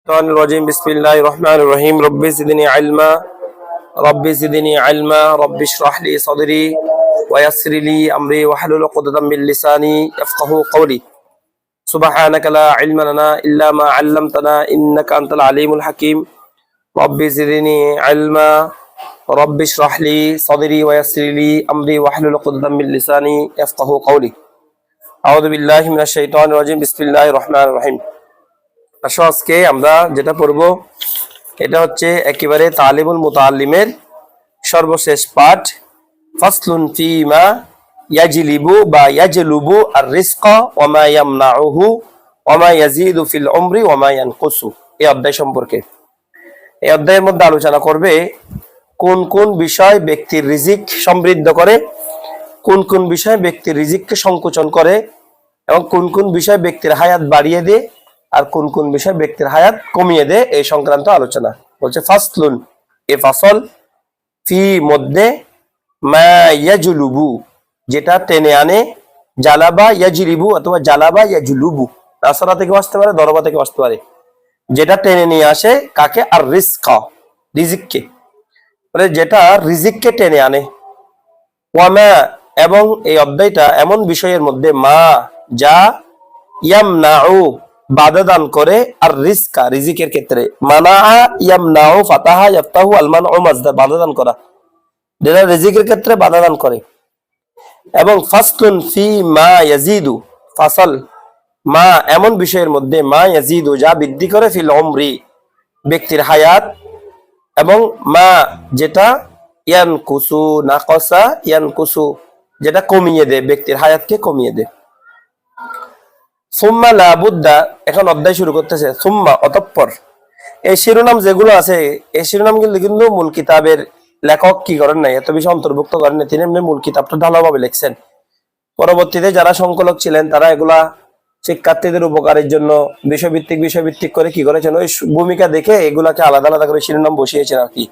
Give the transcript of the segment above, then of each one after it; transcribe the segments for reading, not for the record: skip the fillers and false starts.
الشيطان الرجيم بسم الله الرحمن الرحيم رب زدني علما رب اشرح لي صدري ويسر لي أمري واحلل عقدة من لساني يفقهوا قولي سبحانك لا علم لنا إلا ما علمتنا إنك أنت العليم الحكيم رب زدني علما رب اشرح لي صدري ويسر لي أمري واحلل عقدة من لساني يفقهوا قولي أعوذ بالله من الشيطان الرجيم بسم الله الرحمن الرحيم। আজকে আমরা যেটা পড়ব এটা হচ্ছে একেবারে তালিমুল মুতাআল্লিমের সর্বশেষ পাঠ ফাসলুন ফিমা ইয়াজলিবু বা ইয়াজলুবু আর-রিজকা ওয়া মা ইয়ামনাউহু ওয়া মা ইয়াজিদু ফিল উমরি ওয়া মা ইয়ানকুসু। এই অধ্যায় সম্পর্কে এই অধ্যায়ের মধ্যে আলোচনা করবে কোন কোন বিষয় ব্যক্তির রিজিক সমৃদ্ধ করে, কোন কোন বিষয় ব্যক্তির রিজিককে সংকোচন করে এবং কোন কোন বিষয় ব্যক্তির হায়াত বাড়িয়ে দেয় আর কোন কোন বিষয় ব্যক্তির হায়াত কমিয়ে দেয় এই সংক্রান্ত আলোচনা বলছে। ফাসলুন এ ফাসল ফি মধ্যে মা ইয়াজলুবু যেটা টেনে আনে, জালাবা ইয়াজলিবু অথবা জালাবা ইয়াজলুবু নাসরা থেকে আসতে পারে, দরবা থেকে আসতে পারে, যেটা টেনে নিয়ে আসে কাকে? আর রিজকা রিজিককে, মানে যেটা রিজিককে টেনে আনে। ওয়ামা এবং এই অধ্যায়টা এমন বিষয়ের মধ্যে মা যা ইয়ামনাউ বাধা দান করে আর রিজকা রিজিকের ক্ষেত্রে, মানা ইয়ামনাউ ফাতাহা ইয়াফতাহু আলমানউ মাজদা বাধা দান করা, যেটা রিজিকের ক্ষেত্রে বাধা দান করে। এবং ফাসলুন ফি মা ইয়াজিদু ফাসল মা এমন বিষয়ের মধ্যে মা ইয়াজিদু যা বৃদ্ধি করে ফিল উমরি ব্যক্তির হায়াত, এবং মা যেটা ইয়ানকুসু নাকসা ইয়ানকুসু যেটা কমিয়ে দেয় ব্যক্তির হায়াতকে কমিয়ে দেয়। সুম্মা লা বুদ্দা এখন অধ্যায় শুরু করতেছে। সুম্মা অতঃপর এই শিরোনাম যেগুলো আছে এই শিরোনাম কিন্তু মূল কিতাবের লেখক কি করেন নাই, এত বেশি অন্তর্ভুক্ত করেন না, তিনি এমনি মূল কিতাবটা ঢালাওভাবে লিখছেন। পরবর্তীতে যারা সংকলক ছিলেন তারা এগুলা শিক্ষার্থীদের উপকারের জন্য বিষয়ভিত্তিক করে কি করেছেন, ওই ভূমিকা দেখে এগুলাকে আলাদা আলাদা করে শিরোনাম বসিয়েছেন আর কি।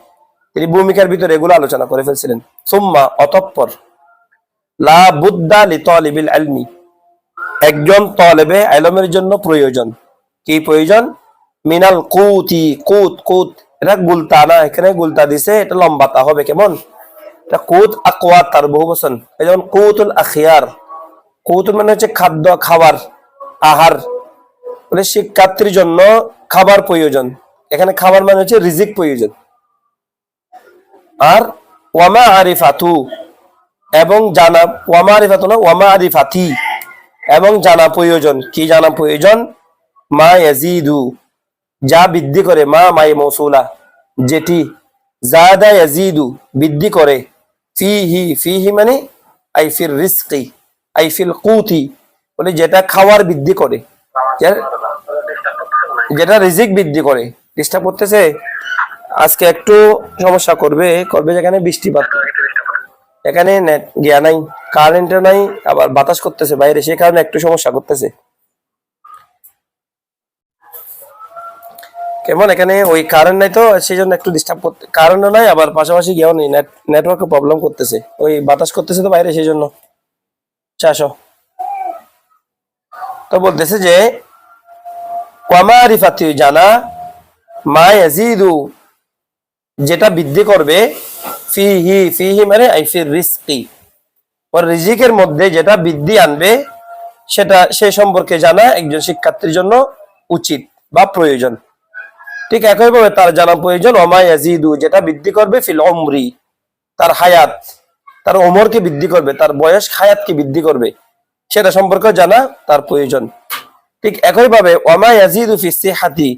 তিনি ভূমিকার ভিতরে এগুলো আলোচনা করে ফেলছিলেন। সুম্মা অতঃপর লা বুদ্দা লিতালিবিল ইলমি একজন তালেবে ইলমের জন্য প্রয়োজন। কি প্রয়োজন? মিনাল কুতি কুত এটা গুলতা না, এখানে গুলতা দিছে, এটা লম্বাতা হবে কেমন? এটা কুত আকওয়াত তার বহুবচন, যেমন কুতুল আখিয়ার। কুত মানে হচ্ছে খাদ্য, খাবার, আহার, মানে শিক্ষার্থীর জন্য খাবার প্রয়োজন। এখানে খাবার মানে হচ্ছে রিজিক প্রয়োজন। আর ওয়ামা আরিফাতু এবং জানা, ওয়ামা আরিফাতু না ওয়ামা আরিফাতি এবং জানা প্রয়োজন। কি জানা প্রয়োজন? মা ইয়াজিদু যা বৃদ্ধি করে, মা মাই মৌসুলা যেটি, জাদা ইয়াজিদু বৃদ্ধি করে, ফিহি মানে I feel Rizki I feel কুতি মানে যেটা খাওয়ার বৃদ্ধি করে, যেটা রিজিক বৃদ্ধি করে। ডিস্টার্ব করতেছে আজকে, একটু সমস্যা করবে যেখানে বৃষ্টিপাত, এখানে নেট গিয়া নাই, কারেন্টও নাই, আবার বাতাস করতেছে বাইরে, সে কারণে একটু সমস্যা করতেছে। কেমন এখানে ওই কারেন্ট নাই তো সেই জন্য একটু ডিস্টার্ব করতে, কারেন্টও নাই আবার পাশাপাশি গিয়েও নেই, নেটওয়ার্কে প্রবলেম করতেছে, ওই বাতাস করতেছে তো বাইরে সেই জন্য। চাষো তো বলতেছে যে ওয়ামারিফাতি জানা, মা ইয়াজিদু যেটা বৃদ্ধি করবে, ফিহি মানে আই ফিল রিজকি ওর রিজিকের মধ্যে যেটা বৃদ্ধি আনবে সেটা সে সম্পর্কে জানা একজন শিক্ষার্থীর জন্য উচিত বা প্রয়োজন। ঠিক একইভাবে তার জানা প্রয়োজন ওমা ইয়াজিদু যেটা বৃদ্ধি করবে ফিল উমরি তার হায়াত, তার ওমরকে বৃদ্ধি করবে, তার বয়স হায়াতকে বৃদ্ধি করবে, সেটা সম্পর্কে জানা তার প্রয়োজন। ঠিক একইভাবে ওমা ইয়াজিদু ফিস সিহাতি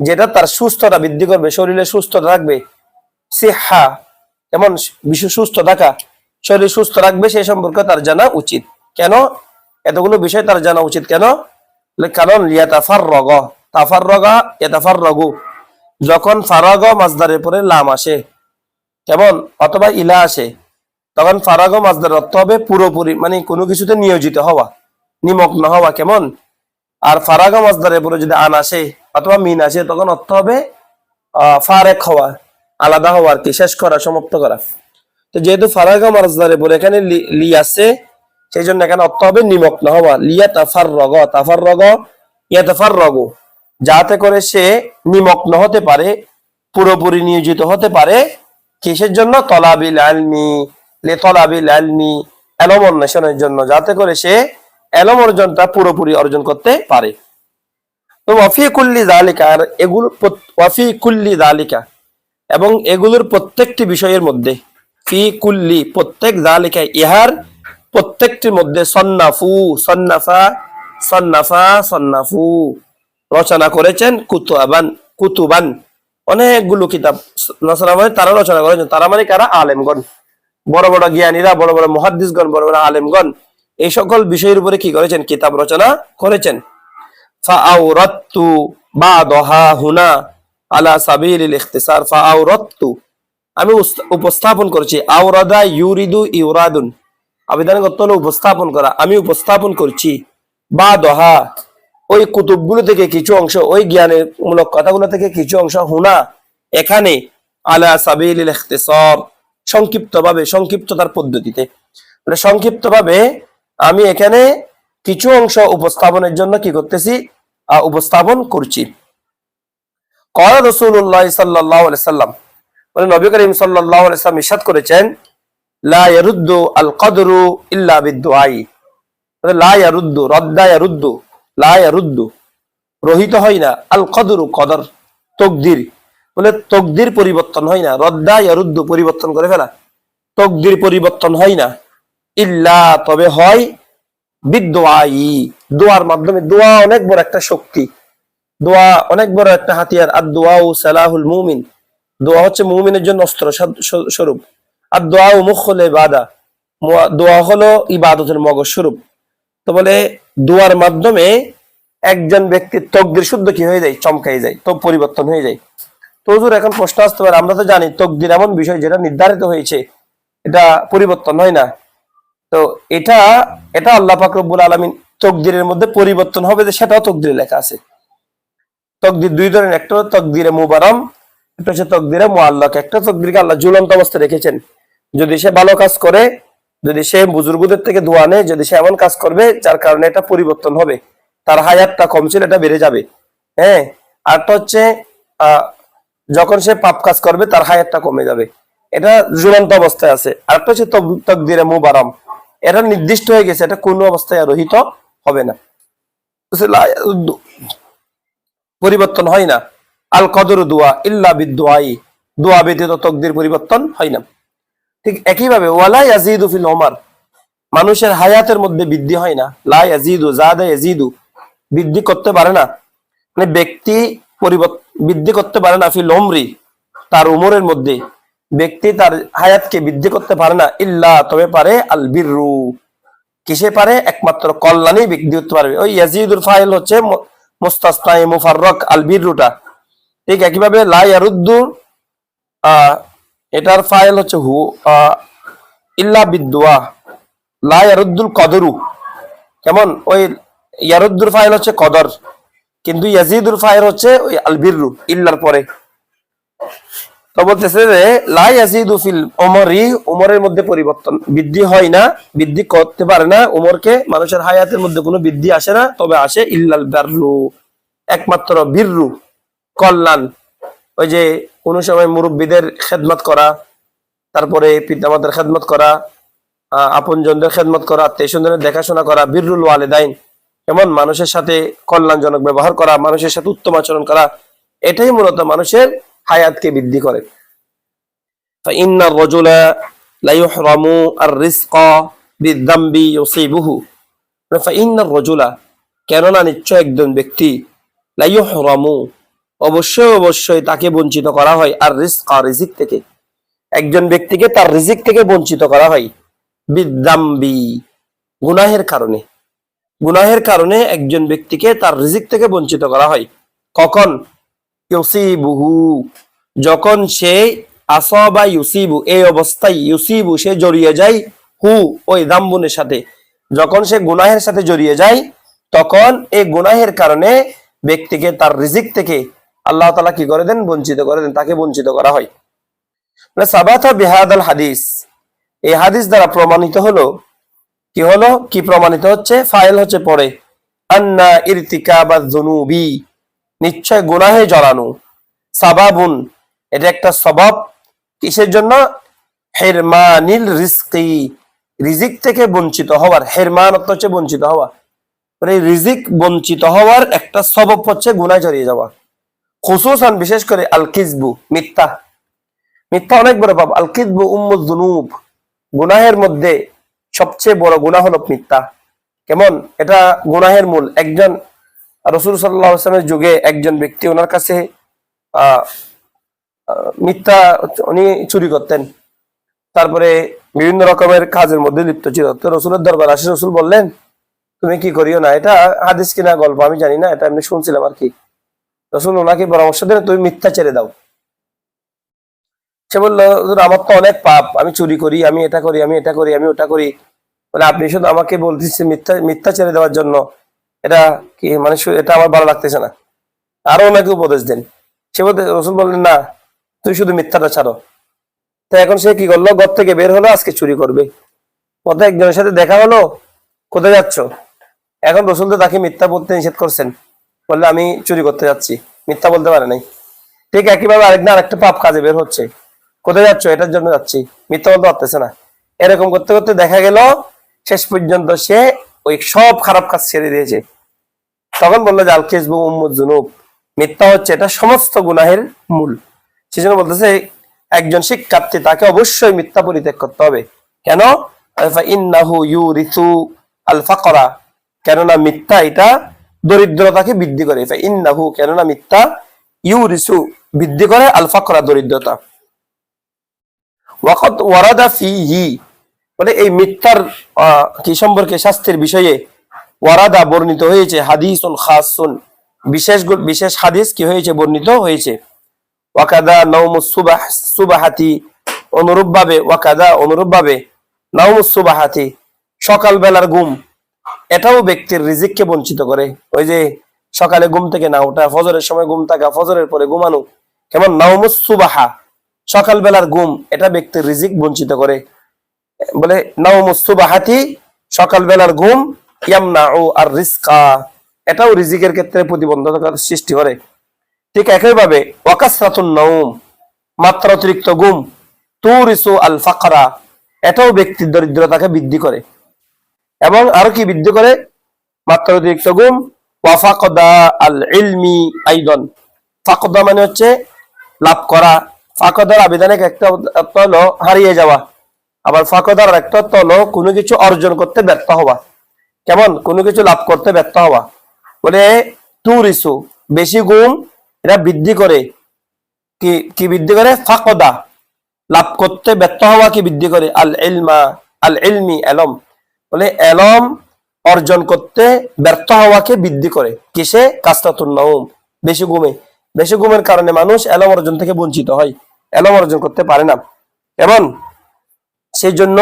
যেটা তার সুস্থতা বৃদ্ধি করবে, শরীরে সুস্থতা রাখবে, সিহা এমন সুস্থ থাকা, শরীর সুস্থ রাখবে, সেই সম্পর্কে তার জানা উচিত। কেন এতগুলো বিষয় তার জানা উচিত? কেন? কারণ ইয়াতাফাররাগু যখন ফারাগ মাজদারের পরে লাম আসে কেমন অথবা ইলা আসে, তখন ফারাগ মাজদারের অর্থ হবে পুরোপুরি, মানে কোনো কিছুতে নিয়োজিত হওয়া, নিমগ্ন হওয়া কেমন। আর ফারাগ মাজদারের পরে যদি আন আসে অথবা মিন আসে তখন অর্থ হবে ফারেক হওয়া, আলাদা হওয়া আর কি, শেষ করা, সমাপ্ত করা। তো যেহেতু ফারাগ মাজদারের পরে এখানে লি আছে সেই জন্য এখানে অর্থ হবে নিমগ্ন হওয়া। লিয়া তাফাররাগ ইয়াতাফাররাগু যাতে করে সে নিমগ্ন হতে পারে, পুরোপুরি নিয়োজিত হতে পারে কিসের জন্য? তলাবিল ইলমি, লিতলাবিল ইলমি, ইলম অন্বেষণের জন্য, যাতে করে সে ইলম অর্জনটা পুরোপুরি অর্জন করতে পারে। তো ওয়াফি কুল্লি যালিকা, আর এগুলো ওয়াফি কুল্লি যালিকা, এবং এগুলোর প্রত্যেকটি বিষয়ের মধ্যে, ফি কুল্লি প্রত্যেক, যালিকা ইহার প্রত্যেকটির মধ্যে, সন্নাফু সন্নাফা সন্নাফা সন্নাফু রচনা করেছেন, কুতুবান কুতুবান অনেকগুলো কিতাব রচনা করে, তারা রচনা করেছেন। তারা মানে কারা? আলেমগণ, বড় বড় জ্ঞানীরা, বড় বড় মুহাদ্দিসগণ, বড় বড় আলেমগণ এই সকল বিষয়ের উপরে কি করেছেন? কিতাব রচনা করেছেন। ফাআওরাততু বাদাহা হুনা আলা সাবিলিল ইখতিসার। ফাআওরাততু আমি উপস্থাপন করছি, আওরাদা ইউরিদু ইউরাদুন, আবেদনগত হলো উপস্থাপন করা, আমি উপস্থাপন করছি, বাদাহা ওই কুতুবগুলো থেকে কিছু অংশ, ওই জ্ঞানের মূলক কথাগুলো থেকে কিছু অংশ, হুনা এখানে, আলা সাবিলিল ইখতিসার সংক্ষিপ্তভাবে, সংক্ষিপ্ততার পদ্ধতিতে, মানে সংক্ষিপ্তভাবে আমি এখানে কিছু অংশ উপস্থাপনের জন্য কি করতেছি? উপস্থাপন করছি। ক্বালা রাসূলুল্লাহ সাল্লাল্লাহু আলাইহি সাল্লাম, মানে নবী করিম সাল্লাল্লাহু আলাইহি সাল্লাম ইরশাদ করেছেন, লা ইয়ারুদ্দু আল কদরু ইল্লা বিদুআই, মানে লা ইয়ারুদ্দু, রদ্দা ইয়ারুদ্দু, লা ইয়ারুদ্দু রহিত হয় না, আল কদরু কদর, তকদির, বলে তকদির পরিবর্তন হয় না, রদ্দা ইয়ারুদ্দু পরিবর্তন করে ফেলা, তকদির পরিবর্তন হয় না, ইল্লা তবে হয়, বিদুআই দোয়ার মাধ্যমে। দোয়া অনেক বড় একটা শক্তি, দোয়া অনেক বড় একটা হাতিয়ার। আর দোয়াউ সালাহুল মুমিন, দোয়া হচ্ছে মুমিনের জন্য অস্ত্র স্বরূপ। আর দোয়াউ মুখুল ইবাদা, দোয়া হলো ইবাদতের মগজ স্বরূপ। তো বলে দোয়ার মাধ্যমে একজন ব্যক্তির তকদির শুদ্ধ কি হয়ে যায়? চমকাই যায়, তো পরিবর্তন হয়ে যায়। তো হুজুর এখন প্রশ্ন আসতে পারে, আমরা তো জানি তকদির এমন বিষয় যেটা নির্ধারিত হয়েছে, এটা পরিবর্তন হয় না। তো এটা এটা আল্লাহ পাক রব্বুল আলামিন তকদিরের মধ্যে পরিবর্তন হবে যে, সেটাও তকদিরে লেখা আছে। তকদির দুই ধরনের, একটা হলো তকদিরে মুবারাম, একটা হচ্ছে তকদিরে মুআল্লাক। একটা তকদিরকে আল্লাহ ঝুলন্ত অবস্থায় রেখেছেন, যদি সে ভালো কাজ করে, যদি সে বুজুর্গদের থেকে দোয়া নেয়, যদি সে এমন কাজ করবে যার কারণে এটা পরিবর্তন হবে, তার হায়াতটা কম ছিল, এটা বেড়ে যাবে। হ্যাঁ, আরটা হচ্ছে যখন সে পাপ কাজ করবে তার হায়াতটা কমে যাবে, এটা ঝুলন্ত অবস্থায় আছে। আরেকটা হচ্ছে তকদিরে মুবারাম, এটা নির্দিষ্ট হয়ে গেছে, এটা কোনো অবস্থায় রহিত হবে না, পরিবর্তন হয় না। আল কদর দোয়া ইল্লা বিদুআই, দোয়া ব্যতীত তকদির পরিবর্তন হয় না। ঠিক একইভাবে ওয়ালা ইয়াজিদু ফিল উমার, মানুষের হায়াতের মধ্যে বৃদ্ধি হয় না। লা ইয়াজিদু, জাদা ইয়াজিদু, বৃদ্ধি করতে পারে না, মানে ব্যক্তি বৃদ্ধি করতে পারে না, ফিল উমরি, তার উমরের মধ্যে ব্যক্তি তার হায়াতকে বৃদ্ধি করতে পারে না, ইল্লা তবে পারে, আল বিররু কিসে পারে? একমাত্র কল্যাণে বৃদ্ধি করতে পারবে। ওই ইয়াজিদুল ফাইল হচ্ছে মুস্তাসনাই মুফাররক, আল বিররুটা। ঠিক একইভাবে লা ইয়ারুদ্দু, এটার ফাইল হচ্ছে হু, ইল্লা বিদুয়া, লা ইয়ারুদ্দুল কদরু, কেমন? ওই ইয়ারুদ্দুর ফাইল হচ্ছে কদর, কিন্তু ইয়াজিদুল ফাইল হচ্ছে ওই আল বিররু, ইল্লার পরে। তো বলতেছে যে লা ইয়াজিদু ফিল উমরি, উমরের মধ্যে পরিবর্তন, বৃদ্ধি হয় না, বৃদ্ধি করতে পারে না উমরকে, মানুষের হায়াতের মধ্যে কোনো বৃদ্ধি আসে না, তবে আসে ইল্লাল বিররু, একমাত্র বিররু, কল্যাণ। ওই যে কোনো সময় মুরব্বীদের খেদমত করা, তারপরে পিতামাতার খেদমত করা, আপনজনদের খেদমত করা, আত্মীয় স্বজনের দেখাশোনা করা, বিররুল ওয়ালিদাইন, এমন মানুষের সাথে কল্যাণজনক ব্যবহার করা, মানুষের সাথে উত্তম আচরণ করা, এটাই মূলত মানুষের হায়াতকে বৃদ্ধি করে। ফাইন্নার রাজুলা লা ইউহরামু আর-রিজকা বিযামবি ইউসিবুহু, ফাইন্নার রাজুলা, কেননা নিশ্চয় একজন ব্যক্তি, লা ইউহরামু অবশ্যই অবশ্যই তাকে বঞ্চিত করা হয়, আর রিজকা রিজিক থেকে, একজন ব্যক্তিকে তার রিজিক থেকে বঞ্চিত করা হয়, বিযামবি গুনাহের কারণে, গুনাহের কারণে একজন ব্যক্তিকে তার রিজিক থেকে বঞ্চিত করা হয়। কখন? ইউসিবুহু, যখন সে আসবা ইউসিবু, এই অবস্থায় ইউসিবু সে জড়িয়ে যায়, হু ওই দাম্বুনের সাথে, যখন সে গুনাহের সাথে জড়িয়ে যায়, তখন এই গুনাহের কারণে ব্যক্তিকে তার রিজিক থেকে আল্লাহ তাআলা কি করে দেন? বঞ্চিত করে দেন, তাকে বঞ্চিত করা হয়। সাবাতা বিহাদাল হাদিস, এই হাদিস দ্বারা প্রমাণিত হলো, কি হলো, কি প্রমাণিত হচ্ছে? ফাইল হচ্ছে পরে, আন্না ইরতিকাবায যুনুবি, নিশ্চয় গুনাহে জড়ানো। সাবাবুন, এটা একটা সবাব। কিসের জন্য? হিরমানিল রিজকি, রিজিক থেকে বঞ্চিত হওয়ার। হিরমান অর্থ হচ্ছে বঞ্চিত হওয়া, মানে রিজিক বঞ্চিত হওয়ার একটা সবব হচ্ছে গুনাহ জড়িয়ে যাওয়া। খুসুসান, বিশেষ করে আল কিজবু, মিথ্যা। মিথ্যা অনেক বড় পাপ। আল কিজবু উম্মুয যুনুব, গুনাহের মধ্যে সবচেয়ে বড় গুনাহ হলো মিথ্যা। কেমন? এটা গুনাহের মূল। একজন রাসূল সাল্লাল্লাহু আলাইহি ওয়াসাল্লামের যুগে একজন ব্যক্তি, ওনার কাছে আহ মিথ্যা, উনি চুরি করতেন, তারপরে বিভিন্ন রকমের কাজের মধ্যে লিপ্ত ছিল। তো রসুলের দরবার আসে, রসুল বললেন তুমি কি করিও না। এটা হাদিস কিনা গল্প আমি জানি না, এটা আমি শুনছিলাম আর কি। রসুল ওনাকে পরামর্শ দেন তুমি মিথ্যা ছেড়ে দাও। সে বললো আমার তো অনেক পাপ, আমি চুরি করি, আমি এটা করি, আমি এটা করি, আমি ওটা করি, মানে আপনি শুধু আমাকে বলতেছেন মিথ্যা মিথ্যা ছেড়ে দেওয়ার জন্য, এটা কি মানে এটা আমার ভালো লাগতেছে না। আরো ওনাকে উপদেশ দেন। সে বলতে রসুল বললেন না, তুই শুধু মিথ্যাটা ছাড়ো। তো এখন সে কি করলো, ঘর থেকে বের হলো, আজকে চুরি করবে। পথে একজনের সাথে দেখা হলো, কোথায় যাচ্ছ? এখন রসুল তো তাকে মিথ্যা বলতে নিষেধ করছেন, বললে আমি চুরি করতে যাচ্ছি, মিথ্যা বলতে পারে নাই। ঠিক একইভাবে আরেকটা পাপ কাজে বের হচ্ছে, কোথায় যাচ্ছ? এটার জন্য যাচ্ছি, মিথ্যা বলতে পারতেছে না। এরকম করতে করতে দেখা গেল শেষ পর্যন্ত সে ওই সব খারাপ কাজ ছেড়ে দিয়েছে। তখন বললো যে আল কিজবু উম্মুয যুনুব, মিথ্যা হচ্ছে এটা সমস্ত গুনাহের মূল। সেজন্য বলতেছে একজন শিক্ষার্থী তাকে অবশ্যই মিথ্যা পরিত্যাগ করতে হবে। কেন? ইন্নাহু ইউরিসু আল ফাকরা, কেননা মিথ্যা এটা দরিদ্রতাকে বৃদ্ধি করে। ইন্নাহু, কেননা মিথ্যা, ইউরিসু, বৃদ্ধি করে, আল ফাকরা, দরিদ্রতা। ওয়াকাদ ওয়ারাদা ফিহি, মানে এই মিথ্যার কি সম্পর্কে, শাস্তির বিষয়ে, ওয়ারাদা বর্ণিত হয়েছে, হাদিসুন খাসুন, বিশেষ বিশেষ হাদিস কি হয়েছে, বর্ণিত হয়েছে। ওয়াকাদা নাউমুস সুবাহাতি, অনুরূপভাবে, ওয়াকাদা অনুরূপভাবে, নাউমুস সুবাহাতি, সকাল বেলার ঘুম, এটাও ব্যক্তির রিজিককে বঞ্চিত করে। ওই যে সকালে ঘুম থেকে না ওঠা, ফজরের সময় ঘুম থাকা, ফজরের পরে ঘুমানো, কেমন? নাউমুস সুবাহা, সকাল বেলার ঘুম, এটা ব্যক্তির রিজিক বঞ্চিত করে। বলে নাউমুস সুবাহাতি, সকাল বেলার ঘুম, ইয়ামনাউ আর রিজকা, এটাও রিজিকের ক্ষেত্রে প্রতিবন্ধকতার সৃষ্টি করে। ঠিক একইভাবে ওয়াকাসরাতুন নাউম, মাত্রা অতিরিক্ত ঘুম, তুরিসু আল ফাকরা, এটাও ব্যক্তির দরিদ্রতাকে বৃদ্ধি করে। এবং আরো কি বৃদ্ধি করে? মাত্রা অতিরিক্ত ঘুম, ওয়াফাকদা আল ইলমি আইদন, ফাকদা মানে হচ্ছে লাভ করা। ফাকদার আবিধানিক একটা অর্থ হলো হারিয়ে যাওয়া, আবার ফাকদার একটা অর্থ হলো কোনো কিছু অর্জন করতে ব্যর্থ হওয়া। কেমন? কোনো কিছু লাভ করতে ব্যর্থ হওয়া। বলে তুরিসু, বেশি ঘুম এটা বৃদ্ধি করে, কি কি বৃদ্ধি করে? ফাকদা, লাভ করতে ব্যর্থ হওয়া কি বৃদ্ধি করে? আল ইলমা, আল ইলমি, এলম, বলে এলম অর্জন করতে ব্যর্থ হওয়াকে বৃদ্ধি করে। কিসে? কাসরাতুন নাউম, বেশি ঘুমে। বেশি ঘুমের কারণে মানুষ এলম অর্জন থেকে বঞ্চিত হয়, এলম অর্জন করতে পারে না। এবং সেই জন্য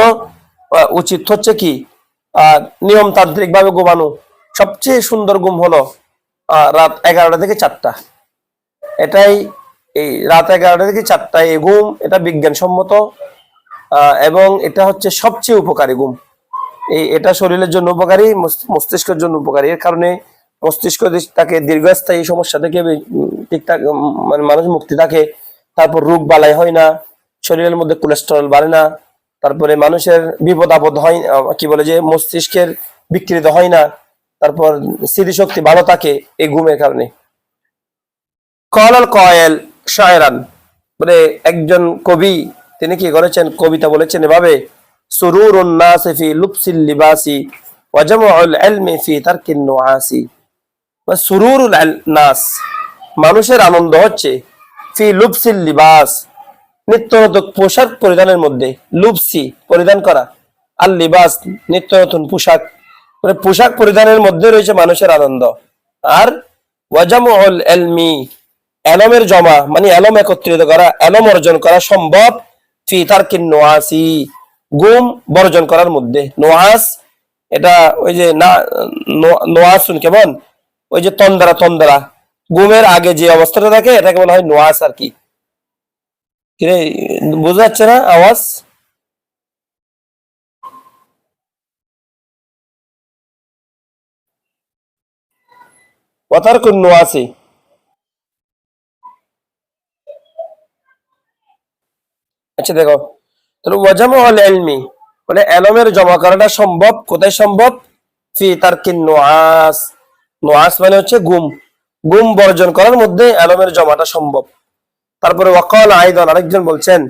উচিত হচ্ছে কি, নিয়মতান্ত্রিক ভাবে ঘুমানো। সবচেয়ে সুন্দর ঘুম হলো রাত 11টা থেকে 4টা। এটাই, এই রাত 11টা থেকে 4টা এই ঘুম, এটা বিজ্ঞানসম্মত, এবং এটা হচ্ছে সবচেয়ে উপকারী ঘুম। এটা শরীরের জন্য উপকারী, মস্তিষ্কের জন্য উপকারী। এর কারণে মস্তিষ্ক তাকে দীর্ঘস্থায়ী সমস্যা থেকে ঠিকঠাক মানে মানুষ মুক্তি থাকে। তারপর রোগ বালাই হয় না, শরীরের মধ্যে কোলেস্টেরল বাড়ে না, তারপরে মানুষের বিপদ আপদ হয়, কি বলে যে মস্তিষ্কের বিকৃত হয় না, তারপর স্মৃতিশক্তি ভালো থাকে এই ঘুমের কারণে। কলাল কয়েল শায়রান, মানে একজন কবি তিনি কি করেছেন, কবিতা বলেছেন এভাবে, সুরুরুন নাস ফি লুবসিল লিবাসি ওয়া জামউল ইলমি ফি তারকিন নুআসি। বা সুরুরুল নাস, মানুষের আনন্দ হচ্ছে, ফি লুবসিল লিবাস, নিত্য নতুন পোশাক পরিধানের মধ্যে, লুবসি পরিধান করা, আর লিবাস নিত্য নতুন পোশাক, মানে পোশাক পরিধানের মধ্যে রয়েছে মানুষের আনন্দ। আর ওয়াজামুল ইলমি, এলমের জমা মানে এলম একত্রিত করা, এলম অর্জন করা সম্ভব, ফি তারকিন নুআসি, গুম বর্জন করার মধ্যে। নুআস এটা ওই যে না, নোয়াসুন, কেমন? ওই যে তন্দ্রা, তন্দ্রা, গুমের আগে যে অবস্থাটা থাকে এটাকে বলা হয় নোয়াস আর কি। কিরে, বোঝা যাচ্ছে না আওয়াজ? কথার কোন নোয়াসি, আচ্ছা দেখো, তাহলে ওয়াজামু আল ইলমি মানে এলমের জমা করাটা সম্ভব, কোথায় সম্ভব? ফি তারকিন নুআস, নুআস মানে হচ্ছে গুম, গুম বর্জন করার মধ্যে এলমের জমাটা সম্ভব। তারপরে ওয়াকাল আইদান, আরেকজন বলছেন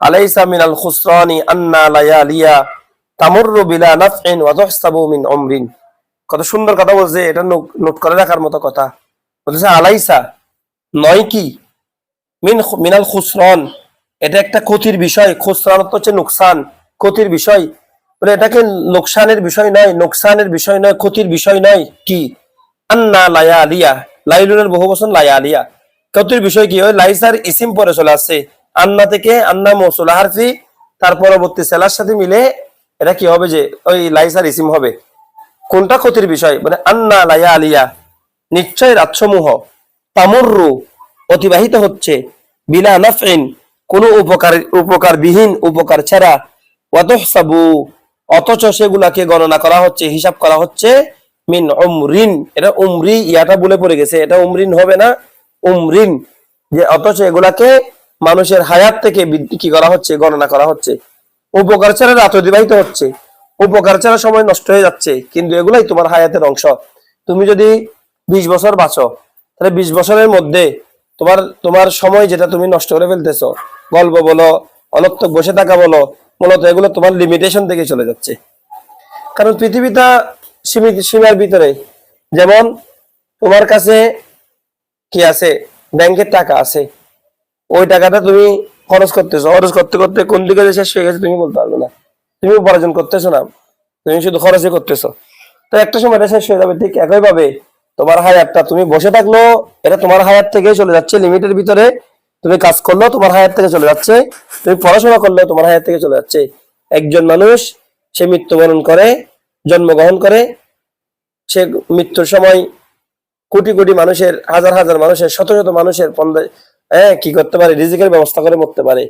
আলাইসা মিনাল খুসরানি আন্না লায়ালিয়া তামুররু বিলা নাফইন ওয়া তুহসাবু মিন উমরিন। কত সুন্দর কথা বলছে, এটা নোট করে রাখার মতো কথা। বলছে আলাইসা নয় কি, মিনাল খুসরান এটা একটা ক্ষতির বিষয়, খুসরান হচ্ছে নুকসান, ক্ষতির বিষয়, বলে এটাকে লোকসানের বিষয় নয়, নোকসানের বিষয় নয়, ক্ষতির বিষয় নয় কি? আন্না লায়ালিয়া, লাইলুনের বহু বচন লায়ালিয়া, ক্ষতির বিষয় কি? ওই লাইসার ইসিম পরে চলে আসছে, আন্না থেকে আন্না মৌসুল হারফি, তার পরবর্তী সেলার সাথে মিলে এটা কি হবে যে ওই লাইসার ইসিম হবে। কোনটা ক্ষতির বিষয়? মানে আন্না লায়ালিয়া নিশ্চয় রাতসমূহ, তামুররু অতিবাহিত হচ্ছে, বিলা নাফইন কোন উপকারবিহীন, উপকার ছাড়া, ওয়াতুহসাবু অথচ সেগুলাকে গণনা করা হচ্ছে, হিসাব করা হচ্ছে, মিন উমরিন, এটা উমরি ইয়াটা বলে পড়ে গেছে, এটা উমরিন হবে না, উমরিন, যে অথচ এগুলাকে মানুষের হায়াত থেকে কি করা হচ্ছে, গণনা করা হচ্ছে। উপকার ছাড়া রাত অতিবাহিত হচ্ছে, উপকার ছাড়া সময় নষ্ট হয়ে যাচ্ছে, কিন্তু এগুলাই তোমার হায়াতের অংশ। তুমি যদি 20 বছর বাঁচো, তাহলে 20 বছরের মধ্যে তোমার তোমার সময় যেটা তুমি নষ্ট করে ফেলতেছো, গল্প বলো, অনর্থক বসে থাকা বলো, মূলত এগুলো তোমার লিমিটেশন থেকে চলে যাচ্ছে। কারণ পৃথিবীটা সীমিত সীমার ভিতরে। যেমন তোমার কাছে কি আছে, ব্যাংকের টাকা আছে, ওই টাকাটা তুমি খরচ করতেছো, খরচ করতে করতে কোন দিকে যে শেষ হয়ে গেছে তুমি বলতে পারবে না, তুমি উপার্জন করতেছো না, তুমি শুধু খরচই করতেছো। তো একটা সময় এটা শেষ হয়ে যাবে। ঠিক একই ভাবে তোমার হায়াতটা, তুমি বসে থাকলো এটা তোমার হায়াত থেকে চলে যাচ্ছে, লিমিটের ভিতরে তুমি কাজ করলেও তোমার হায়াত থেকে চলে যাচ্ছে, তুমি পড়াশোনা করলেও তোমার হায়াত থেকে চলে যাচ্ছে। একজন মানুষ সে মৃত্যুবরণ করে, জন্মগ্রহণ করে, সে মৃত্যুর সময় কোটি কোটি মানুষের, হাজার হাজার মানুষের, শত শত মানুষের কি করতে পারে, রিজিকের ব্যবস্থা করে মরতে পারে।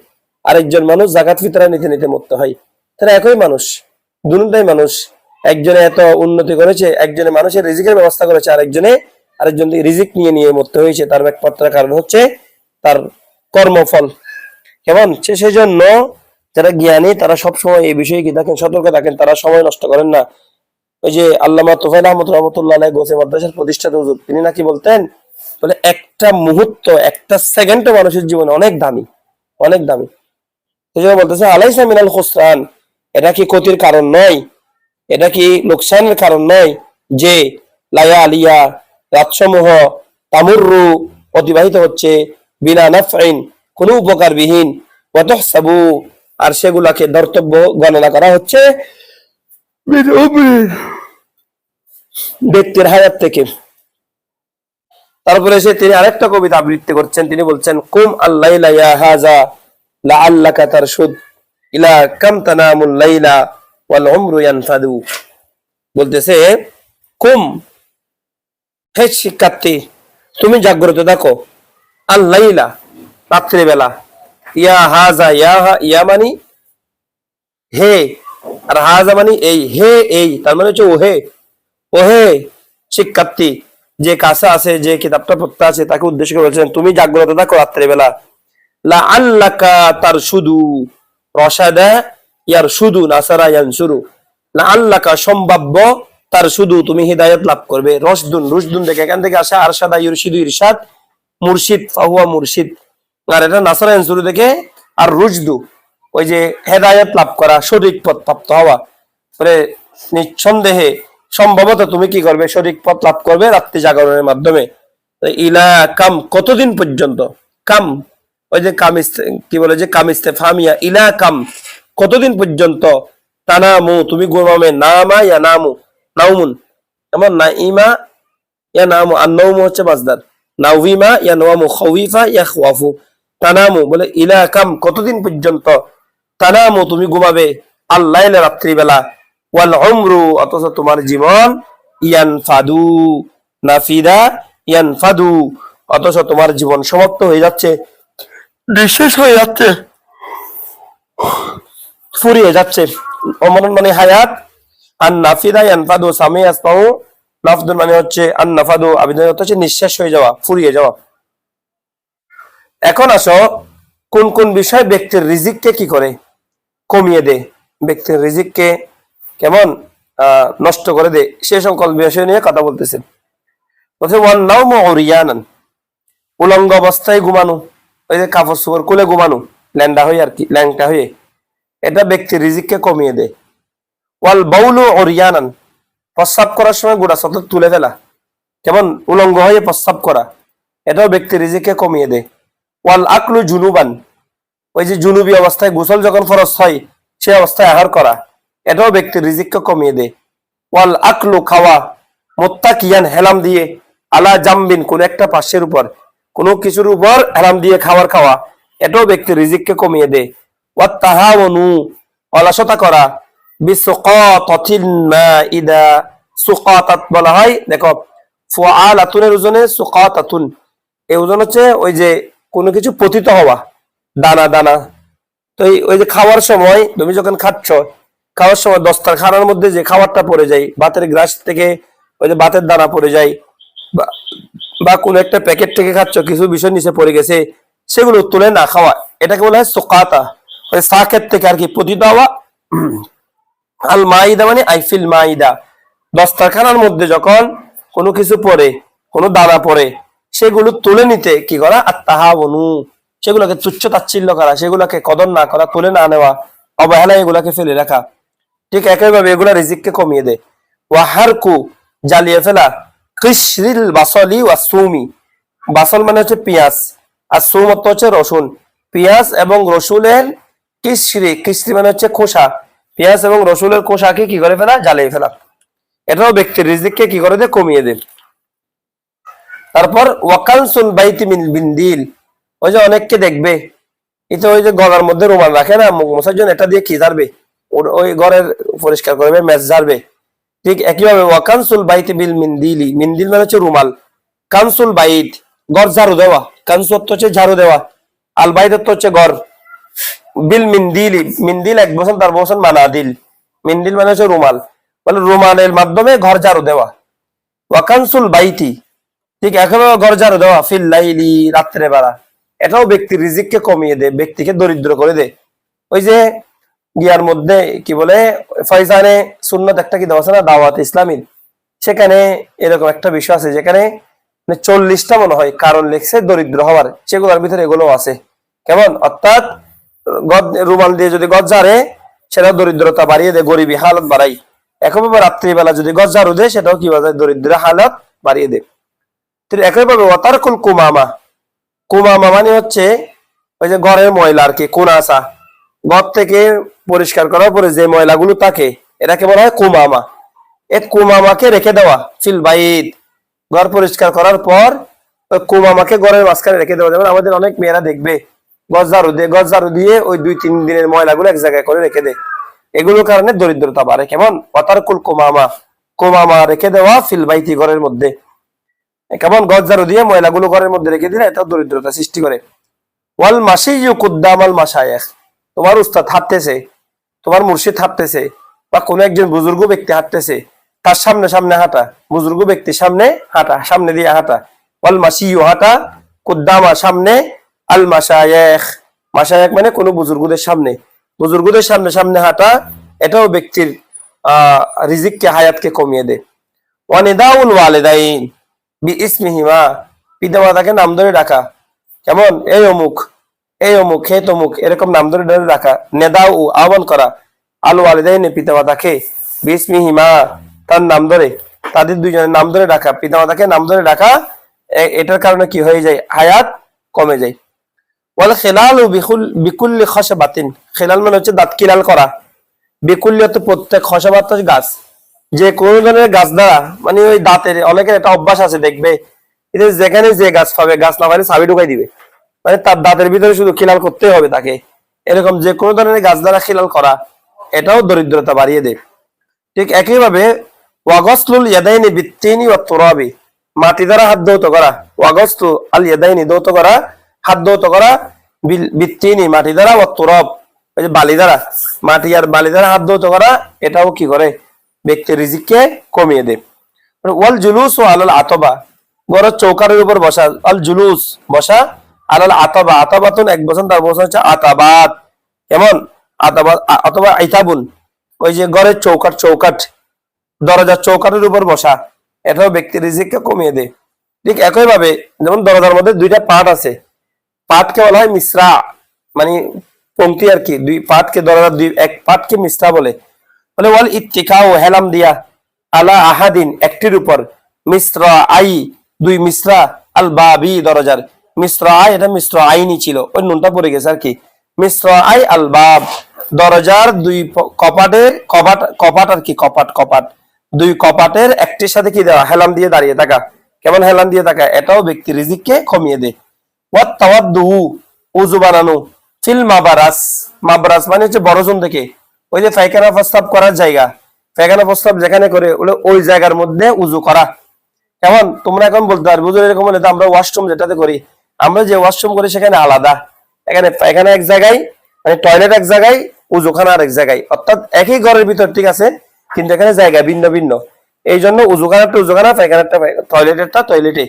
আরেকজন মানুষ জাকাত ফিতরা নিতে নিতে মরতে হয়। তাহলে একই মানুষ, দুটাই মানুষ, একজনে এত উন্নতি করেছে, একজনে মানুষের রিজিকের ব্যবস্থা করেছে, আরেকজন থেকে রিজিক নিয়ে নিয়ে মরতে হয়েছে। তার একমাত্র কারণ হচ্ছে তার কর্মফল। কেমন সেই জন্য যারা জ্ঞানী তারা সবসময় এই বিষয়ে কি থাকেন, সতর্ক থাকেন, তারা সময় নষ্ট করেন না। ওই যে আল্লামা তোফায়েল আহমদ রহমতুল্লাহ আলাইহি গোসে মাদ্রাসার প্রতিষ্ঠাতা হুজুর, তিনি নাকি বলতেন, বলে একটা মুহূর্ত, একটা সেকেন্ড মানুষের জীবনে অনেক দামি, অনেক দামি। এই জন্য বলতেছে আলাইসা মিনাল খুসরান, এটা কি ক্ষতির কারণ নয়, এটা কি লোকসানের কারণ নয় যে লায়া আলিয়া রাতসমূহ তামুররু অতিবাহিত হচ্ছে, বিনা নাফইন কোনো উপকারবিহীন, ওয়া তুহসাবু আর সেগুলাকে ধর্তব্য গণনা করা হচ্ছে, মিন উমরিন ব্যক্তির হায়াত থেকে। তারপরে এসে তিনি আরেকটা কবিতা আবৃত্তি করছেন, তিনি বলছেন কুম আল্লাইলা ইয়া হাযা লাআল্লাকা তারশুদ ইলা কাম তানামুল লাইলা ওয়াল উমরু ইয়ানফাদু। বলতেছে কুম, হে শিক্ষার্থী তুমি জাগ্রত থাকো, আল্লাইলা রাত্রি বেলা, ইয়া হাযা, ইয়া মানি হে, আর হাযা মানি এই, হে এই, তার মানে হচ্ছে ওহে, ওহে শিক্ষার্থী, যে কাছে আছে, যে কিতাবটা পড়তে আছে, তাকে উদ্দেশ্য করে বলছেন তুমি জাগ্রত থাকো রাত্রিবেলা। লা আল্লাকা তার শুধু, রসাদা ইয়ার শুধু, নাসারা ইয়ানসুরু, লা আল্লাকা সম্ভাব্য, তার শুধু তুমি হিদায়াত লাভ করবে। রশদুন, রুশদুন থেকে এখান থেকে আসে, আরশাদা ইরশিদু ইরশাদ, মুর্শিদ ফাহুয়া মুর্শিদ, আর এটা নাসারা ইয়ানসুরু থেকে, আর রুশদু ওই যে হেদায়াত লাভ করা, সঠিক পথ প্রাপ্ত হওয়া। মানে নিঃসন্দেহে সম্ভবত তুমি কি করবে, সঠিক পথ লাভ করবে রাত্রি জাগরণের মাধ্যমে। ইলা কাম কতদিন পর্যন্ত, কাম ওই যে কাম কি বলে যে কাম ইস্তেফামিয়া, ইলা কাম কতদিন পর্যন্ত, তানামু তুমি ঘুমাবে, নামা ইয়া নামু নাউমুন, এমন না ইমা ইয়া নামু, আর নৌমু হচ্ছে মাসদার, নাউইমা ইয়া নামু খাউইফা ইয়া খাওয়াফু, তানামু বলে ইলা কাম কতদিন পর্যন্ত, তানামু তুমি ঘুমাবে, আল্লাইলা রাত্রিবেলা, ওয়াল উমরু অথচ তোমার জীবন, ইয়ানফাদু নাফিদা ইয়ানফাদু অথচ তোমার জীবন সমাপ্ত হয়ে যাচ্ছে, নিঃশেষ হয়ে যাচ্ছে, ফুরিয়ে যাচ্ছে। অমরণ মানে হায়াত, আর নাফিদা ইয়ানফাদু সামি আসমাউ, নাফদুন মানে হচ্ছে আন নাফাদু, আবিদান হচ্ছে নিঃশেষ হয়ে যাওয়া, ফুরিয়ে যাওয়া। এখন আসো কোন কোন বিষয় ব্যক্তির রিজিককে কি করে কমিয়ে দেয়, ব্যক্তির রিজিককে কেমন নষ্ট করে দেয়, সে সকল বিষয় নিয়ে কথা বলতেছেন। বলছে ওয়ান নাওমু উরিয়ানান, উলঙ্গ অবস্থায় ঘুমানো, ওই যে কাপড় চোপড় খুলে ঘুমানো, ল্যাংটা হয়ে আর কি, ল্যাংটা হয়ে, এটা ব্যক্তির রিজিককে কমিয়ে দেয়। ওয়াল বাউলু উরিয়ানান, প্রস্রাব করার সময় গোড়া সতত তুলে ফেলা, কেমন উলঙ্গ হয়ে প্রস্রাব করা, এটাও ব্যক্তির রিজিককে কমিয়ে দেয়। ওয়াল আকলু জুনুবান, ওই যে জুনুবি অবস্থায় গোসল যখন ফরজ হয় সে অবস্থায় আহার করা, এটাও ব্যক্তির রিজিককে কমিয়ে দেয়। ওয়াল আকলু খাওয়া, মুত্তাকিয়ান হেলাম দিয়ে, আলা জামবিন কোন একটা পাশের উপর, কোনো কিছুর উপর হেলাম দিয়ে খাবার খাওয়া, এটাও ব্যক্তির রিজিককে কমিয়ে দেয়। ওয়াত তাহাওয়ানু, অলসতা করা, বিসুকাতাতিল মাইদা, সুকাতাত বলা হয়, দেখো ফুআলাতুনের ওজনে সুকাতাতুন, এই ওজন হচ্ছে ওই যে কোনো কিছু পতিত হওয়া, দানা দানা। তো ওই যে খাওয়ার সময় তুমি যখন খাচ্ছ, খাওয়ার সময় দস্তরখানার মধ্যে যে খাবারটা পড়ে যায়, ভাতের গ্রাস থেকে ওই যে ভাতের দানা পড়ে যায়, বা কোনো একটা প্যাকেট থেকে খাচ্ছ, কিছু বিষয় নিচে পড়ে গেছে, সেগুলো তুলে না খাওয়া, এটাকে বলা হয় সুকাতা, ওই সাকের থেকে আর কি পতিত হওয়া। আল মাইদা মানে আইফিল মাইদা, দস্তরখানার মধ্যে যখন কোনো কিছু পড়ে, কোনো দানা পড়ে, সেগুলো তুলে নিতে কি করা, আত্তাহাওয়ানু, সেগুলোকে তুচ্ছ তাচ্ছিল্য করা, সেগুলোকে কদর না করা, তুলে না নেওয়া, অবহেলায় এগুলাকে ফেলে রাখা, ঠিক একইভাবে এগুলা রিজিককে কমিয়ে দেয়। ওয়াহারকু, জ্বালিয়ে ফেলা, কিশরিল বাসলি ওয়া সুমি, বাসল মানে হচ্ছে পেঁয়াজ, আর সুম অর্থ হচ্ছে রসুন, পেঁয়াজ এবং রসুনের কিশরি, কিশরি মানে হচ্ছে খোসা, পেঁয়াজ এবং রসুনের খোসাকে কি করে ফেলা, জ্বালিয়ে ফেলা, এটাও ব্যক্তির রিজিককে কি করে দেয়, কমিয়ে দেয়। তারপর ওয়াকানসুল বাইতি মিন বিন্দিল, ওই যে অনেককে দেখবে এটা ওই যে গলার মধ্যে রুমাল রাখে না মুখ মোছার জন্য, এটা দিয়ে কি ঝাড়বে, ওই ঘরের পরিষ্কার করবে, মেজ ঝাড়বে, ঠিক একইভাবে ওয়াকানসুল বাইতি বিল মিন্দিলি, মিন্দিল মানে হচ্ছে রুমাল, কানসুল বাইত ঘর ঝাড়ু দেওয়া, কানসু অর্থ হচ্ছে ঝাড়ু দেওয়া, আল বাইত অর্থ হচ্ছে ঘর, বিল মিন্দিলি, মিন্দিল এক বছর তার বছর মানাদিল, মিন্দিল মানে হচ্ছে রুমাল, মানে রুমালের মাধ্যমে ঘর ঝাড়ু দেওয়া। ওয়াকানসুল বাইতি, ঠিক এখনো ঘর ঝাড়ু দেওয়া, ফিল লাইলি রাত্রে বেলা, এটাও ব্যক্তির রিজিককে কমিয়ে দেয়, ব্যক্তিকে দরিদ্র করে দেয়। ওই যে গিয়ার মধ্যে কি বলে ফয়জানে সুন্নত একটা কি দেওয়া আছে না, দাওয়াত ইসলামী, সেখানে এরকম একটা বিষয় আছে যেখানে 40টা মনে হয় কারণ লেখছে দরিদ্র হওয়ার, সেগুলোর ভিতরে এগুলো আছে, কেমন অর্থাৎ রুমাল দিয়ে যদি গজ ঝাড়ে সেটা দরিদ্রতা বাড়িয়ে দেয়, গরিবী হালত বাড়াই। একইভাবে রাত্রিবেলা যদি গজ ঝাড়ু দেয় সেটাও কি বাড়ায়, দরিদ্র হালত বাড়িয়ে দেয়। একইভাবে ওয়াতারকুল কুমামা, কুমামা মানে হচ্ছে ওই যে ঘরের ময়লা আর কি, কুনাসা, ঘর থেকে পরিষ্কার করার পরে যে ময়লাগুলো থাকে এটাকে বলা হয় কুমামা, এই কুমামাকে রেখে দেওয়া, ফিল বাইত ঘর পরিষ্কার করার পর ওই কুমামাকে ঘরের মাঝখানে রেখে দেওয়া। যেমন আমাদের অনেক মেয়েরা দেখবে গজ ঝাড়ু দিয়ে ওই 2-3 দিনের ময়লাগুলো এক জায়গায় করে রেখে দেয়, এগুলোর কারণে দরিদ্রতা বাড়ে। কেমন ওয়াতারকুল কুমামা, কুমামা রেখে দেওয়া ফিল বাইতি ঘরের মধ্যে, কেমন গজ ঝাড়ু দিয়ে ময়লাগুলো ঘরের মধ্যে রেখে দিলে এটা দরিদ্রতা সৃষ্টি করে। ওয়াল মাসিয়ু কুদ্দামাল মাশায়েখ, তোমার উস্তাদ হাঁটতেছে, তোমার মুর্শিদ হাঁটতেছে, বা কোনো একজন বুজুর্গ ব্যক্তি হাঁটতেছে, তার সামনে সামনে হাঁটা, বুজুর্গ ব্যক্তির সামনে হাঁটা, সামনে দিয়ে হাঁটা। ওয়াল মাসিয়ু হাঁটা, কুদ্দামা সামনে, আল মাশায়েখ, মাশায়েখ মানে কোনো বুজুর্গদের সামনে, বুজুর্গদের সামনে সামনে হাঁটা, এটাও ব্যক্তির রিজিককে হায়াতকে কমিয়ে দেয়। ওয়ানিদাউল ওয়ালিদাইন বিইসমিহিমা, পিতা মাতাকে নাম ধরে ডাকা, কেমন এই অমুক, এই অমুক, হে তমুক, এরকম নাম ধরে ধরে ডাকা। নেদাউ আহ্বান করা, আল ওয়ালিদাইন পিতা মাতাকে, বিইসমিহিমা তার নাম ধরে, তাদের দুইজনের নাম ধরে ডাকা, পিতা মাতাকে নাম ধরে ডাকা, এটার কারণে কি হয়ে যায়, হায়াত কমে যায়। ওয়াল খিলালু বিকুল্লি খশবাতিন, খিলাল মানে হচ্ছে দাঁত কিলাল করা, বিকুল্লি অর্থ প্রত্যেক, খশবাত গাছ, যে কোনো ধরনের গাছ দ্বারা, মানে ওই দাঁতের অনেকের একটা অভ্যাস আছে দেখবে, এটা যেখানে যে গাছ পাবে, গাছ না পারে চাবি ঢুকাই দিবে, মানে তার দাঁতের ভিতরে শুধু খিলাল করতে হবে তাকে, এরকম যে কোনো ধরনের গাছ দ্বারা খিলাল করা, এটাও দরিদ্রতা বাড়িয়ে দেয়। ঠিক একইভাবে ওয়াগসলুল ইয়াদাইনি বিত্তিনি ওয়াত তুরাবি, মাটি দ্বারা হাত ধৌত করা, ওয়াগসলু আল ইয়াদাইনি ধৌত করা, হাত ধৌত করা, বিত্তিনি মাটি দ্বারা, ওয়াত তুরাব ওই যে বালি দ্বারা, মাটি আর বালি দ্বারা হাত ধৌত করা, এটাও কি করে, ব্যক্তির রিজিককে কমিয়ে দেয়। ওয়াল জুলুস ও আলাল আতবা, বড় চৌকারের উপর বসা, আল জুলুস বসা, আলাল আতাবা, আতাবাতুন এক বচন, তার বচন হচ্ছে আতাবাত। কেমন? আতাবাত অথবা আইতাবুন, ওই যে ঘরের চৌকাট, চৌকাট, দরজার চৌকাটের উপর বসা, এটাও ব্যক্তির রিজিককে কমিয়ে দেয়। ঠিক একই ভাবে যেমন দরজার মধ্যে দুইটা পাট আছে, পাটকে বলা হয় মিসরা, মানে পংক্তি আর কি, দুই পাটকে দরজার দুই এক পাটকে মিসরা বলে। বলে ওয়াল ইত্তিকাউ, হেলাম দিয়া, আলা আহাদিন একটির উপর, মিসরা আই দুই মিসরা, আল বাবি দরজার, মিসরা আই এটা মিসরা আইনি ছিল, ওই নুনটা পড়ে গেছে আর কি, মিসরা আই আল বাব দরজার দুই কপাটের, কপাট কপাট আর কি, কপাট কপাট, দুই কপাটের একটির সাথে কি দেওয়া, হেলাম দিয়ে দাঁড়িয়ে থাকা। কেমন হেলাম দিয়ে থাকা? এটাও ব্যক্তির রিজিককে কমিয়ে দেয়। ওয়াত তাওয়াদ্দু, উযু বানানো, ফিল মাবারাস, মাবরাস মানে হচ্ছে বড়জন থেকে, ওই যে পায়খানা প্রস্তাব করার জায়গা, পায়খানা প্রস্তাব যেখানে করে ওই জায়গার মধ্যে উযু করা। কেমন? তোমরা এখন বলতে পারবে হুজুর এরকম হলে তো আমরা ওয়াশরুম যেটাতে করি, আমরা যে ওয়াশরুম করি সেখানে আলাদা, এখানে পায়খানা এক জায়গায়, মানে টয়লেট এক জায়গায়, উজুখানা আর এক জায়গায়, অর্থাৎ একই ঘরের ভিতর, ঠিক আছে, কিন্তু এখানে জায়গা ভিন্ন ভিন্ন। এই জন্য উজুখানাটা উজুখানা, পায়খানাটা টয়লেটেরটা টয়লেটে।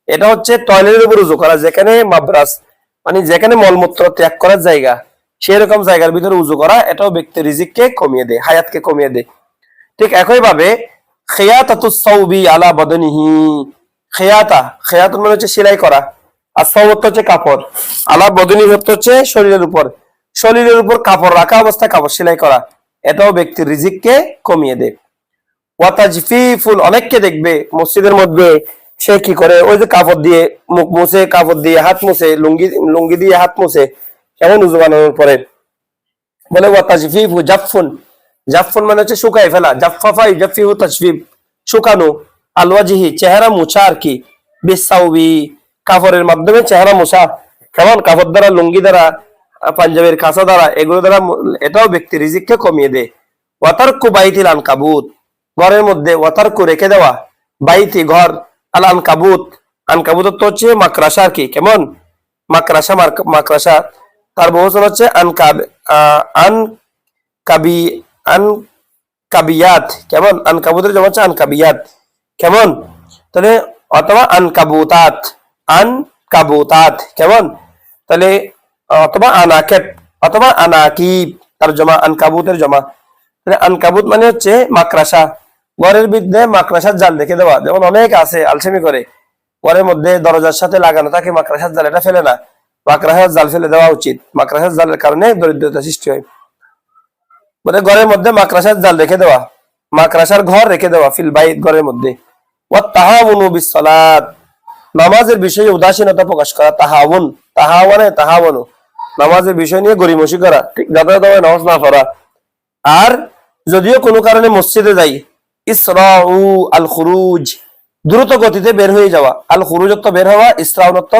এটা হচ্ছে টয়লেটের উপর উজু করা, যেখানে মাবরাস মানে যেখানে মলমূত্র ত্যাগ করার জায়গা, সেরকম জায়গার ভিতরে উজু করা, এটাও ব্যক্তির রিজিককে কমিয়ে দেয়, হায়াতকে কমিয়ে দেয়। ঠিক একই ভাবে খিয়াতাতুস সাওবি আলা বাদনিহি, খিয়াতা, খিয়াতুন মানে হচ্ছে সেলাই করা, আর সাওব হচ্ছে কাপড়, আলা বাদনিহি হচ্ছে শরীরের উপর, শরীরের উপর কাপড় রাখা অবস্থায় কাপড় সেলাই করা, এটাও ব্যক্তির রিজিককে কমিয়ে দেয়। ওয়াতাজফিফুল, অনেককে দেখবে মসজিদের মধ্যে সে কি করে, ওই যে কাপড় দিয়ে মুখ মুছে, কাপড় দিয়ে হাত মুছে, লুঙ্গি লুঙ্গি দিয়ে হাত মুছে, কেমন উজু বানানোর পরে। বলে ওয়াতাজফিফু জাফফুন, জাফফুন মানে হচ্ছে শুকাই ফেলা, জাফফাফা ইজাফিফু তাজফিফ, শুকানো, আল ওয়াজহি চেহারা মুছা আর কি, বিসাউবি কাপড়ের মাধ্যমে চেহারা মুছা, কেমন? কাপড় দ্বারা, লুঙ্গি দ্বারা, পাঞ্জাবের কাঁচা দ্বারা, এগুলো দ্বারা, এটাও ব্যক্তির রিজিককে কমিয়ে দেয়। ওয়াতারকু বাইতিল আনকাবুত, ঘরের মধ্যে, ওয়াতারকু রেখে দেওয়া, বাইতি ঘর, আল আনকাবুত, আনকাবুত তো হচ্ছে মাকড়াসা আর কি, কেমন? মাকড়াসা, মাকড়াসা, তার বহুবচন হচ্ছে আনকাব, আন কাবি, আন কাবিয়াত, কেমন? আনকাবুতের জমা হচ্ছে আনকাবিয়াত, কেমন? তাহলে অথবা আনকাবুতাত, আনকাবুতাত, কেমন? তাহলে অথবা আনাকেব, অথবা আনাকিব, তার জমা আনকাবুতের জমা। তাহলে আনকাবুত মানে হচ্ছে মাকড়াসা, ঘরের মধ্যে মাকড়াসার জাল রেখে দেওয়া, যেমন অনেক আছে আলসেমি করে, ঘরের মধ্যে দরজার সাথে লাগানো থাকে মাকড়াসার জাল, এটা ফেলে না, মাকড়াসার জাল ফেলে দেওয়া উচিত, মাকড়াসার জালের কারণে দরিদ্রতা সৃষ্টি হয়। মানে ঘরের মধ্যে মাকড়াসার জাল রেখে দেওয়া, মাকড়াসার ঘর রেখে দেওয়া, ফিল বাইত ঘরের মধ্যে। ওয়াত তাহাউনু বিসসালাত, নামাজের বিষয়ে উদাসীনতা প্রকাশ করা, তাহাউন, তাহাওয়ানে তাহাওয়ানু, নামাজের বিষয় নিয়ে গড়িমসি করা, ঠিক যাতায়াত নামাজ না পড়া। আর যদিও কোনো কারণে মসজিদে যাই, ইসরাউ আল খুরুজ, দ্রুত গতিতে বের হয়ে যাওয়া, আল খুরুজ অর্থ বের হওয়া, ইসরাউ অর্থ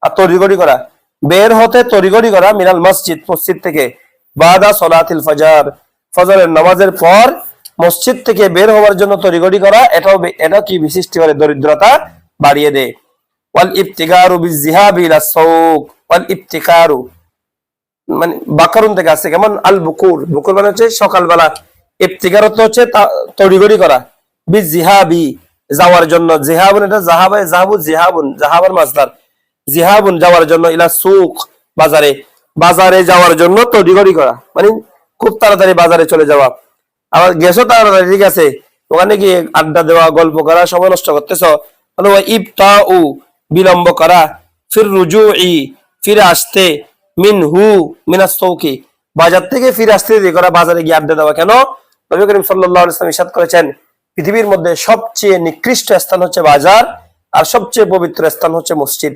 আর তড়িঘড়ি করা, বের হতে তড়িঘড়ি করা, মিনাল মসজিদ মসজিদ থেকে, বাদা সলাতিল ফজর, ফজরের নামাজের পর মসজিদ থেকে বের হওয়ার জন্য তড়িঘড়ি করা, এটা কি বিশিষ্ট করে দরিদ্রতা বাড়িয়ে দেয়। ওয়াল ইবতিকারু বিজিহাবি ইলা সাউক, ওয়াল ইবতিকারু মানে বাকারুন থেকে আসছে, কেমন? আল বুকুর, বুকুর মানে হচ্ছে সকালবেলা, ইবতিকার অর্থ হচ্ছে তড়িঘড়ি করা, বিজিহাবি যাওয়ার জন্য, জিহাবুন এটা জাহাবা, জাহাবু জিহাবুন, জাহাবার মাসদার, জিহাবুন যাওয়ার জন্য, ইলা সুক বাজারে, বাজারে যাওয়ার জন্য তড়িঘড়ি করা, মানে খুব তাড়াতাড়ি বাজারে চলে যাওয়া। আবার গেছো তাড়াতাড়ি, ঠিক আছে, ওখানে গিয়ে আড্ডা দেওয়া, গল্প করা, সময় নষ্ট করতেছ, ইবতাউ বিলম্ব করা, ফির রুজুই ফিরে আসতে, মিনহু মিনাস সৌকি বাজার থেকে ফিরে আসতে দেরি করা, বাজারে গিয়ে আড্ডা দেওয়া। কেন? নবী করিম সাল্লাল্লাহু আলাইহি ওয়াসাল্লাম ইরশাদ করেছেন, পৃথিবীর মধ্যে সবচেয়ে নিকৃষ্ট স্থান হচ্ছে বাজার, আর সবচেয়ে পবিত্র স্থান হচ্ছে মসজিদ।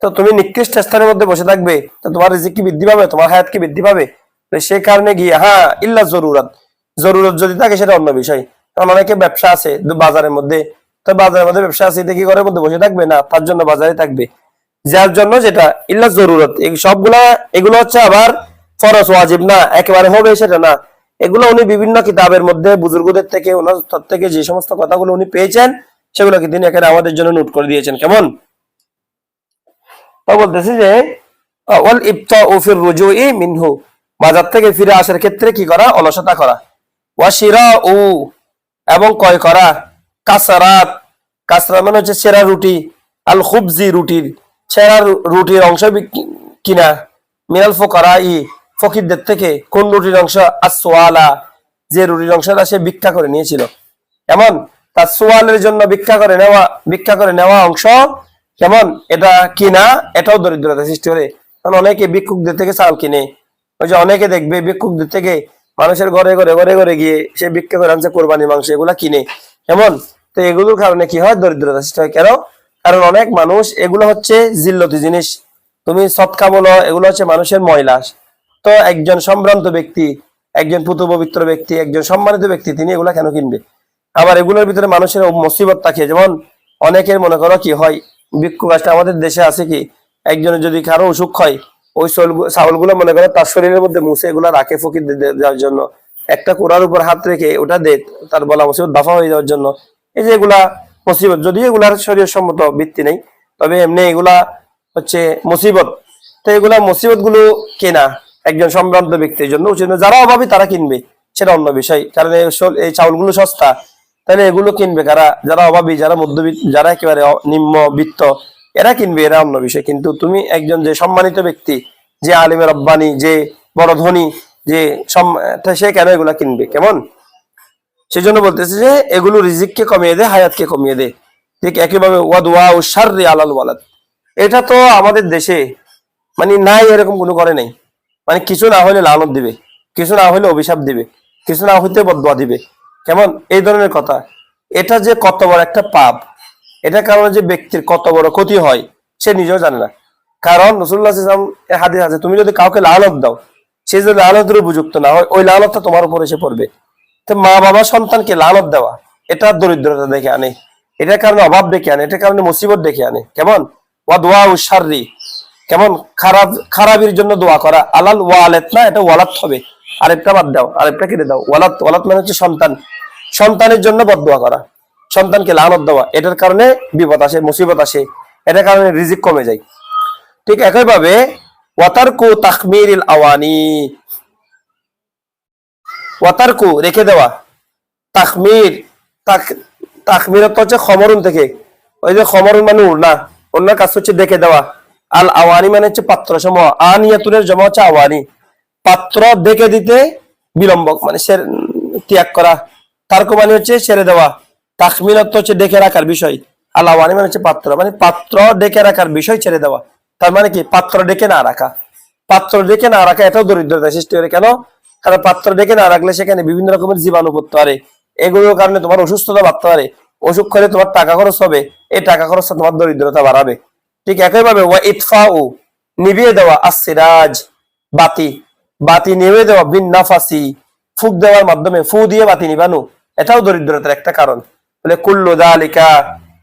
তো তুমি নিকৃষ্ট স্থানের মধ্যে বসে থাকবে, তো তোমার রিজিক কি বৃদ্ধি পাবে? তোমার হায়াত কি বৃদ্ধি পাবে? সেই কারণে গিয়ে, হ্যাঁ, ইল্লা জরুরত, জরুরত যদি থাকে সেটা অন্য বিষয়। কারণ অনেকে ব্যবসা আছে বাজারের মধ্যে, তো বাজারের মধ্যে ব্যবসা আছে, দেখি ঘরের মধ্যে বসে থাকবে না, তার জন্য বাজারে থাকবে, যার জন্য যেটা ইল্লা জরুরত। এই সবগুলা, এগুলো হচ্ছে আবার ফরজ, ওয়াজিব না, একেবারে হবে সেটা না। এগুলো উনি বিভিন্ন কিতাবের মধ্যে বুজুর্গদের থেকে, ওনার থেকে যে সমস্ত কথাগুলো উনি পেয়েছেন, সেগুলোকে তিনি এখানে আমাদের জন্য নোট করে দিয়েছেন। কেমন? তো বলতেছি যে ওয়াল ইবতাউ ফির রুজুই মিনহু, বাজার থেকে ফিরে আসার ক্ষেত্রে কি করা? অলসতা করা। ওয়া শিরাউ, এবং ক্রয় করা। কাসরাত, কাসরা মানে হচ্ছে সেরা রুটি, আল খুবজি রুটির, ছেঁড়া রুটির অংশ কিনা মিনাল ফোকারা ফকিরদের থেকে। কোন রুটির অংশ? আসওয়ালা, যে রুটির অংশটা সে ভিক্ষা করে নিয়েছিল। এমন তার সোয়ালের জন্য ভিক্ষা করে নেওয়া অংশ কেমন এটা কিনা, এটাও দরিদ্রতা সৃষ্টি করে। কারণ অনেকে ভিক্ষুকদের থেকে চাল কিনে, ওই যে অনেকে দেখবে ভিক্ষুকদের থেকে মানুষের ঘরে গিয়ে সে ভিক্ষা করে আনছে কোরবানি মাংস, এগুলা কিনে। এমন তো এগুলোর কারণে কি হয়? দরিদ্রতা সৃষ্টি হয়। কেন? কারণ অনেক মানুষ, এগুলো হচ্ছে জিল্লতি জিনিস, তুমি সৎকা বলো, এগুলো হচ্ছে মানুষের ময়লা। তো একজন সম্ভ্রান্ত ব্যক্তি, একজন পুত পবিত্র ব্যক্তি, একজন সম্মানিত ব্যক্তি, তিনি এগুলা কেন কিনবে? আবার এগুলোর ভিতরে মানুষের মুসিবত থাকে। যেমন অনেকের মনে করো কি হয়, ভিক্ষুক আসলে আমাদের দেশে আছে কি, একজনের যদি কারো অসুখ হয়, ওই চাউলগুলো মনে করো তার শরীরের মধ্যে মুছে এগুলা রাখে ফকির দেওয়ার জন্য। একটা কোড়ার উপর হাত রেখে ওটা দে, তার বলা মুসিবত দফা হয়ে যাওয়ার জন্য। এই যে এগুলা মুসিবত, যদিও এগুলার শরীর সম্মত ভিত্তি নেই, তবে এমনি এগুলা হচ্ছে মুসিবত। তো এগুলা মুসিবত গুলো কেনা একজন সম্ভ্রান্ত ব্যক্তির জন্য উচিত। যারা অভাবী তারা কিনবে, সেটা অন্য বিষয়, কারণ এই চাউলগুলো সস্তা। তাহলে এগুলো কিনবে কারা? যারা অভাবী, যারা মধ্যবিত্ত, যারা একেবারে নিম্নবিত্ত, এরা কিনবে, এরা অন্য বিষয়। কিন্তু তুমি একজন যে সম্মানিত ব্যক্তি, যে আলিমে রব্বানি, যে বড় ধনী, যে সে কেন এগুলা কিনবে? কেমন? সেজন্য বলতেছে যে এগুলো রিজিককে কমিয়ে দেয়, হায়াতকে কমিয়ে দেয়। ঠিক একইভাবে ওয়াদওয়া ও শাররি আলাল ওয়ালাদ, এটা তো আমাদের দেশে মানে নাই, এরকম কোনো করে নাই। মানে কিছু না হলে লানত দিবে, কিছু না হলে অভিশাপ দিবে, কিছু না হইতে বদদোয়া দিবে। কেমন এই ধরনের কথা? এটা যে কত বড় একটা পাপ, এটার কারণে যে ব্যক্তির কত বড় ক্ষতি হয় সে নিজেও জানে না। কারণ রাসূলুল্লাহ সাল্লাল্লাহু আলাইহি ওয়াসাল্লাম হাদিস আছে, তুমি যদি কাউকে লানত দাও, সে যদি লানতের উপযুক্ত না হয়, ওই লানতটা তোমার উপর এসে পড়বে। তো মা বাবা সন্তানকে লানত দেওয়া, এটা দরিদ্রতা দেখে আনে, এটার কারণে অভাব ডেকে আনে, এটার কারণে মুসিবত ডেকে আনে। কেমন? ওয়া দোয়া ও শাররি, কেমন খারাপের জন্য দোয়া করা। আলাল ওয়ালাদ না, এটা ওয়ালাদ হবে। আরেকটা বাদ দাও, আরেকটা কেটে দাও। ওয়ালাদ মানে হচ্ছে সন্তান, সন্তানের জন্য বদদোয়া করা, সন্তানকে লানত দেওয়া, এটার কারণে বিপদ আসে, মুসিবত আসে, এটার কারণে রিজিক কমে যায়। ঠিক একইভাবে ওয়াতারকু তাখমিরিল আওয়ানি, ওয়াতারকু রেখে দেওয়া, তাখমির, তাখমির হচ্ছে খমরুন থেকে, ওই যে খমরুন মানে উড়না, অন্য কাজ হচ্ছে ডেকে দেওয়া। আল আওয়ানি মানে হচ্ছে পাত্র সমূহ, আনিয়াতুনের জমা হচ্ছে আওয়ানি, পাত্র ডেকে দিতে বিলম্ব মানে ত্যাগ করা। তারকু মানে হচ্ছে ছেড়ে দেওয়া, তাকমিল হচ্ছে ডেকে রাখার বিষয়, আল আওয়ানি মানে হচ্ছে পাত্র, মানে পাত্র ডেকে রাখার বিষয় ছেড়ে দেওয়া। তার মানে কি? পাত্র ডেকে না রাখা, পাত্র ডেকে না রাখা, এটাও দরিদ্রতা সৃষ্টি করে। কেন? কারণ পাত্র ডেকে না রাখলে সেখানে বিভিন্ন রকমের জীবাণু পড়তে পারে, এগুলোর কারণে তোমার অসুস্থতা বাড়তে পারে, অসুখ করে তোমার টাকা খরচ হবে, এই টাকা খরচটা তোমার দরিদ্রতা বাড়াবে। ঠিক একইভাবে ওয়া ইতফাউ, নিভিয়ে দেওয়া, আসিরাজ, বাতি, বাতি নিভিয়ে দেওয়া, বিন নাফাসি, ফুক দেওয়ার মাধ্যমে, ফু দিয়ে বাতি নিবানো, এটাও দরিদ্রতার একটা কারণ। বলে কুল্লু যালিকা,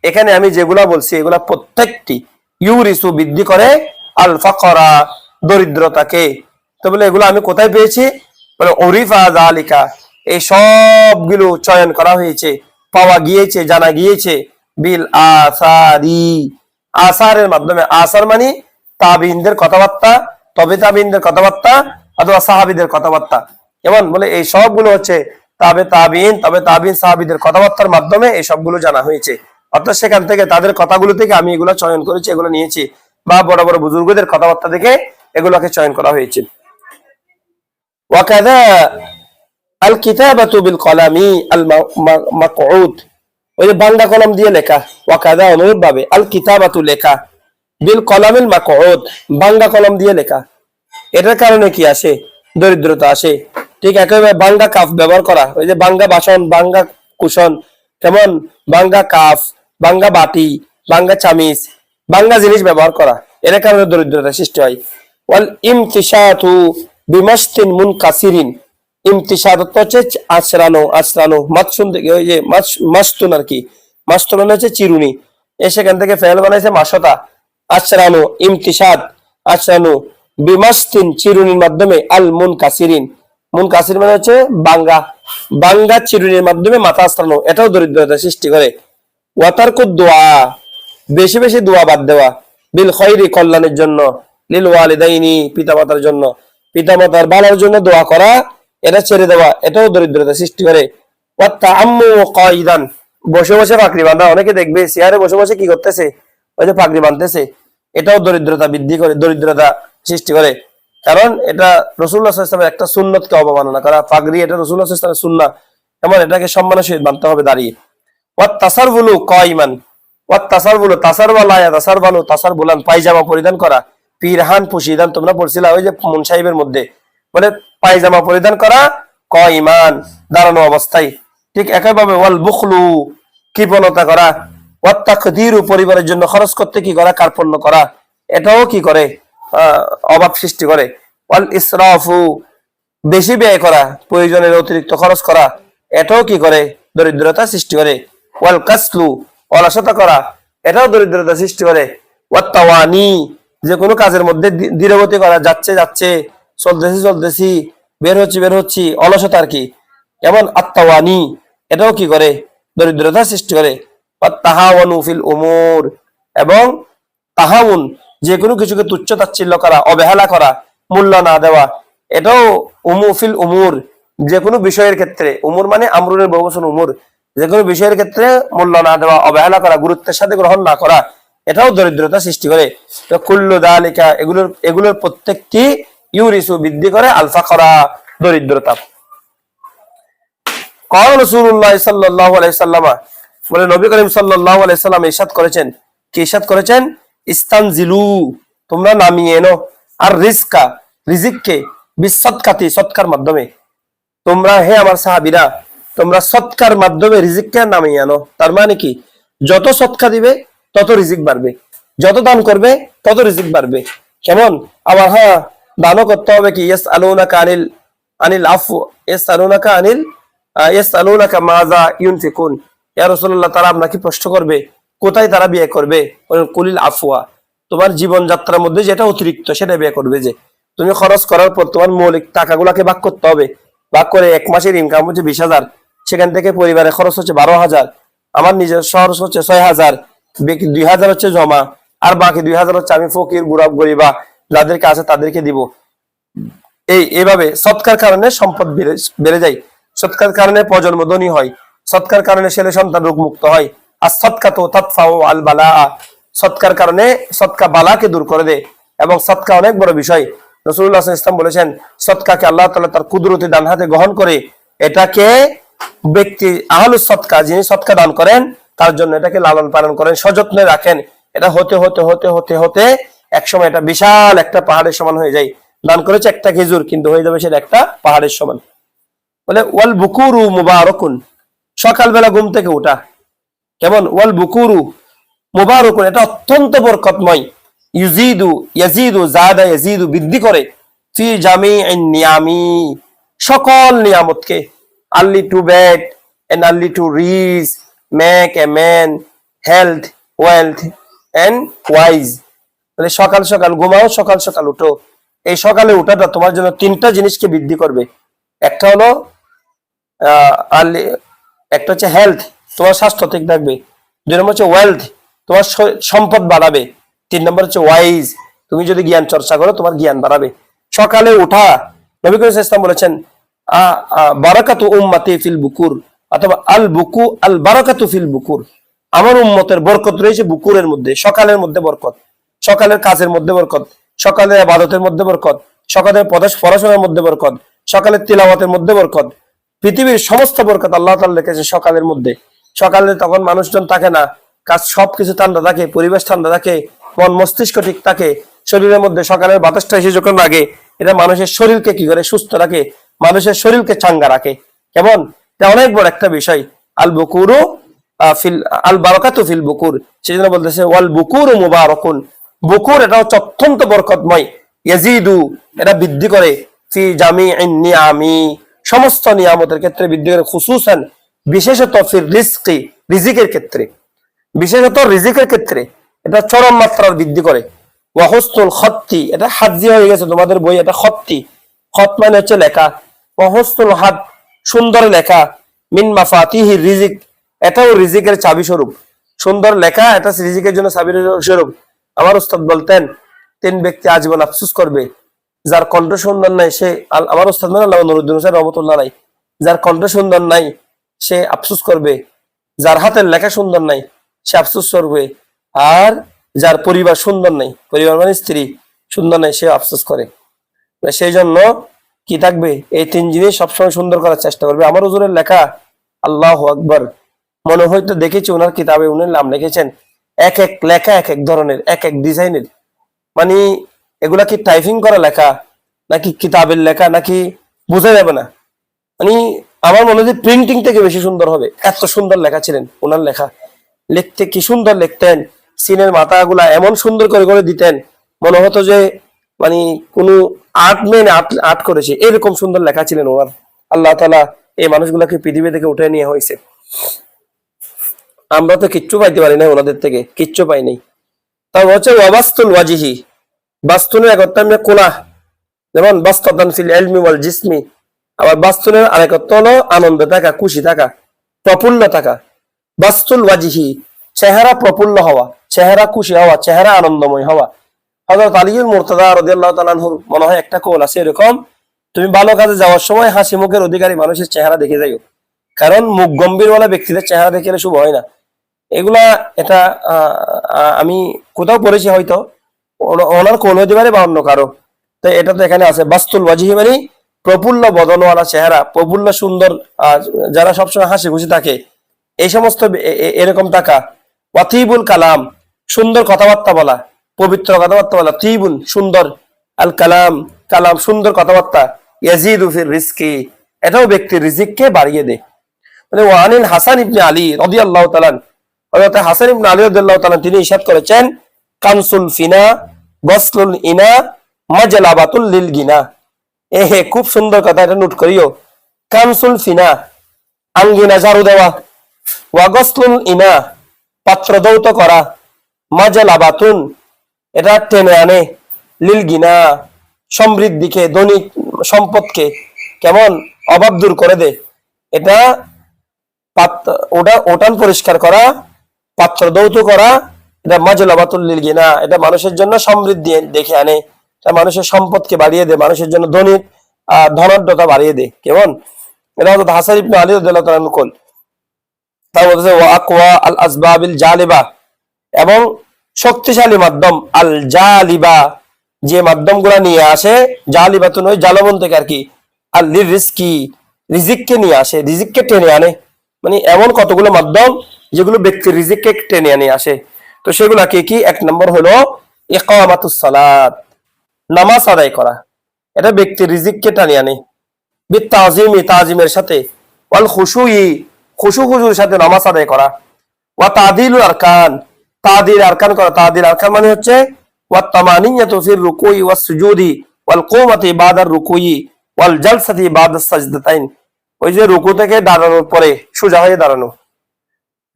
এখানে আমি যেগুলা বলছি এগুলা প্রত্যেকটি ইউরিসু বৃদ্ধি করে আল ফাকরা, দরিদ্রতাকে। তো বলে এগুলো আমি কোথায় পেয়েছি? বলে ওরিফা যালিকা, এই সবগুলো চয়ন করা হয়েছে, পাওয়া গিয়েছে, জানা গিয়েছে বিল আসারি, আসারের মাধ্যমে। আসার মানে তাবিনদের কথাবার্তা, তবে তাবিনদের কথাবার্তা অথবা সাহাবিদের কথাবার্তা। এমন বলে এই সবগুলো হচ্ছে তবে তাবিন সাহাবিদের কথাবার্তার মাধ্যমে এই সবগুলো জানা হয়েছে। অর্থাৎ সেখান থেকে তাদের কথাগুলো থেকে আমি এগুলো চয়ন করেছি, এগুলো নিয়েছি, বা বড় বড় বুজুর্গদের কথাবার্তা থেকে এগুলোকে চয়ন করা হয়েছে। ওয়াকাদা আল কিতাবাতু বিল কলামি আল মাকউদ, ওই যে বাংলা কলম দিয়ে লেখা। ওয়াকাদা অনুরূপ ভাবে আল কিতাবাতু লেখা, বিল কলামিল মাকউদ, বাংলা কলম দিয়ে লেখা, এটার কারণে কি আসে? দরিদ্রতা আসে। ঠিক একইভাবে বাংলা কাফ ব্যবহার করা, ওই যে বাংলা বাসন, বাংলা কুশন, কেমন বাংলা কাফ, বাংলা বাটি, বাংলা চামিচ, বাংলা জিনিস ব্যবহার করা, এর কারণে দরিদ্রতা সৃষ্টি হয়। ওয়াল ইমতিসাতু বিমাসতিন মুনকাসিরিন, ইমতিসাত হচ্ছে আছরানো, আছরানো, মাছুন থেকে, ওই যে মাস্তুন আর কি, মাস্তুন মানে হচ্ছে চিরুনি, সেখান থেকে ফেল বানাইছে মাসতা, আছরানো, ইমতিসাত, আছরানো, বিমাস্তিন, চিরুনির মাধ্যমে, আল মুনকাসিরিন, মুনকাসির মানে হচ্ছে বাঙ্গা, বাঙ্গা চিরুনির মাধ্যমে মাথা আছরানো, এটাও দরিদ্রতা সৃষ্টি করে। ওয়াতারকুদ দোয়া, বেশি বেশি দোয়া বাদ দেওয়া, বিল খৈরি, কল্যাণের জন্য, লিল ওয়ালিদাইনি, পিতামাতার জন্য, পিতামাতার ভালোর জন্য দোয়া করা, এটা ছেড়ে দেওয়া, এটাও দরিদ্রতা সৃষ্টি করে। ওয়াতাআম্মু কাইদান, বসে বসে পাগড়ি বাঁধা, অনেকে দেখবে চেয়ারে বসে বসে কি করতেছে? ওই যে পাগড়ি বাঁধতেছে। এটাও দরিদ্রতা বৃদ্ধি করে, দরিদ্রতা সৃষ্টি করে। কারণ এটা রাসূলুল্লাহ সাল্লাল্লাহু আলাইহি ওয়াসাল্লামের একটা সুন্নতকে অবমাননা করা। পাগড়ি এটা রাসূলুল্লাহ সাল্লাল্লাহু আলাইহি ওয়াসাল্লামের সুন্নাহ, এমন এটাকে সম্মানের সহিত মানতে হবে দাঁড়িয়ে। ওয়াত তাসারবুলু কাইমান, ওয়াত তাসারবুলু তাসারবালা ইয়া তাসারবালু, তাসারবুলান পায়জামা পরিধান করা, পিরহান পুশিদান, তোমরা পড়ছিলা ওই যে মুন সাহিবের মধ্যে বলে পায়জামা পরিধান করা কাইমান দাঁড়ানো অবস্থায়। ঠিক একইভাবে ওয়াল বুখলু কৃপণতা করা, ওয়াত তাকদিরু পরিবারের জন্য খরচ করতে কি করা, কার্পণ্য করা, এটাও কি করে অভাব সৃষ্টি করে। ওয়াল ইসরাফু বেশি ব্যয় করা, প্রয়োজনের অতিরিক্ত খরচ করা, এটাও কি করে দরিদ্রতা সৃষ্টি করে। ওয়াল কাসলু অলসতা করা, এটাও দরিদ্রতা সৃষ্টি করে। ওয়াত তাওয়ানি যে কোনো কাজের মধ্যে ধীরগতি করা, যাচ্ছে যাচ্ছে, চলতেছি বের হচ্ছি অলসতা আর কি, এমন আত্তাওয়ানি এটাও কি করে দরিদ্রতা সৃষ্টি করে। ওয়াত তাহাওয়ানু ফিল উমুর এবং তাহাউন যে কোনো কিছুকে তুচ্ছ তাচ্ছিল্য করা, অবহেলা করা, মূল্য না দেওয়া, এটাও ফিল উমুর যে কোনো বিষয়ের ক্ষেত্রে, উমুর মানে আমরুরের বহুবচন উমুর, যে কোনো বিষয়ের ক্ষেত্রে মূল্য না দেওয়া, অবহেলা করা, গুরুত্বের সাথে গ্রহণ না করা, এটাও দরিদ্রতা সৃষ্টি করে। তো কুল্লু যালিকা এগুলোর প্রত্যেকটি ইউরিসু বৃদ্ধি করে আল ফাকরা দরিদ্রতা। ক্বাল রাসূলুল্লাহ সাল্লাল্লাহু আলাইহি ওয়াসাল্লাম বলে নবী করিম সাল্লাল্লাহু আলাইহি ওয়াসাল্লাম ইরশাদ করেছেন, কি ইরশাদ করেছেন? ইস্তানজিলু তোমরা নামিয়ে এনো, আর রিজকা রিজিককে বিসদকাতি সৎকার মাধ্যমে, তোমরা হে আমার সাহাবীরা তোমরা সৎকার মাধ্যমে রিজিককে নামিয়ে আনো। তার মানে কি যত সৎকা দিবে তত রিজিক বাড়বে, যত দান করবে তত রিজিক বাড়বে। কেমন আবার হ্যাঁ দানও করতে হবে কি ইয়াসআলুনাকা আনিল আফু ইয়াসআলুনাকা মাযা ইউনফিকুন, ইয়া রাসূলুল্লাহ তারা আপনাকে প্রশ্ন করবে কোথায় তারা ব্যয় করবে, কুলিল আফওয়া তোমার জীবন যাত্রার মধ্যে যেটা অতিরিক্ত সেটা ব্যয় করবে। যে তুমি খরচ করার পর তোমার মৌলিক টাকাগুলাকে ভাগ করতে হবে, ভাগ করে এক মাসের ইনকাম হচ্ছে 20,000, সেখান থেকে পরিবারের খরচ হচ্ছে 12,000, আমার নিজের খরচ হচ্ছে 6,000, 2,000 হচ্ছে জমা, আর বাকি 2,000 হচ্ছে আমি ফকির গরিবা যাদেরকে আছে তাদেরকে দিব। এইভাবে সৎকার কারণে সম্পদ বেড়ে যায়, সৎকার কারণে প্রজন্ম ধনী হয়, সৎকার কারণে ছেলে সন্তান রোগমুক্ত হয়। আর সৎকাতু তাদফাউ আল বালা, সৎকার কারণে সৎকা বালাকে দূর করে দেয়, এবং সৎকা অনেক বড় বিষয়। রাসূলুল্লাহ সাল্লাল্লাহু আলাইহি ওয়াসাল্লাম বলেছেন সৎকাকে আল্লাহ তাআলা তার কুদরতি ডান হাতে গ্রহণ করে এটাকে ব্যক্তি আহলুস সৎকা যিনি সৎকা দান করেন তার জন্য এটাকে লালন পালন করেন, সযত্নে রাখেন। এটা হতে হতে হতে হতে হতে একসময় এটা বিশাল একটা পাহাড়ের সমান হয়ে যায়। দান করেছে একটা খেজুর, কিন্তু হয়ে যাবে সেটা একটা পাহাড়ের সমান। বলে ওয়াল বুকুরু মুবারাকুন, সকালবেলা ঘুম থেকে ওঠা কেমন, ওয়াল বুকুরু মুবারাকুন এটা অত্যন্ত বরকতময়। ইয়াজিদু জাদা ইয়াজিদু বৃদ্ধি করে, ফি জামিইন নিয়ামি সকল নিয়ামতকে, early to bed and early to rise, make a man, health, wealth and wise. মানে সকাল সকাল ঘুমাও, সকাল সকাল উঠো। এই সকালে উঠাটা তোমার জন্য তিনটা জিনিসকে বৃদ্ধি করবে। একটা হলো একটা হচ্ছে হেলথ, তোমার স্বাস্থ্য ঠিক থাকবে। 2 নম্বর হচ্ছে ওয়েলথ, তোমার সম্পদ বাড়াবে। 3 নম্বর হচ্ছে ওয়াইজ, তুমি যদি জ্ঞান চর্চা করো তোমার জ্ঞান বাড়াবে। সকালে উঠা, নবী করিম সাল্লাল্লাহু আলাইহি ওয়াসাল্লাম বলেছেন বারাকাতু উম্মতি ফিল বুকুর, অথবা আল বারাকাতু ফিল বুকুর, আমার উম্মতের বরকত রয়েছে বুকুরের মধ্যে, সকালের মধ্যে বরকত, সকালের কাজের মধ্যে বরকত, সকালের ইবাদতের মধ্যে বরকত, সকালের পড়াশোনার মধ্যে বরকত, সকালের তিলাওয়াতের মধ্যে বরকত। পৃথিবীর সমস্ত বরকত আল্লাহ তাআলা রেখেছে সকালের মধ্যে। সকালে তখন মানুষজন থাকে না, কাজ সবকিছু ঠান্ডা থাকে, পরিবেশ ঠান্ডা থাকে, মন মস্তিষ্ক ঠিক থাকে, শরীরের মধ্যে সকালের বাতাসটা এসে যখন লাগে এটা মানুষের শরীরকে কি করে সুস্থ রাখে, মানুষের শরীরকে চাঙ্গা রাখে। কেমন এটা অনেক বড় একটা বিষয়। আল বুকুরু ফিল আল বারাকাতু ফিল বুকুর, সেজন্য বলতেছে ওয়াল বুকুরু মুবারাকুন, বুকুর এটা হচ্ছে অত্যন্ত বরকতময়। ইয়াজিদু এটা বৃদ্ধি করে, ফি জামিইন নিয়ামি সমস্ত নিয়ামতের ক্ষেত্রে বৃদ্ধি করে, খুসুসান বিশেষত ফির রিজকি রিজিকের ক্ষেত্রে, বিশেষত রিজিকের ক্ষেত্রে এটা চরম মাত্রার বৃদ্ধি করে। ওয়া হুসনুল খত্তি এটা হাজি হয়ে গেছে তোমাদের বই, এটা খত্তি, খত মানে হচ্ছে লেখা। ওয়া হুসনুল হাদ সুন্দর লেখা, মিন মাফাতিহির রিজিক এটাও রিজিকের চাবি স্বরূপ। সুন্দর লেখা এটা রিজিকের জন্য চাবি স্বরূপ। আমার উস্তাদ বলতেন 3 ব্যক্তি আজীবন আফসোস করবে, যার কণ্ঠ সুন্দর নাই সে, আমার উস্তাদ মানে আল্লাহ নুরুদ্দিন হোসেন রহমাতুল্লাহ আলাইহি, যার কণ্ঠ সুন্দর নাই সে আফসোস করবে, যার হাতের লেখা সুন্দর নাই সে আফসোস করবে, আর যার পরিবার সুন্দর নেই, পরিবার মানে স্ত্রী সুন্দর নেই, সে আফসোস করে। সেই জন্য কি থাকবে, এই তিন জিনিস সবসময় সুন্দর করার চেষ্টা করবে। আমার হুজুরের লেখা, আল্লাহু আকবার, মনে হয়তো দেখেছি ওনার কিতাবে উনি নাম লিখেছেন, এক এক লেখা এক এক ধরনের, এক এক ডিজাইনের। মানে এগুলা কি টাইপিং করা লেখা নাকি কিতাবের লেখা নাকি বোঝা যাবে না। মানে আমার মনে হয় প্রিন্টিং থেকে বেশি সুন্দর হবে, এত সুন্দর লেখা ছিলেন ওনার লেখা। লিখতে কি সুন্দর লিখতেন, সিনের মাথাগুলা এমন সুন্দর করে করে দিতেন, মনে হতো যে মানে কোন আর্ট মেন আর্ট করেছে, এরকম সুন্দর লেখা ছিলেন ওনার। আল্লাহ তাআলা এই মানুষগুলাকে পৃথিবী থেকে উঠে নিয়ে হয়েছে। আমরা তো কিচ্ছু পাইতে পারি না ওনাদের থেকে, কিচ্ছু পাই নাই। তারপর হচ্ছে ওয়াবাস্তুল ওয়াজিহি, বাস্তুনের এক অর্থ আমরা কোনা, যেমন বাস্তাতান ফিল ইলমি ওয়াল জিসমি। আবার বাস্তুনের আরেক অর্থ হলো আনন্দ থাকা, খুশি থাকা, প্রফুল্ল থাকা। বাস্তুল ওয়াজিহি, চেহারা প্রফুল্ল হওয়া, চেহারা খুশি হওয়া, চেহারা আনন্দময় হওয়া। হযরত আলীউল মুর্তজা রাদিয়াল্লাহু তাআলা আনহুর মনে হয় একটা কওল আছে এরকম, তুমি ভালো কাজে যাওয়ার সময় হাসি মুখের অধিকারী মানুষের চেহারা দেখে যাইও, কারণ মুখ গম্ভীর ওয়ালা ব্যক্তিদের চেহারা দেখলে শুভ হয় না। এগুলা এটা আমি কোথাও পড়েছি, হয়তো ওনার কোন হতে পারে বা অন্য কারো। তো এটা তো এখানে আছে, বাস্তুল ওয়াজিহি মানে প্রফুল্ল বদনওয়ালা চেহারা, প্রফুল্ল সুন্দর, যারা সবসময় হাসি খুশি থাকে, এই সমস্ত এরকম থাকা। ওয়াতিবুল কালাম, সুন্দর কথাবার্তা বলা, পবিত্র কথাবার্তা বলা। তিবুল সুন্দর, আল কালাম কালাম সুন্দর কথাবার্তা। ইয়াজিদু ফির রিজকি, এটাও ব্যক্তির রিজিককে বাড়িয়ে দেয়। মানে ওয়ানিল হাসান ইবনে আলী রাদিয়াল্লাহু তাআলা, হযরত হাসান ইবনে আলী রাদিয়াল্লাহু তাআলা তিনি ইরশাদ করেছেন, কানসুল ফিনা গসলুল ইনা মাজলাবাতুল লিল গিনা। খুব সুন্দর কথা, এটা নোট করিও। কানসুল ফিনা, আঙ্গিনা ঝাড়ু দেওয়া, ওয়া গসলুল ইনা, পাত্র ধৌত করা, মাজলাবাতুন, এটা টেনে আনে, লিল গিনা, সমৃদ্ধিকে, ধনী সম্পদকে কেমন অভাব দূর করে দে। এটা ওটান পরিষ্কার করা, পাত্র ধৌত করা, এটা মাজলাবাতুল লিল গিনা, এটা মানুষের জন্য সমৃদ্ধি দেখে আনে, এটা মানুষের সম্পদকে বাড়িয়ে দেয়, মানুষের জন্য ধনাঢ্যতা বাড়িয়ে দেয়। কেমন, এটা হযরত হাসান ইবনে আলী রাদিয়াল্লাহু তাআলা কল। তার মধ্যে ওয়া আকওয়া আল আসবাবিল জালিবা, এবং শক্তিশালী মাধ্যম, আল জালিবা, যে মাধ্যমগুলা নিয়ে আসে, জালিবাতুন ওই জালবন থেকে আর কি, আল রিজকি, রিজিককে নিয়ে আসে, রিজিককে টেনে আনে। মানে এমন কতগুলো মাধ্যম যেগুলো ব্যক্তির রিজিককে টেনে আনে আসে। তো সেগুলা কি কি? এক নম্বর হলো ইকামাতুস সালাত, নামাজ আদায় করা, এটা ব্যক্তির রিজিককে টানে আনে। বিত তাজিমি, তাজিমের সাথে, ওয়াল খুশুই, খুশুর সাথে নামাজ আদায় করা। ওয়া তাদিলুল আরকান, তাদিল আরকান করা। তাদিল আরকান মানে হচ্ছে ওয়া তামানিয়াতু ফির রুকুই ওয়াস সুজুদি ওয়াল কুমাতি বাদার রুকুই ওয়াল জালসাতি বাদাস সাজদাতাইন। ওই যে রুকু থেকে দাঁড়ানোর পরে সোজা হয়ে দাঁড়ানো,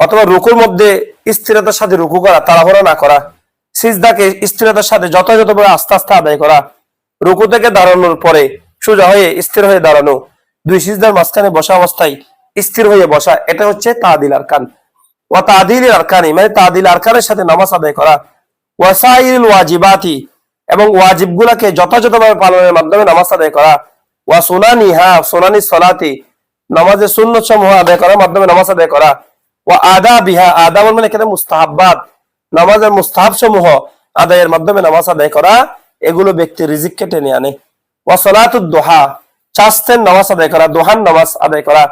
অথবা রুকুর মধ্যে স্থিরতার সাথে রুকু করা, তাড়াহুড়া না করা। সিজদাকে স্থিরতার সাথে যথাযথভাবে আস্তে আস্তে আদায় করা। রুকু থেকে দাঁড়ানোর পরে সোজা হয়ে স্থির হয়ে দাঁড়ানো, দুই সিজদার মাঝখানে বসা অবস্থায় স্থির হয়ে বসা, এটা হচ্ছে তাদিল আরকান। ওয়া তাদিলুল আরকানি মানে তাদিল আরকানের সাথে নামাজ আদায় করা। ওয়াসাইরুল ওয়াজিবাতি, এবং ওয়াজিবগুলোকে যথাযথভাবে পালনের মাধ্যমে নামাজ আদায় করা। ওয়া সুনানিহা, সুনানি সলাতি, নামাজের সুন্নত সমূহ আদায় করার মাধ্যমে নামাজ আদায় করা। ওয়া আদাবিহা, আদাব মানে এখানে মুস্তাহাব্বাত, নামাজের মুস্তাহাব সমূহ আদায়ের মাধ্যমে নামাজ আদায় করা, এগুলো ব্যক্তির রিজিককে টেনে আনে। ওয়া সালাতুদ দুহা, চাস্তের নামাজ আদায় করা, দুহান নামাজ আদায় করা।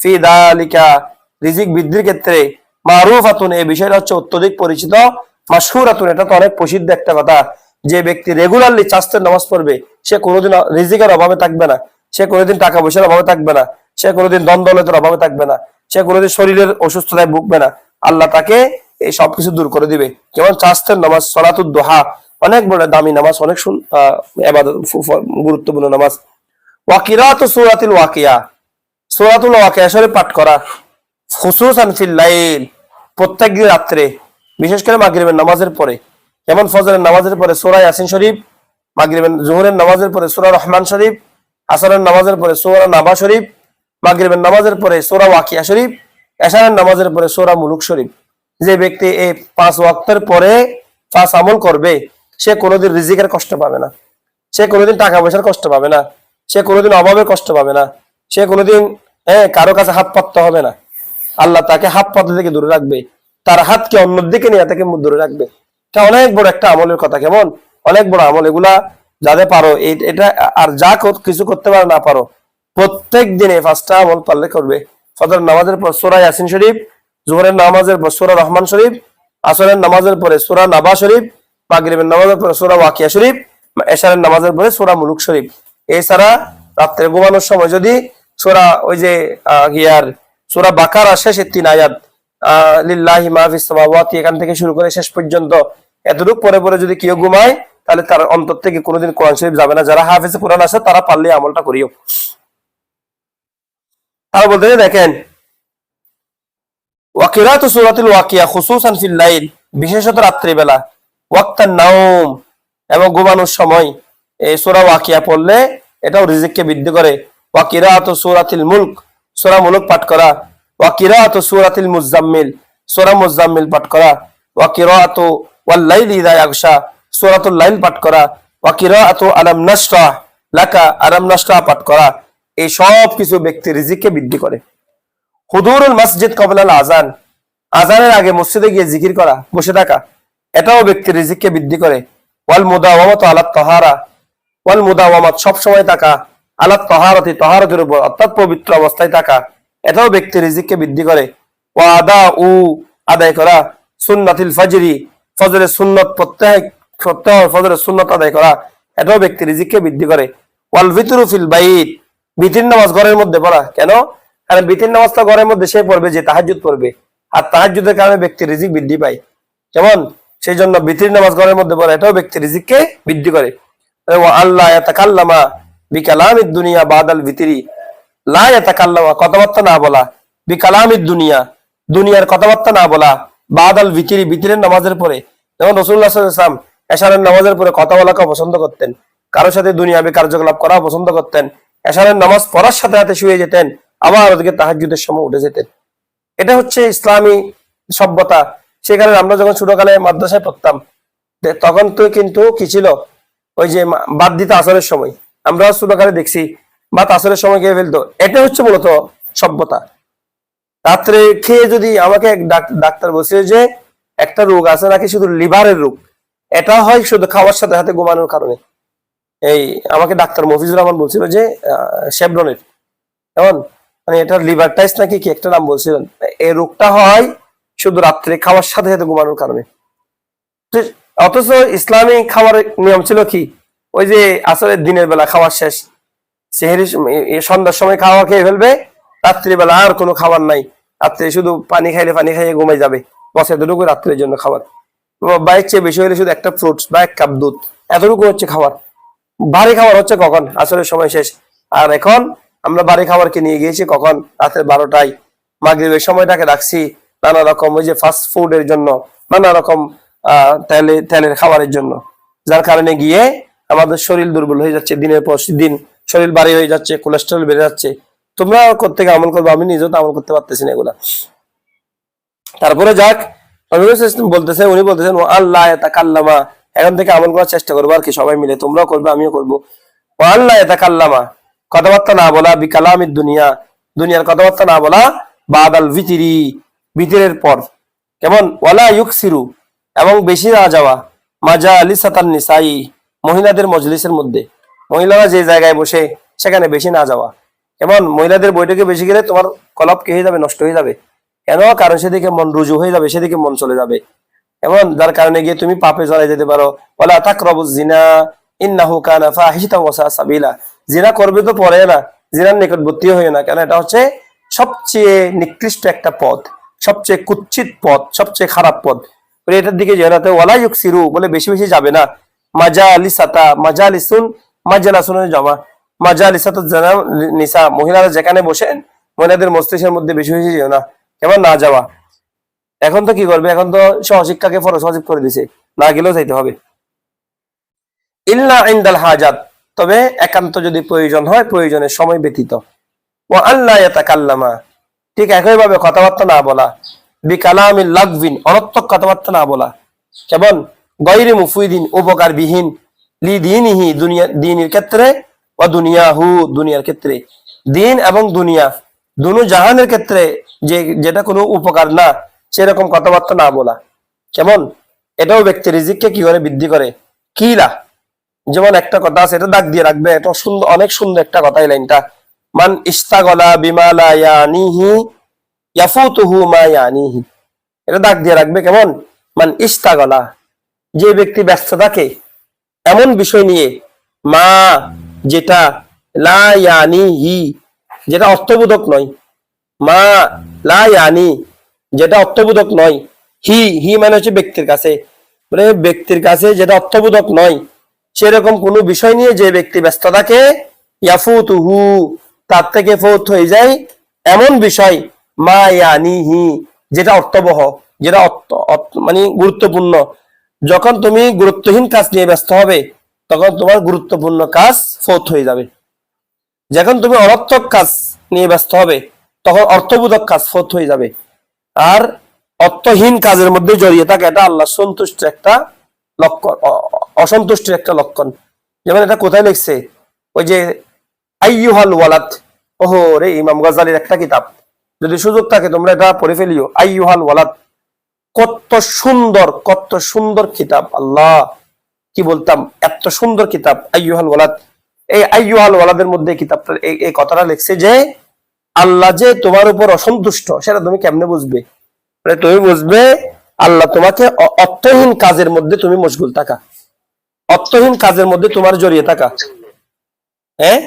ফি যালিকা, রিজিক বৃদ্ধির ক্ষেত্রে, মারুফাতুন, এই বিষয়টা হচ্ছে অত্যধিক পরিচিত। মাশহুরাতুন, এটা তো অনেক প্রসিদ্ধ একটা কথা। যে ব্যক্তি রেগুলারলি চাস্তের নামাজ পড়বে, সে কোনোদিন রিজিকের অভাবে থাকবে না, সে কোনোদিন টাকা পয়সার অভাবে থাকবে না, সে কোনোদিন দ্বন্দ্বের অভাবে থাকবে না, সে কোনোদিন শরীরের অসুস্থতায় ভুগবে না। আল্লাহ তাকে এই সবকিছু দূর করে দিবে। যেমন চাস্তের নামাজ, সালাতুদ দুহা, অনেক বড় দামি নামাজ, অনেক ইবাদত, গুরুত্বপূর্ণ নামাজ। ওয়া কিরাআতু সূরাতুল ওয়াকিয়া, সূরাতুল ওয়াকিয়া শরীফ পাঠ করা। খুসুসান ফিল লাইল, প্রত্যেক দিন রাত্রে, বিশেষ করে মাগরিবের নামাজের পরে। যেমন ফজরের নামাজের পরে সূরা ইয়াসিন শরীফ, মাগরিবের জোহরের নামাজের পরে সূরা রহমান শরীফ, আসরের নামাজের পরে সূরা নাবা শরীফ, মাগরিবের নামাজের পরে সূরা ওয়াকিয়া শরীফ, এশারের নামাজের পরে সূরা মুলুক শরীফ। যে ব্যক্তি এই 5 ওয়াক্তের পরে 5 আমল করবে, সে কোনোদিন রিজিকের কষ্ট পাবে না, সে কোনোদিন টাকা পয়সার কষ্ট পাবে না, সে কোনোদিন অভাবের কষ্ট পাবে না, সে কোনোদিন কারো কাছে হাত পাততে হবে না। আল্লাহ তাকে হাত পাতা থেকে দূরে রাখবে, তার হাতকে অন্যদিকে নিয়ে তাকে দূরে রাখবে। এটা অনেক বড় একটা আমলের কথা, কেমন অনেক বড় আমল। এগুলা যাদের পারো এটা, আর যা কিছু করতে পারো না পারো, প্রত্যেক দিনে 5টা আমল পারলে করবে। ফজর নামাজের পর সূরা ইয়াসিন শরীফ, জোহরের নামাজের পর সূরা রহমান শরীফ, আসরের নামাজের পরে সূরা নাবা শরীফ, মাগরিবের নামাজের পরে সূরা ওয়াকিয়া শরীফ, এশারের নামাজের পরে সূরা মুলুক শরীফ। এছাড়া রাত্রে ঘুমানোর সময় যদি সূরা ওই যে সূরা বাকারা শেষের 3 আয়াত, লিল্লাহি মা ফিস সামাওয়াতি, এখান থেকে শুরু করে শেষ পর্যন্ত এতটুকু পরে পরে যদি কেউ ঘুমায়, তাহলে তার অন্তর থেকে কোনোদিন কোরআন শরীফ যাবে না। যারা হাফেজ কোরআন আছে তারা পারলে আমলটা করিও। তারা বলতে দেখেন, ওয়াকিরাতু সূরাতুল ওয়াকিয়া খুসুসান ফিল লাইল, বিশেষত রাত্রিবেলা, ওয়াক্তান নাওম, এবং ঘুমানোর সময় এই সূরা ওয়াকিয়া পড়লে এটাও রিজিককে বৃদ্ধি করে। ওয়াকিরাতু সূরাতুল মুলক, সূরা মুলক পাঠ করা। ওয়াকিরাতু সূরাতুল মুজাম্মিল, সূরা মুজাম্মিল পাঠ করা। ওয়াকিরাতু ওয়াল লাইলি ইযা ইয়াগশা, সূরাতুল লাইল পাঠ করা। ওয়াকিরাতু আলাম নাশরাহ লাকা, আলাম নাশরাহ পাঠ করা। এই সব কিছু ব্যক্তির রিজিককে বৃদ্ধি করে। হুদুরুল মসজিদ ক্বাবলাল আযান, আযানের আগে মসজিদে গিয়ে জিকির করা, বসে থাকা, এটাও ব্যক্তির রিজিককে বৃদ্ধি করে। ওয়াল মুদাওয়ামাতু আলাত তাহারা, ওয়াল মুদাওয়ামাত, সব সময় থাকা, আলাত তাহারাতি, তাহারাতের উপর অর্থাৎ পবিত্র অবস্থায় থাকা, এটাও ব্যক্তির রিজিককে বৃদ্ধি করে। ওয়া আদাউ, আদায় করা, সুন্নাতিল ফজরি, ফজরের সুন্নাত প্রত্যেক ফজরের সুন্নাত আদায় করা, এটাও ব্যক্তির রিজিককে বৃদ্ধি করে। ওয়াল ভিতরু ফিল বাইত, বিতির নামাজ ঘরের মধ্যে পড়া। কেন? কারণ বিতির নামাজটা ঘরের মধ্যে সে পড়বে যে তাহাজ্জুদ পড়বে, আর তাহাজ্জুদের কারণে ব্যক্তির রিজিক বৃদ্ধি পায়। কেমন? সেই জন্য বিতির নামাজ ঘরের মধ্যে পড়া, এটাও ব্যক্তির রিজিককে বৃদ্ধি করে। আল্লাহ ইয়াতাকাল্লামা বিকালামিদ দুনিয়া বাদাল ভিতরি, লা ইয়াতাকাল্লামা, কথাবার্তা না বলা, বিকালামিদ দুনিয়া, দুনিয়ার কথাবার্তা না বলা, বাদাল ভিতরি, ভিতরের নামাজের পরে। যেমন রাসূলুল্লাহ সাল্লাল্লাহু আলাইহি ওয়াসাল্লাম এশারের নামাজের পরে কথা বলাকে পছন্দ করতেন, কারোর সাথে দুনিয়াবি কার্যকলাপ করা পছন্দ করতেন। এশারের নামাজ পড়ার সাথে সাথে শুয়ে যেতেন, আবার ওদিকে তাহাজ্জুদের সময় উঠে যেতেন। এটা হচ্ছে ইসলামী সভ্যতা। সেখানে আমরা যখন ছোটকালে মাদ্রাসায় পড়তাম, তখন তো কিন্তু কি ছিল, ওই যে বাদ দিতে আসরের সময়, আমরা ছোটকালে দেখছি বাদ আসরের সময় খেয়ে ফেলতো। এটা হচ্ছে মূলত সভ্যতা। রাত্রে খেয়ে যদি আমাকে ডাক্তার বলছে যে একটা রোগ আছে নাকি, শুধু লিভারের রোগ, এটা হয় শুধু খাওয়ার সাথে সাথে ঘুমানোর কারণে। এই আমাকে ডাক্তার মফিজুর রহমান বলছিল যে শেভরনের, এমন মানে এটা লিভার টাইস নাকি কি একটা নাম বলছিলেন, এই রোগটা হয় শুধু রাত্রে খাওয়ার সাথে সাথে ঘুমানোর কারণে। অথচ ইসলামী খাওয়ার নিয়ম ছিল কি, ওই যে আসলে দিনের বেলা খাওয়ার শেষ, সেহেরি সন্ধ্যার সময় খাওয়া খেয়ে ফেলবে, রাত্রিবেলা আর কোনো খাবার নাই, রাত্রে শুধু পানি খাইয়ে ঘুমাই যাবে, বসে এতটুকু রাত্রের জন্য খাবার। বাইরের চেয়ে বেশি হলে শুধু একটা ফ্রুটস বা 1 কাপ দুধ, এতটুকু হচ্ছে খাবার। ভারী খাবার হচ্ছে কখন? আসরের সময় শেষ। আর এখন আমরা ভারী খাবারকে নিয়ে গিয়েছি কখন? রাতের 12টায়। মাগরিবের সময়টাকে রাখছি নানা রকম ওই যে ফাস্ট ফুডের জন্য, নানা রকম তেলের খাবারের জন্য, যার কারণে গিয়ে আমাদের শরীর দুর্বল হয়ে যাচ্ছে, দিনের পর দিন শরীর ভারী হয়ে যাচ্ছে, কোলেস্টেরল বেড়ে যাচ্ছে। তোমরা কোত্থেকে আমল করবো? আমি নিজেও তো আমল করতে পারতেছি না এগুলা। তারপরে যাক, বলতেছে, উনি বলতেছেন ও আল্লাহ ইয়াতাকাল্লামা, এখন থেকে আমল করার চেষ্টা করবো আর কি, সবাই মিলে, তোমরাও করবে আমিও করবো। ও আল্লাহ ইয়াতাকাল্লামা, কথাবার্তা না বলা, বিকালামিদ দুনিয়া, দুনিয়ার কথাবার্তা না বলা, বাদাল ভিতরি, ভিতরের পর। কেমন? ওয়ালা ইউকসিরু, এবং বেশি না যাওয়া, মাজালিসাতান নিসাই, মহিলাদের মজলিসের মধ্যে, মহিলারা যে জায়গায় বসে সেখানে বেশি না যাওয়া। কেমন? মহিলাদের বৈঠকে বেশি গেলে তোমার কলব কি হয়ে যাবে? নষ্ট হয়ে যাবে। কেন? কারণ সেদিকে মন রুজু হয়ে যাবে, সেদিকে মন চলে যাবে। এমন যার কারণে গিয়ে তুমি পাপে জড়াই যেতে পারো। ওয়ালা তাকরাবুজ জিনা ইন্নাহু কানা ফাহিশাতাও ওয়া সাআ সাবিলা, জিনা করবে তো পরে না, জিনার নিকটবর্তী হয়ে না, কেন এটা হচ্ছে সবচেয়ে নিকৃষ্ট একটা পথ, সবচেয়ে কুৎসিত পথ, সবচেয়ে খারাপ পথ। এটার দিকে যেতে ওয়ালা ইউকসিরু বলে বেশি বেশি যাবে না। মাজালিসাতা, মাজালিসুন, মাজালাসুনের জমা, মাজালিসাতু জানা নিসা, মহিলারা যেখানে বসেন মহিলাদের মস্তিষ্কের মধ্যে বেশি বেশি যেও না। কেমন? না যাওয়া। এখন তো কি করবে? এখন তো সহশিক্ষাকে ফরজ ওয়াজিব করে দিছে, না গেলেও যাইতে হবে। ইল্লা ইনদাল হাজাত, তবে একান্ত যদি প্রয়োজন হয়, প্রয়োজনের সময় ব্যতীত। ওয়া আল্লাহ ইয়াতাকাল্লামা, ঠিক একই ভাবে কথাবার্তা না বলা, বিকালামিল লাগভিন, অনর্থক কথাবার্তা না বলা। কেমন? গায়রি মুফিদিন, উপকারবিহীন, লিদিনিহি, দুনিয়া, দ্বীনের ক্ষেত্রে, ওয়া দুনিয়াহু, দুনিয়ার ক্ষেত্রে, দ্বীন এবং দুনিয়া দুনো জাহানের ক্ষেত্রে যেটা কোনো উপকার না, সেরকম কথাবার্তা না বলা। কেমন? এটাও ব্যক্তির রিজিককে কি করে বৃদ্ধি করে। কিলা, যেমন একটা কথা আছে, এটা দাগ দিয়ে রাখবে, এটা সুন্দর, অনেক সুন্দর একটা কথা এই লাইনটা। মান ইস্তাগলা বিমা লা ইয়ানিহি ইয়াফুতুহু মা ইয়ানিহি। এটা দাগ দিয়ে রাখবে কেমন, মান ইস্তাগলা, যে ব্যক্তি ব্যস্ত থাকে এমন বিষয় নিয়ে, মা যেটা, লা ইয়ানিহি যেটা অর্থবোধক নয়, মা লা ইয়ানি যেটা অর্থবোধক নয়, হি হি মানে হচ্ছে ব্যক্তির কাছে, মানে ব্যক্তির কাছে যেটা অর্থবোধক নয়, সেরকম কোনো বিষয় নিয়ে যে ব্যক্তি ব্যস্ত থাকে, ইয়াফুতুহু তার থেকে ফৌত হয়ে যায় এমন বিষয়, মা ইয়ানিহি যেটা অর্থবহ, যেটা মানে গুরুত্বপূর্ণ। যখন তুমি গুরুত্বহীন কাজ নিয়ে ব্যস্ত হবে তখন তোমার গুরুত্বপূর্ণ কাজ ফৌত হয়ে যাবে। যখন তুমি অনর্থক কাজ নিয়ে ব্যস্ত হবে তখন অর্থবোধক কাজ ফৌত হয়ে যাবে। আর অর্থহীন কাজের মধ্যে জড়িয়ে থাকে, এটা আল্লাহ সন্তুষ্টির একটা লক্ষণ, অসন্তুষ্টির একটা লক্ষণ। যেমন এটা কোথায় লিখছে, ওই যে আইয়ুহাল ওয়ালাদ, ওহো রে, ইমাম গাজ্জালির একটা কিতাব, যদি সুযোগ থাকে তোমরা এটা পড়ে ফেলিও। আইয়ুহাল ওয়ালাদ, কত সুন্দর, কত সুন্দর কিতাব, আল্লাহ কি বলতাম, এত সুন্দর কিতাব আইয়ুহাল ওয়ালাদ। এই আইয়ুহাল ওয়ালাদের মধ্যে কিতাবটা এই কথাটা লিখছে যে আল্লাহ যে তোমার উপর অসন্তুষ্ট, সেটা তুমি কেমনে বুঝবে? তুমি বুঝবে আল্লাহ তোমাকে অর্থহীন কাজের মধ্যে তুমি মশগুল থাকা, অর্থহীন কাজের মধ্যে তোমার জড়িয়ে থাকা। হ্যাঁ,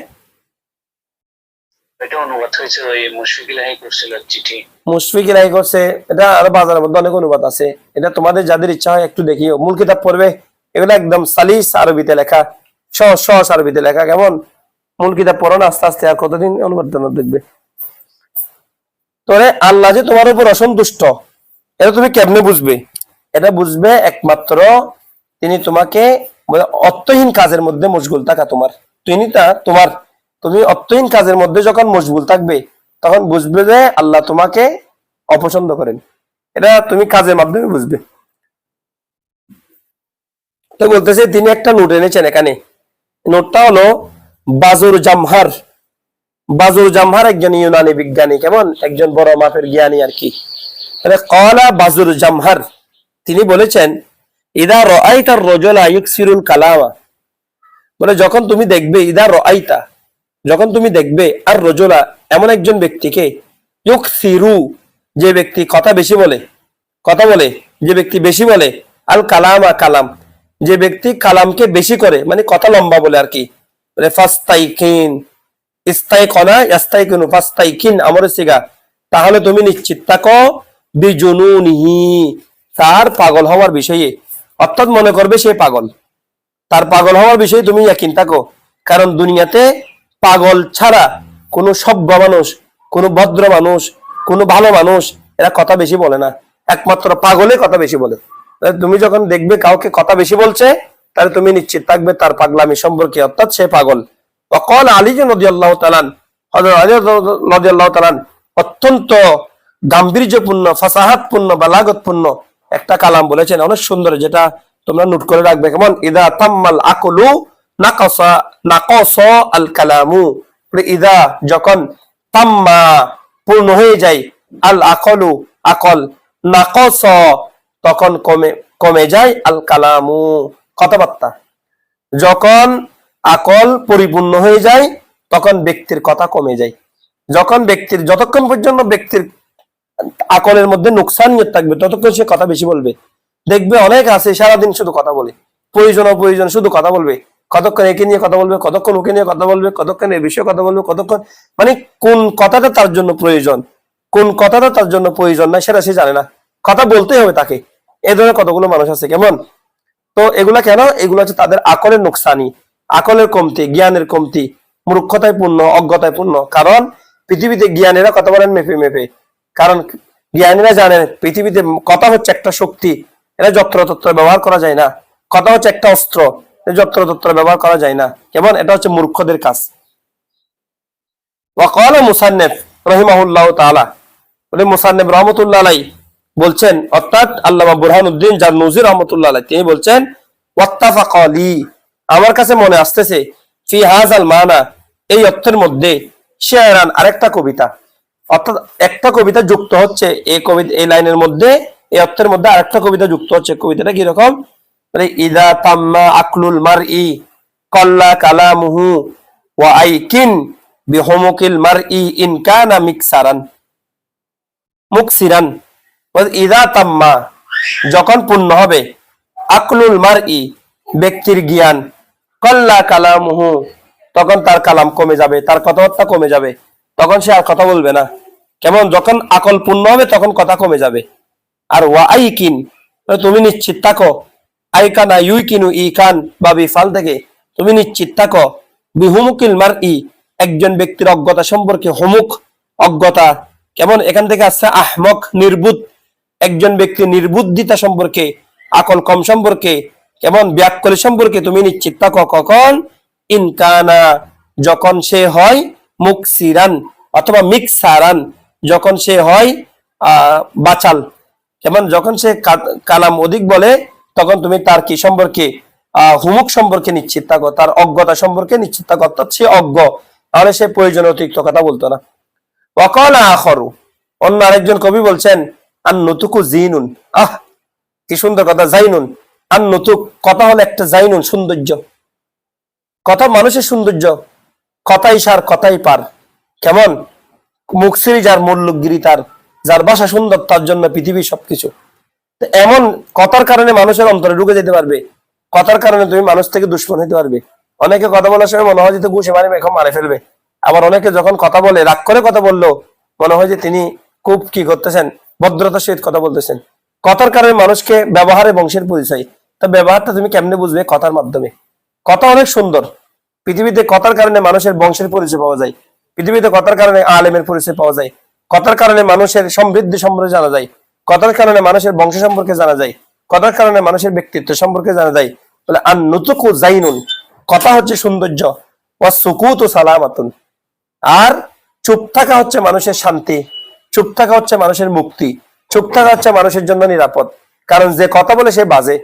এটা অনুবাদ হয়েছে ওই মুশফিক ইলাহি করছিল চিঠি, মুশফিক ইলাহি করছে। এটা আরো বাজারের মধ্যে অনেক অনুবাদ আছে, এটা তোমাদের যাদের ইচ্ছা হয় একটু দেখিও। মূল কিতাব পড়বে, এগুলো একদম সালিস আরবিতে লেখা, সহজ সহজ আরবিতে লেখা। কেমন মূল কিতাব পড়ো না, আস্তে আস্তে আর কতদিন অনুবাদ দেখবে। তোরে আল্লাহ যে তোমার উপর অসন্তুষ্ট, এটা তুমি কেমনে বুঝবে? এটা বুঝবে একমাত্র তিনি তোমাকে অর্থহীন কাজের মধ্যে মশগুল থাকা, তুমি অর্থহীন কাজের মধ্যে যখন মশগুল থাকবে তখন বুঝবে যে আল্লাহ তোমাকে অপছন্দ করেন। এটা তুমি কাজের মাধ্যমে বুঝবে। তো বলতেছে তিনি একটা নোট এনেছেন এখানে, নোটটা হলো বাজুর জামহার। বাজুর জামহার একজন ইউনানি বিজ্ঞানী, কেমন একজন বড় মাপের জ্ঞানী আর কি। কলা বাজুর জামহার, তিনি বলেছেন ইদা রাআইতার রাজুলা ইউকসিরুল কালামা, বলে যখন তুমি দেখবে, ইদা রাআইতা যখন তুমি দেখবে, আর রাজুলা এমন একজন ব্যক্তিকে, ইউকসিরু যে ব্যক্তি কথা বেশি বলে, কথা বলে, যে ব্যক্তি বেশি বলে, আল কালামা কালাম যে ব্যক্তি কালামকে বেশি করে, মানে কথা লম্বা বলে আর কি। ফাস্তাইকিন ইস্তাইকনা ইস্তাইকিনু ফাস্তাইকিন আমরের সিগা, তাহলে তুমি নিশ্চিত থাকো বিজুনুনিহি তার পাগল হওয়ার বিষয়ে, অর্থাৎ মনে করবে সে পাগল, তার পাগল হওয়ার বিষয়ে তুমি ইয়াকিন থাকো। কারণ দুনিয়াতে পাগল ছাড়া কোনো সভ্য মানুষ, কোনো ভদ্র মানুষ, কোনো ভালো মানুষ এরা কথা বেশি বলে না, একমাত্র পাগলে কথা বেশি বলে। তুমি যখন দেখবে কাউকে কথা বেশি বলছে, তাহলে তুমি নিশ্চিত থাকবে তার পাগলামি সম্পর্কে, অর্থাৎ সে পাগল। ওয়াকাল আলী রাদিয়াল্লাহু তাআলা, হযরত আলী রাদিয়াল্লাহু তাআলা অত্যন্ত গাম্ভীর্যপূর্ণ, ফাসাহাতপূর্ণ, বালাগতপূর্ণ একটা কালাম বলেছেন, অনেক সুন্দর, যেটা তোমরা নোট করে রাখবে। কেমন ইদা তাম্মাল আকলু নাকাসা নাকাসা আল কালামু, ইদা যখন তাম্মা পূর্ণ হয়ে যায়, আল আকলু আকল, নাকাসা তখন কমে যায়, আল কালামু কথাবার্তা। যখন আকল পরিপূর্ণ হয়ে যায় তখন ব্যক্তির কথা কমে যায়। যখন ব্যক্তির, যতক্ষণ পর্যন্ত ব্যক্তির আকলের মধ্যে নুকসান থাকবে ততক্ষণ সে কথা বেশি বলবে। দেখবে অনেক আছে সারাদিন শুধু কথা বলে, প্রয়োজন শুধু কথা বলবে, কতক্ষণ একে নিয়ে কথা বলবে, কতক্ষণ ওকে নিয়ে কথা বলবে, কতক্ষণ এ বিষয়ে কথা বলবে, কতক্ষণ, মানে কোন কথাটা তার জন্য প্রয়োজন, কোন কথাটা তার জন্য প্রয়োজন না সেটা সে জানে না, কথা বলতেই হবে তাকে। এ ধরনের কতগুলো মানুষ আছে। কেমন, তো এগুলা কেন? এগুলো হচ্ছে তাদের আকলের নোকসানি, আকলের কমতি, জ্ঞানের কমতি, মূর্খতায় পূর্ণ, অজ্ঞতায় পূর্ণ। কারণ পৃথিবীতে জ্ঞানীরা কথা বলেন মেপে মেপে, কারণ জ্ঞানীরা জানেন পৃথিবীতে কথা হচ্ছে একটা শক্তি, এটা যত্রতত্র ব্যবহার করা যায় না। কথা হচ্ছে একটা অস্ত্র, যত্রতত্র ব্যবহার করা যায় না। কেমন, এটা হচ্ছে মূর্খদের কাজ। ওয়াকাল মুসান্নিফ রাহিমাহুল্লাহু তাআলা, বলে মুসান্নিফ রাহমাতুল্লাহ আলাইহি বলছেন, অর্থাৎ আল্লামা বুরহানুদ্দিন জারনুজি রাহমাতুল্লাহ আলাইহি, তিনি বলছেন ওয়াত্তাফাকালি, আমার কাছে মনে আসতেছে, ফি হাযাল মানা এই অর্থের মধ্যে, শেরান আরেকটা কবিতা, অর্থাৎ একটা কবিতা যুক্ত হচ্ছে এই কবিতা, এই লাইনের মধ্যে এই অর্থের মধ্যে আরেকটা কবিতা যুক্ত হচ্ছে। কবিতাটা কিরকম? মানে ইদা তাম্মা আকলুল মারই কল্লা কালামুহু ওয়া আইকিন বিহুমুকিল মারই ইন কানা মিকসারান মুকসিরান। ইদা তাম্মা যখন পূর্ণ হবে, আকলুল মারই ব্যক্তির জ্ঞান, কল্লা কালামুহু তখন তার কালাম কমে যাবে, তার কথাবার্তা কমে যাবে, তখন সে আর কথা বলবে না। কেমন? যখন আকল পূর্ণ হবে তখন কথা কমে যাবে। আর ওয়া আইকিন তুমি নিশ্চিত থাকো, আইকানা ইউকিনু ইকান বা বিফাল থেকে তুমি নিশ্চিত থাকো, বিহুমুকিল মারই একজন ব্যক্তির অজ্ঞতা সম্পর্কে, হুমুক অজ্ঞতা, কেমন? এখান থেকে আসছে আহমক নির্বুদ, একজন ব্যক্তির নির্বুদ্ধিতা সম্পর্কে, আকল কম সম্পর্কে, কেমন ব্যাকল সম্পর্কে তুমি নিশ্চিত থাকো। কখন? ইনকানা যখন সে হয় মুকসিরান অথবা মিকসারান, যখন সে হয় বাচাল, কেমন? যখন সে কালাম অধিক বলে তখন তুমি তার কি সম্পর্কে, হুমুক সম্পর্কে নিশ্চিত থাকো, তার অজ্ঞতা সম্পর্কে নিশ্চিত থাকো, অর্থাৎ সে অজ্ঞ, তাহলে সে প্রয়োজন অতিরিক্ত কথা বলতো না। ওয়াকালা আখরু অন্য আরেকজন কবি বলছেন আন নুতুকু জিনুন, আহ কি সুন্দর কথা, জাইনুন। আন নুতুক কথা হলো একটা জাইনুন, সৌন্দর্য, কথা মানুষের সৌন্দর্য, কথাই সার কথাই পার, কেমন? মুখসিরি যার মূল্যগিরি তার, যার ভাষা সুন্দর তার জন্য পৃথিবী সবকিছু। এমন কথার কারণে মানুষের অন্তরে ঢুকে যেতে পারবে, কথার কারণে তুমি মানুষ থেকে দুশ্মন হতে পারবে। অনেকে কথা বলার সময় মনে হয় যে ঘুষে মারি এখন মারে ফেলবে, আবার অনেকে যখন কথা বলে রাগ করে কথা বললো মনে হয় যে তিনি খুব কি করতেছেন, ভদ্রতার সহিত কথা বলতেছেন। কথার কারণে মানুষকে ব্যবহারে বংশের পরিচয়। তা ব্যবহারটা তুমি কেমনে বুঝবে? কথার মাধ্যমে। কথা অনেক সুন্দর। পৃথিবীতে কথার কারণে মানুষের বংশের পরিচয় পাওয়া যায়, পৃথিবীতে কথার কারণে আলেমের পরিচয় পাওয়া যায়, কথার কারণে মানুষের সমৃদ্ধি সম্পর্কে জানা যায়, কথার কারণে মানুষের বংশ সম্পর্কে জানা যায়, কথার কারণে মানুষের ব্যক্তিত্ব সম্পর্কে জানা যায়। বলে আন নুতুকু জাইনুন কথা হচ্ছে সৌন্দর্য, ওয়া সুকুতু সালামাতুন আর চুপ থাকা হচ্ছে মানুষের শান্তি, চুপ থাকা হচ্ছে মানুষের মুক্তি, চুপ থাকা হচ্ছে মানুষের জন্য নিরাপদ। কারণ যে কথা বলে সে বাজে,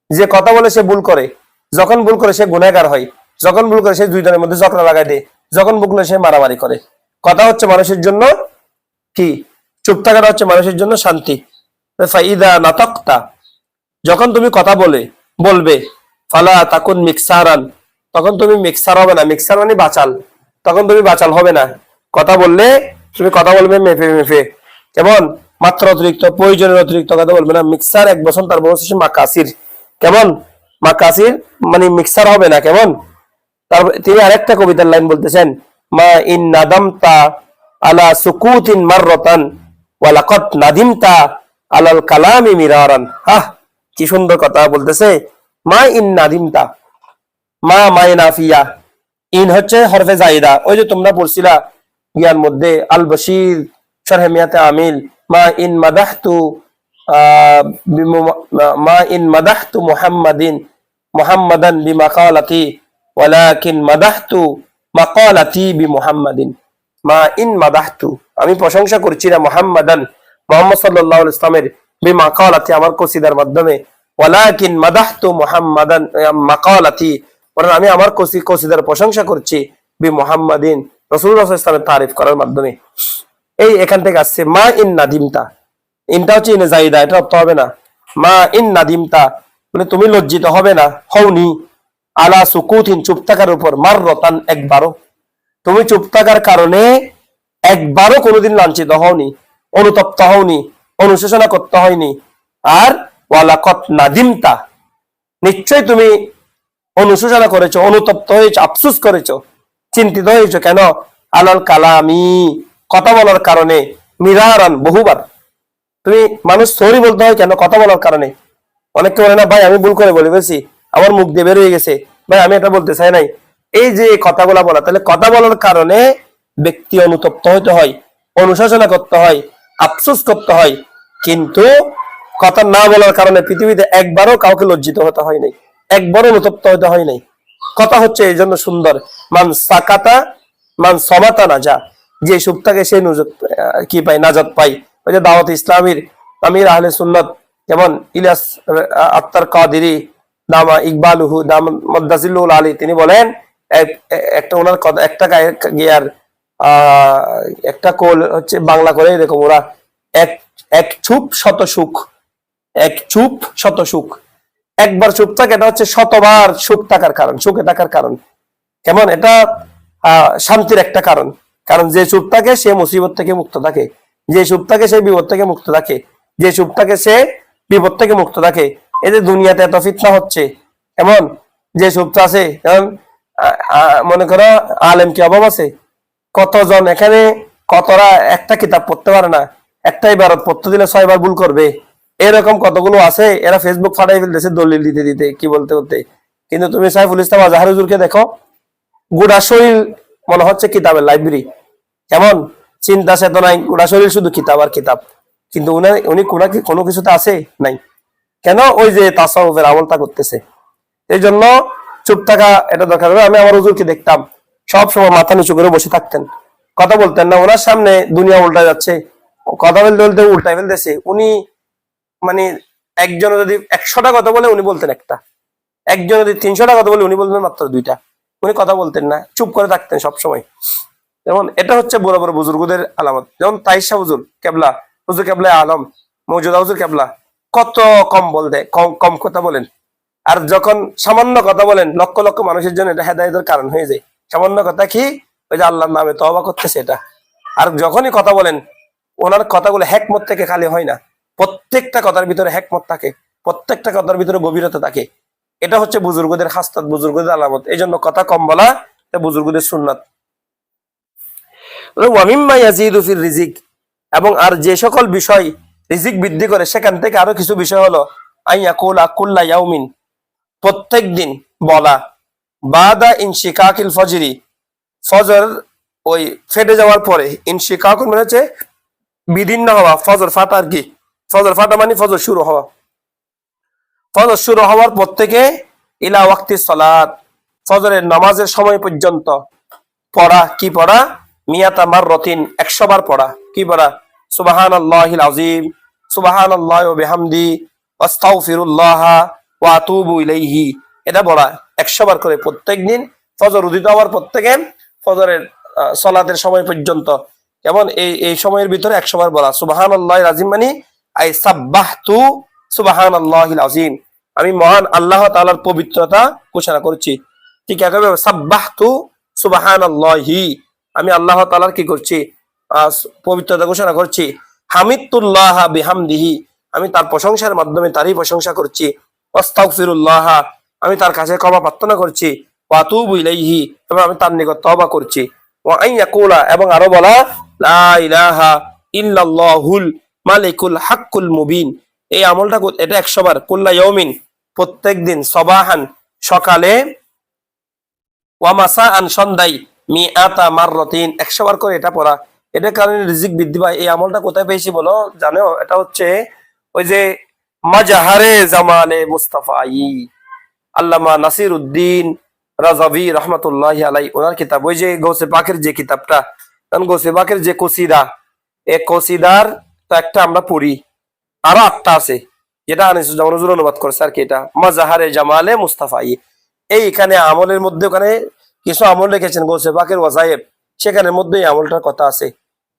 যে কথা বলে সে ভুল করে, যখন ভুল করে সে গুনাহগার হয়, যখন ভুল করে সে দুই জনের মধ্যে ঝগড়া লাগাই দেয়, যখন ভুল করে সে মারামারি করে। কথা হচ্ছে মানুষের জন্য কি? চুপ থাকাটা হচ্ছে মানুষের জন্য শান্তি। ফাইদা নাতাক্তা যখন তুমি কথা বলবে, ফালা তাকুন মিক্সারান তখন তুমি মিক্সার হবে না, মিক্সার মানে বাচাল, তখন তুমি বাচাল হবে না। কথা বললে তুমি কথা বলবে মেপে মেপে, কেমন? মাত্র অতিরিক্ত, প্রয়োজনের অতিরিক্ত কথা বলবে না। মিক্সার এক বছর তার বলছে মাকাসির, কেমন? মাকাসির মানে মিক্সার হবে না, কেমন? তারপর তিনি আরেকটা কবিতার লাইন বলতেছেন, মা ইন নাদামতা আলা সুকুতিন মাররাতান ওয়া লাকাদ নাদিমতা আলাল কালামি মিরারান। কি সুন্দর কথা বলতেছে। মা ইন নাদিমতা, মা মায়ে নাফিয়া, ইন হচ্ছে হরফে জাইদা, ওই যে তোমরা পড়ছিলা ইয়ার মধ্যে আল বশির শরহে মিয়াতে আমিল, মা ইন মাদাহতু মা ইন মাদাহতু মুহাম্মাদান বিমাকালাতি ওয়ালাকিন মাদাহতু মাকালাতি বিমুহাম্মাদিন। মা ইন মাদাহতু আমি প্রশংসা করছি না, মুহাম্মাদান মুহাম্মদ সাল্লাল্লাহু আলাইহি ওয়াসাল্লামের, বিমাকালাতি আমার কসিদার মাধ্যমে, ওয়ালাকিন মাদাহতু মুহাম্মাদান মাকালাতি আমি আমার কসিদার প্রশংসা করছি বিমুহাম্মাদিন রাসূলুল্লাহ সাল্লাল্লাহু আলাইহি ওয়াসাল্লামের তারিফ করার মাধ্যমে। এই এখান থেকে আসছে মা ইন নাদিমতা, ইনটা হচ্ছে ইনে জাইদা, এটা অর্থ হবে না। মা ইন নাদিমতা মানে তুমি লজ্জিত হবে না, হওনি, আলা সুকুতিন চুপ থাকার উপর, মাররাতান একবারও, তুমি চুপ থাকার কারণে একবারও কোনোদিন লাঞ্ছিত হওনি, অনুতপ্ত হওনি, অনুশোচনা করতে হয়নি। আর ওয়ালাকাত নাদিমতা নিশ্চয় তুমি অনুশোচনা করেছো, অনুতপ্ত হয়েছো, আফসোস করেছো, চিন্তিত হয়েছো। কেন? আলাল কালামি কথা বলার কারণে, মিরারান বহুবার। তুমি মানুষ সরি বলতে হয় কেন? কথা বলার কারণে। অনেকে বলে না ভাই আমি ভুল করে বলে ফেলছি, আমার মুখ দিয়ে বের হয়ে গেছে, ভাই আমি এটা বলতে চাই নাই। এই যে কথাগুলা বলা, তাহলে কথা বলার কারণে ব্যক্তি অনুতপ্ত হতে হয়, অনুশোচনা করতে হয়, আফসোস করতে হয়। কিন্তু কথা না বলার কারণে পৃথিবীতে একবারও কাউকে লজ্জিত হতে হয় নাই, একবারও অনুতপ্ত হতে হয় নাই। কথা হচ্ছে এই জন্য সুন্দর, মান সাকাতা মান সমাতা নাজা, যে সুখ থাকে সে কি পাই, নাজাত পাই। ওই যে দাওয়াত ইসলামীর আমির আহলে সুন্নাত যেমন ইলিয়াস আত্তার কাদেরী নামা ইকবালুহু নাম মুদাজিলুল আলী, তিনি বলেন একটা ওনার কথা, একটা গিয়ার একটা কোল হচ্ছে বাংলা করে এরকম, ওরা এক এক ছুপ শত সুখ, এক চুপ শত সুখ। একবার চুপ থাকে এটা হচ্ছে শতবার সুখ থাকার কারণ, সুখে থাকার কারণ। কেমন? এটা শান্তির একটা কারণ। কারণ যে চুপ থাকে সে মুসিবত থেকে মুক্ত থাকে, যে চুপ থাকে সে বিপদ থেকে মুক্ত থাকে, যে চুপ থাকে সে বিপদ থেকে মুক্ত থাকে। এই যে দুনিয়াতে এত ফিতনা হচ্ছে, এমন যে চুপ আছে, কারণ মনে করো আলেম কি অভাব আছে? কতজন এখানে, কতরা একটা কিতাব পড়তে পারে না, একটা ইবারত পড়তে দিলে 6 বার ভুল করবে। এরকম কতগুলো আছে, এরা ফেসবুক ফাটাই ফেলতেছে দলিল দিতে দিতে, কি বলতে বলতে। কিন্তু তুমি সাইফুল ইসলাম আজহার হুজুরকে দেখো, গোটা শরীর মনে হচ্ছে কিতাবের লাইব্রেরি। কেমন চিন্তা চেতনায় গোটা শরীর শুধু কিতাব আর কিতাব, কিন্তু উনি কোনো কিছুতে আছে নাই। কেন? ওই যে তাসাউফের আমলটা করতেছে। এই জন্য চুপ থাকা এটা দরকার হবে। আমি আমার হুজুরকে দেখতাম সব সময় মাথা নিচু করে বসে থাকতেন, কথা বলতেন না। ওনার সামনে দুনিয়া উল্টা যাচ্ছে, কথা বলতে বলতে উল্টাই ফেলতেছে। উনি মানে একজন যদি 100টা কথা বলে উনি বলতেন একটা, একজন যদি 300টা কথা বলে উনি বলতেন মাত্র 2টা। উনি কথা বলতেন না, চুপ করে থাকতেন সব সময়। যেমন এটা হচ্ছে বড় বড় বুজুর্গদের আলামত। যেমন তাইশা হুজুর কেবলা, হুজুর কেবলা আলম, মৌজুদা হুজুর কেবলা, কত কম বলতে, কম কম কথা বলেন। আর যখন সামান্য কথা বলেন লক্ষ লক্ষ মানুষের জন্য এটা হেদায়েতের কারণ হয়ে যায়। সামান্য কথা কি? ওই যে আল্লাহর নামে তওবা করতেছে এটা। আর যখনই কথা বলেন ওনার কথাগুলো হেকমত থেকে খালি হয় না, প্রত্যেকটা কথার ভিতরে হেকমত থাকে, প্রত্যেকটা কথার ভিতরে গভীরতা থাকে। এটা হচ্ছে বুজুর্গদের খাসলাত, বুজুর্গদের আলামত। এই জন্য কথা কম বলা এটা বুজুর্গদের সুন্নাত। ওয়ামিম্মা ইয়াজিদু ফির রিজিক, এবং আর যে সকল বিষয় রিজিক বৃদ্ধি করে সেখান থেকে আরো কিছু বিষয় হলো আইয়াকুলা কুল্লা ইয়াউমিন, প্রত্যেক দিন বলা, বাদা ইনশিকাকিল ফজরি, ফজর ওই ফেটে যাওয়ার পরে, ইনশিকাকুল মানে হচ্ছে বিদীর্ণ হওয়া, ফজর ফাটা আর কি। ফজর ফাটা মানে ফজর শুরু হওয়া। ফজর শুরু হওয়ার পর থেকে ইলা ওয়াক্তি সালাত, ফজরের নামাজের সময় পর্যন্ত পড়া। কি পড়া? মিয়াতা মাররাতিন, 100 বার পড়া। কি পড়া? সুবহানাল্লাহিল আযীম, সুবহানাল্লাহি ওয়া বিহামদি, আস্তাগফিরুল্লাহ ওয়া আতুবু ইলাইহি। এটা পড়া 100 বার করে প্রত্যেকদিন ফজর উদিত হওয়ার পর থেকে ফজরের সালাতের সময় পর্যন্ত। যেমন এই সময়ের ভিতরে 100 বার বলা সুবহানাল্লাহিল আযীম মানে আই সাব্বাহতু সুবহানাল্লাহিল আযীম, আমি মহান আল্লাহ তাআলার পবিত্রতা ঘোষণা করছি। ঠিক একইভাবে সাব্বাহতু সুবহানাল্লাহি, আমি আল্লাহ তাআলার কি করছি? পবিত্রতা ঘোষণা করছি। হামিদুল্লাহ বিহামদিহি, আমি তার প্রশংসার মাধ্যমে তারই প্রশংসা করছি। আস্তাগফিরুল্লাহ, আমি তার কাছে ক্ষমা প্রার্থনা করছি। ওয়া আতুবু ইলাইহি, এবং আমি তার নিকট তওবা করছি। ওয়া আইয়াকুলা, এবং আরো বলা লা ইলাহা ইল্লাল্লাহুল মালিকুল হাক্কুল মুবিন। এই আমলটা এটা 100 বার, কুল্লা ইয়াউমিন, প্রত্যেক দিন, সবাহান সকালে, ওয়া মাসাআন সন্ধ্যায়, মিআতা মাররাতিন 100 বার করে এটা পড়া। এটার কারণে রিজিক বৃদ্ধি পায়। এই আমলটা কোথায় পেয়েছি বলো? জানো? এটা হচ্ছে ওই যে মাজাহারে জামালে মুস্তাফাই, আল্লামা নাসির উদ্দিন রাজাভি রহমতুল্লাহি আলাই, ওনার কিতাব। ওই যে গৌসে পাকের যে কিতাবটা, গৌসে পাকের যে কসিদা, এই কসিদার তো একটা আমরা পড়ি, আরো 8টা আছে যেটা আনিসুজ্জামান হুজুর অনুবাদ করেছে আর কি। এটা মাজাহারে জামালে মুস্তাফাই। এইখানে আমলের মধ্যে ওখানে কিছু আমল লিখেছেন গৌসে পাকের ওয়াজায়েব, সেখানের মধ্যে এই আমলটার কথা আছে।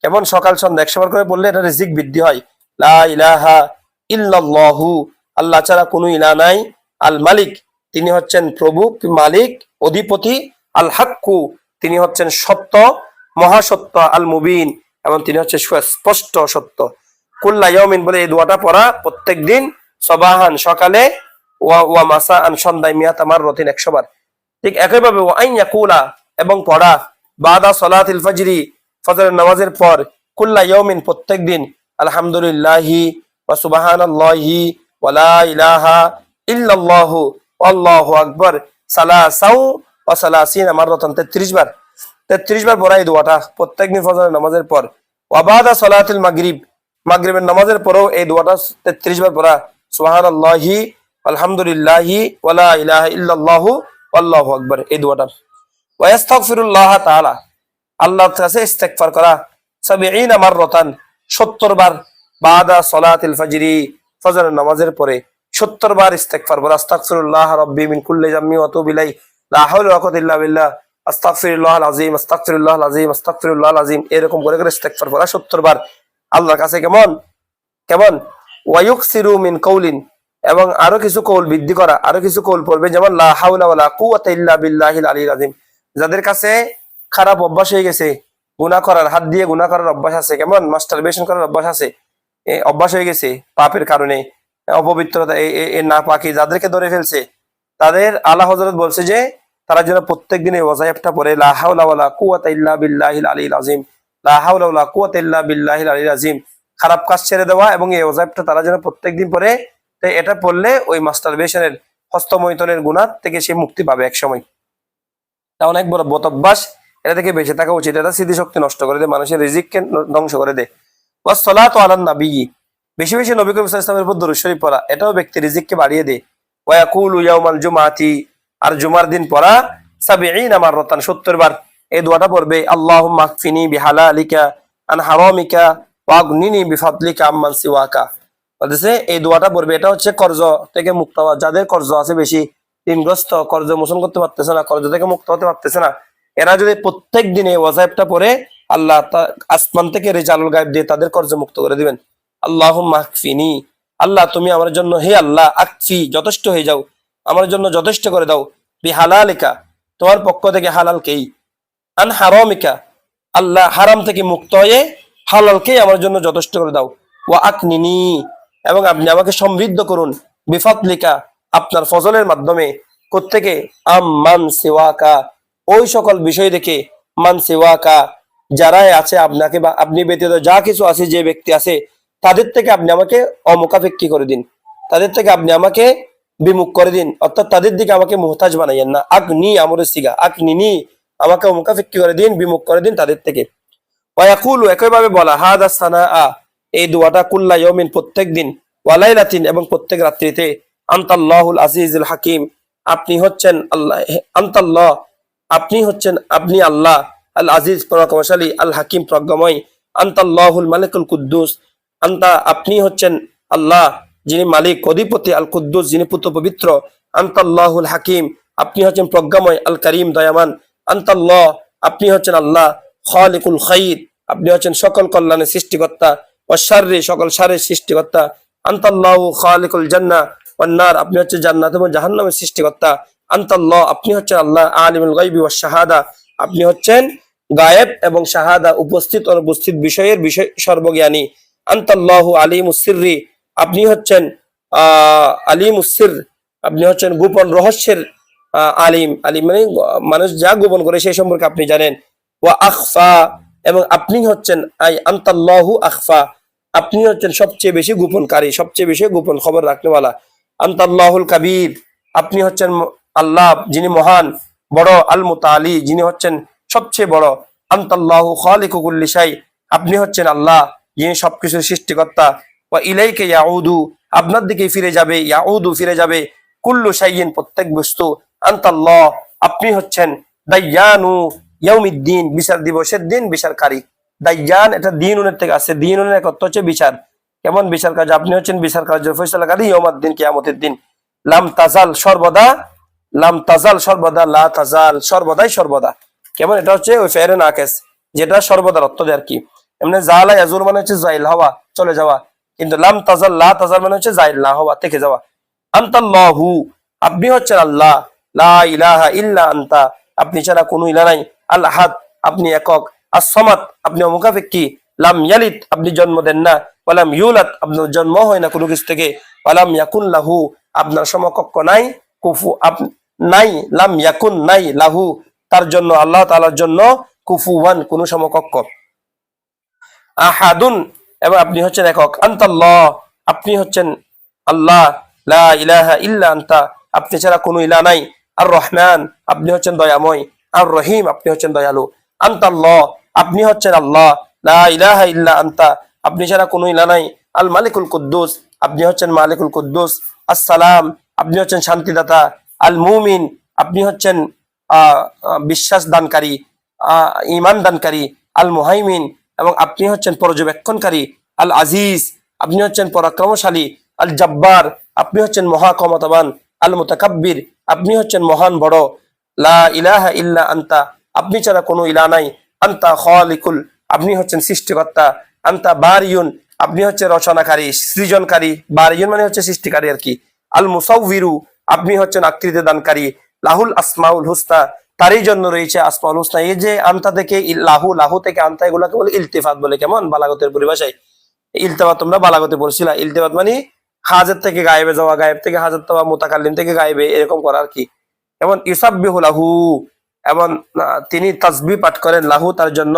কেমন? সকাল সন্ধ্যা 100 বার করে বললে এটা রিজিক বৃদ্ধি হয়। লা ইলাহা ইল্লাল্লাহু, আল্লাহ ছাড়া কোনো ইলাহ নাই। আল মালিক, তিনি হচ্ছেন প্রভু, মালিক, অধিপতি। আল হাক্কু, তিনি হচ্ছেন সত্য, মহাসত্য। আল মুবিন, এবং তিনি হচ্ছে স্পষ্ট সত্য। কুল্লা ইয়াউমিন বলে এই দোয়াটা পড়া প্রত্যেক দিন, সবাহান সকালে, ওয়া মাসাআন সন্ধ্যায়, মিয়াতা মাররাতিন 100 বার। ঠিক একইভাবে ওয়া আইয়াকুলা, এবং পড়া বাদা সালাতিল ফজরি, ফজরের নামাজের পর, কুল্লা ইয়াউমিন প্রত্যেক দিন, আলহামদুলিল্লাহি ওয়া সুবহানাল্লাহি ওয়া লা ইলাহা ইল্লাল্লাহু আল্লাহু আকবার সালাসাউ ওয়া সালাসিনা মাররাতান 33 বার। 33 বার পড়া এই দোয়াটা প্রত্যেকদিন ফজরের নামাজের পর। ওয়া বাদা সালাতিল মাগরিব, মাগরিবের নামাজের পরেও এই দোয়াটা 33 বার পড়া সুবহানাল্লাহি আলহামদুলিল্লাহি ওয়া লা ইলাহা ইল্লাল্লাহু আল্লাহু আকবার, এই দোয়াটা। ওয়া ইস্তাগফিরুল্লাহ তাআলা, আল্লাহর কাছে ইস্তেগফার করা 70 মাররাতান 70 বার। বাদা সালাতিল ফজরি, ফজরের নামাজের পরে 70 বার ইস্তেগফার বলা। আস্তাগফিরুল্লাহ রাব্বি মিন কুল্লি যামমি ওয়া আতুবু ইলাইহি, লা হাওলা ওয়া কুওয়াতা ইল্লা বিল্লাহ, আস্তাগফিরুল্লাহল আযীম, আস্তাগফিরুল্লাহল আযীম, আস্তাগফিরুল্লাহল আযীম, এরকম করে করে ইস্তেগফার করা 70 বার আল্লাহর কাছে। কেমন? কেমন? ওয়ায়ুকসিরু মিন কওলিন, এবং আরো কিছু কৌল বৃদ্ধি করা, আরো কিছু কৌল পড়বে, যেমন লা হাওলা ওয়ালা কুওয়াতা ইল্লা বিল্লাহিল আলিয়্যিল আযীম। যাদের কাছে খারাপ অভ্যাস হয়ে গেছে, গুনাহ করার, হাত দিয়ে গুনাহ করার অভ্যাস আছে, কেমন মাস্টারবেশন করার অভ্যাস আছে, অভ্যাস হয়ে গেছে পাপের কারণে, অপবিত্রতা, না পাকি যাদেরকে ধরে ফেলছে, তাদের আলা হযরত বলছে যে তারা যেন প্রত্যেকদিন এই ওয়াজিফাটা পড়ে, লা হাওলা ওয়ালা কুওয়াতা ইল্লা বিল্লাহিল আলিয়্যিল আযীম, লা হাওলা ওয়ালা কুওয়াতা ইল্লা বিল্লাহিল আলিয়্যিল আযীম। খারাপ কাজ ছেড়ে দেওয়া এবং এই ওয়াজিফাটা তারা যেন প্রত্যেকদিন পড়ে। তো এটা পড়লে ওই মাস্টারবেশনের, হস্তমৈথুনের গুনাহ থেকে সে মুক্তি পাবে এক সময়। এটা অনেক বড় বদ অভ্যাস, এটা থেকে বেঁচে থাকা উচিত। এটা স্মৃতিশক্তি নষ্ট করে দেয়, মানুষের রিজিককে ধ্বংস করে দেয়। ওয়াসসালাতু আলান নবী, বেশি বেশি নবী করিম সাল্লাল্লাহু আলাইহি ওয়াসাল্লামের উপর দরুদ শরীফ পড়া, এটাও ব্যক্তির রিজিককে বাড়িয়ে দেয়। ওয়া ইয়াকুলু ইয়াউমাল জুমআতি, আর জুমার দিন পড়া ৭০ মাররাতান, ৭০ বার এই দোয়াটা পড়বে। আল্লাহুম্মা আকফিনি বিহালালিকা আন হারামিকা ওয়াগনিনি বিফাদলিকা আম্মান সিওয়াকা। বলতেছে এই দোয়াটা পড়বে, এটা হচ্ছে কর্জ থেকে মুক্ত হওয়া। যাদের কর্জ আছে বেশি, ঋণগ্রস্ত, কর্জ মোচন করতে পারতেছে না, কর্জ থেকে মুক্ত হতে পারতেছে না, এরা যদি প্রত্যেক দিন এই ওয়াজিফাটা পড়ে, আল্লাহ আসমান থেকে রিজালুল গায়ব দিয়ে তাদের কর্জ মুক্ত করে দিবেন। আল্লাহুম্মা আকফিনি, আল্লাহ তুমি আমার জন্য, হে আল্লাহ, আকফি যথেষ্ট হয়ে যাও, আমার জন্য যথেষ্ট করে দাও, বিহালালিকা তোমার পক্ষ থেকে হালালকেই, আন হারামিকা আল্লাহ হারাম থেকে মুক্ত হয়ে হালালকেই আমার জন্য যথেষ্ট করে দাও, ওয়া আকনিনি এবং আপনি আমাকে সমৃদ্ধ করুন, বিফাদলিকা আপনার ফজলের মাধ্যমে, কোত্থেকে, আম্মান সিওয়াকা ওই সকল বিষয় দেখে, মান সিওয়াকা যারাই আছে আপনাকে বা আপনি ব্যতীত যা কিছু আছে, যে ব্যক্তি আছে তাদের থেকে আপনি আমাকে অমুখাপেক্ষী করে দিন, তাদের থেকে আপনি আমাকে বিমুখ করে দিন, অর্থাৎ তাদের দিকে আমাকে মুহতাজ বানাইয়েন না। আগনি আমরের সিগা, আগনিনি আমাকে অমুখাপেক্ষী করে দিন, বিমুখ করে দিন তাদের থেকে। ওয়ায়াকুলু একইভাবে বলা, হাদা সানাআ এই দোয়াটা কুল্লা ইয়াউমিন প্রত্যেক দিন, ওয়া লাইলাতিন এবং প্রত্যেক রাত্রিতে, আনতাল্লাহুল আজিজুল হাকিম আপনি হচ্ছেন আল্লাহ, আনতাল্লাহ আপনি হচ্ছেন, আপনি আল্লাহ, আল আজিজ পরাক্রমশালী, আল হাকিম প্রজ্ঞাময়, আনতাল্লাহুল মালিকুল কুদ্দুস আন্তা আপনি হচ্ছেন আল্লাহ যিনি মালিক অধিপতি, আল কুদ্দুস যিনি পুত্র পবিত্র, আনতাল্লাহুল হাকিম আপনি হচ্ছেন প্রজ্ঞাময়, আল করিম দয়ামান, আনতাল্লাহ আপনি হচ্ছেন আল্লাহ, খালিকুল খাইর আপনি হচ্ছেন সকল কল্যাণের সৃষ্টিকর্তা, ওয়া শাররি সকল শারের সৃষ্টিকর্তা, আনতাল্লাহু খালিকুল জান্নাহ ওয়ান নার আপনি হচ্ছেন জান্নাত এবং জাহান্নামের সৃষ্টিকর্তা, আনতাল্লাহ আপনি হচ্ছেন আল্লাহ, আলিমুল গায়বি ওয়াশ শাহাদা আপনি হচ্ছেন গায়েব এবং শাহাদা উপস্থিত অনুপস্থিত বিষয়ের বিষয় সর্বজ্ঞানী, আনতাল্লাহু আলিমুস সিররি আপনি হচ্ছেন আলিমুস সির আপনি হচ্ছেন গোপন রহস্যের আলিম, আলিম মানে মানুষ যা গোপন করে সেই সম্পর্কে আপনি জানেন, ওয়া আখফা এবং আপনি হচ্ছেন আই আনতাল্লাহু আখফা আপনি হচ্ছেন সবচেয়ে বেশি গোপনকারী, সবচেয়ে বেশি গোপন খবর রাখনেওয়ালা, আনতাল্লাহুল কাবীর আপনি হচ্ছেন আল্লাহ যিনি মহান বড়, আল মুতাআলি যিনি হচ্ছেন সবচেয়ে বড়, আনতাল্লাহু খালিকু কুল্লি শাই আপনি হচ্ছেন আল্লাহ যিনি সবকিছুর সৃষ্টিকর্তা, ওয়া ইলাইকা ইয়াউদু আপনার দিকে ফিরে যাবে, ইয়াউদু ফিরে যাবে, কুল্লু শাইইন প্রত্যেক বস্তু, আনতাল্লাহ আপনি হচ্ছেন দাইয়ানু ইয়াউমিদ্দিন বিচার দিবসের দিন বিচারকারী। দাইয়ান এটা দিনুনের থেকে আসছে, দিনুনের এক অর্থ হচ্ছে বিচার, কেমন বিচার কাজ, আপনি হচ্ছেন বিচার কার্যের ফয়সালাকারী, ইয়াউমাদ্দিন কিয়ামতের দিন, লাম তাজাল সর্বদা, লাম তাজাল সর্বদা, লা তাজাল সর্বদাই সর্বদা, কেমন এটা হচ্ছে ওই ফেরে নাকেস যেটা সর্বদার অর্থ দেয় আর কি। এমনি জালা ইয়াজুর মানে হচ্ছে জাইল হওয়া, চলে যাওয়া, কিন্তু লাম তাজাল লা তাজাল মানে হচ্ছে জাইল না হওয়া, থেকে যাওয়া। আনতাল্লাহু আপনি হচ্ছেন আল্লাহ, লা ইলাহা ইল্লা আনতা আপনি ছাড়া কোনো ইলা নাই, আল আহাদ আপনি একক, as-সামাদ আপনি অমুখাপেক্ষী, লাম ইয়ালিদ আপনি জন্ম দেন না, ওয়ালাম ইউলাদ আপনার জন্ম হয় না কোনো কিছু থেকে, ওয়ালাম ইয়াকুন লাহু আপনার সমকক্ষ নাই, কুফু নাই, লাম ইয়াকুন নাই, লাহু তার জন্য, আল্লাহ তাআলার জন্য, কুফুওয়ান কোন সমকক্ষ, আহাদুন এবং আপনি হচ্ছেন একক, আনতাল্লাহ আপনি হচ্ছেন আল্লাহ, লা ইলাহা ইল্লা আনতা আপনি ছাড়া কোনো ইলা নাই, আর রহমান আপনি হচ্ছেন দয়াময়, আর রহিম আপনি হচ্ছেন দয়ালু, আনতাল্লাহ আপনি হচ্ছেন আল্লাহ, লা ইলাহা ইল্লা আনতা আপনি ছাড়া কোনো ইলা নাই, আল মালিকুল কুদ্দুস আপনি হচ্ছেন মালিকুল কুদ্দুস, আসসালাম আপনি হচ্ছেন শান্তিদাতা, আল মুমিন আপনি হচ্ছেন বিশ্বাস দানকারী, ঈমান দানকারী, আল মুহাইমিন এবং আপনি হচ্ছেন পর্যবেক্ষণকারী, আল আজিজ আপনি হচ্ছেন পরাক্রমশালী, আল জব্বার আপনি হচ্ছেন মহা ক্ষমতাবান, আল মুতাকাব্বির আপনি হচ্ছেন মহান বড়, লা ইলাহা ইল্লা আনতা আপনি ছাড়া কোনো ইলা নাই, আনতা খালিকুল আপনি হচ্ছেন সৃষ্টিকর্তা, আনতা বারিউন আপনি হচ্ছে রচনাকারী, সৃজনকারী, বারিয়ুন মানে হচ্ছে সৃষ্টিকারী আর কি। আল মুসাউবিরু, আপনি হচ্ছেন আকৃতি দানকারী। লাহুল আসমাউল হুসনা, তারই জন্য রয়েছে আসমাউল হুসনা। এই যে আনতা থেকে লাহু, লাহু থেকে আনতা, এগুলাকে বলে ইলতিফাত বলে। কেমন বালাগতের পরিভাষায় ইলতিফাত, তোমরা বালাগতে পড়ছিলা। ইলতিফাত মানে হাজত থেকে গায়েবে যাওয়া, গায়েব থেকে হাজত যাওয়া, মুতাকাল্লিম থেকে গায়েবে, এরকম করা আর কি। এবং ইউসাব্বিহু লাহু, এবং তিনি তাসবিহ পাঠ করেন, লাহু তার জন্য,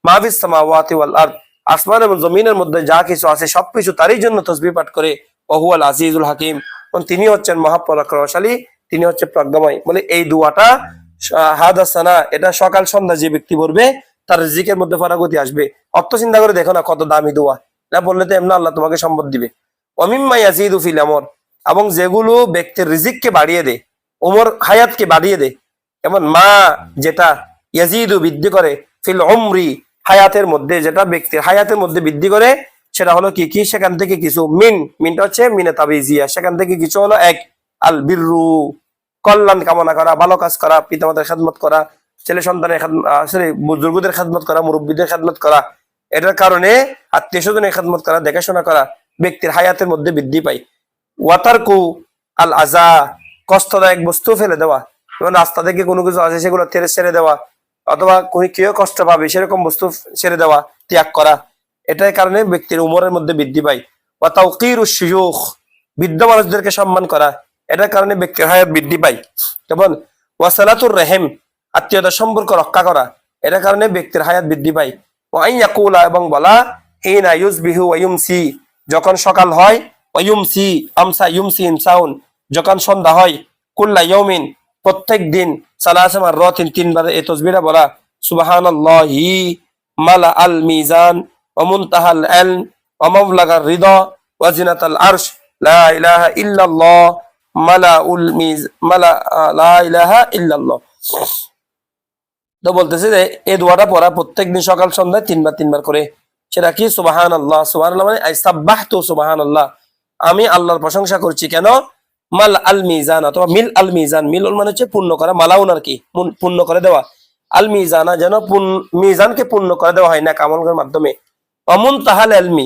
মাফিস সামাওয়াতি ওয়াল আরদ, আসমান এবং জমিনের মধ্যে যা কিছু আছে সবকিছু তারই জন্য তাসবিহ পাঠ করে। ওয়া হুয়াল আজিজুল হাকিম, এবং তিনি হচ্ছেন মহাপরাক্রমশালী, তিনি হচ্ছে প্রজ্ঞাময়। বলে এই দুয়াটা হাদাসানা, এটা সকাল সন্ধ্যা যে ব্যক্তি পড়বে তার রিজিকের মধ্যে ফারাগতি আসবে। অর্থ চিন্তা করে দেখো না কত দামি দোয়া, না বললে তো এমনি আল্লাহ তোমাকে সম্পদ দিবে। অমিম্মা ইয়াজিদু ফিল আমর, এবং যেগুলো ব্যক্তির রিজিককে বাড়িয়ে দেয়, ওমর হায়াতকে বাড়িয়ে দেয়। যেমন মা, যেটা ইয়াজিদু বৃদ্ধি করে, ফিল উমরি হায়াতের মধ্যে, যেটা ব্যক্তির হায়াতের মধ্যে বৃদ্ধি করে, সেটা হলো কি কি, সেখান থেকে কিছু, মিনটা হচ্ছে মিনে তাবিজিয়া, সেখান থেকে কিছু হলো এক, আল বিররু কল্যাণ কামনা করা, ভালো কাজ করা, পিতামাতার খেদমত করা, ছেলে সন্তানের বুজুর্গদের খেদমত করা, মুরব্বীদের খেদমত করা, এটার কারণে আত্মীয় স্বজনের খেদমত করা, দেখাশোনা করা ব্যক্তির হায়াতের মধ্যে বৃদ্ধি পায়। ওয়াতারকু আল আজা, কষ্টদায়ক বস্তু ফেলে দেওয়া, যেমন রাস্তা থেকে কোনো কিছু আছে সেগুলো ছেড়ে দেওয়া, অথবা কেউ কষ্ট পাবে সেরকম বস্তু ছেড়ে দেওয়া, ত্যাগ করা, এটার কারণে ব্যক্তির উমরের মধ্যে বৃদ্ধি পায়। ওয়া তাওকিরুশ শুয়ুখ, বৃদ্ধ মানুষদেরকে সম্মান করা, এটার কারণে ব্যক্তির হায়াত বৃদ্ধি পায়। যেমন ওয়াসালাতুর রেহেম, আত্মীয়তার সম্পর্ক রক্ষা করা, এটার কারণে ব্যক্তির হায়াত বৃদ্ধি পায়। ওয়া আন ইয়াকুলা, এবং বলা, হিনা ইউসবিহু ওয়া ইউমসি, যখন সকাল হয়, ওয়া ইউমসি আমসা ইউমসি ইনসাউন, যখন সন্ধ্যা হয়, কুল্লা ইয়াউমিন, প্রত্যেক দিন, সালাসা মাররাতিন, তিনবার এই তাসবিহটা বলা, সুবহানাল্লাহি মালা আল মিজান ওয়া মুনতাহাল ইলম ওয়া মাবলাগার রিদা ওয়া জিনাতাল আরশ, লা ইলাহা ইল্লাল্লাহ মালাউল মিজ মালা, লা ইলাহা ইল্লাল্লাহ। তো বলতেছে যে এই দোয়াটা পড়া প্রত্যেকদিন সকাল সন্ধ্যায় তিনবার করে। সেটা কি, সুবহানাল্লাহ, সুবহানাল্লাহ মানে আই সাব্বাহতু সুবহানাল্লাহ, আমি আল্লাহর প্রশংসা করছি। কেন, মাল আল মিজান, অথবা মিল আল মিজান, মিল মানে হচ্ছে পূর্ণ করা, মালাউন আর কি, পূর্ণ করে দেওয়া, আল মিজানা যেন মিজানকে পূর্ণ করে দেওয়া হয় না আমলের মাধ্যমে। অমুন তাহাল এলমি,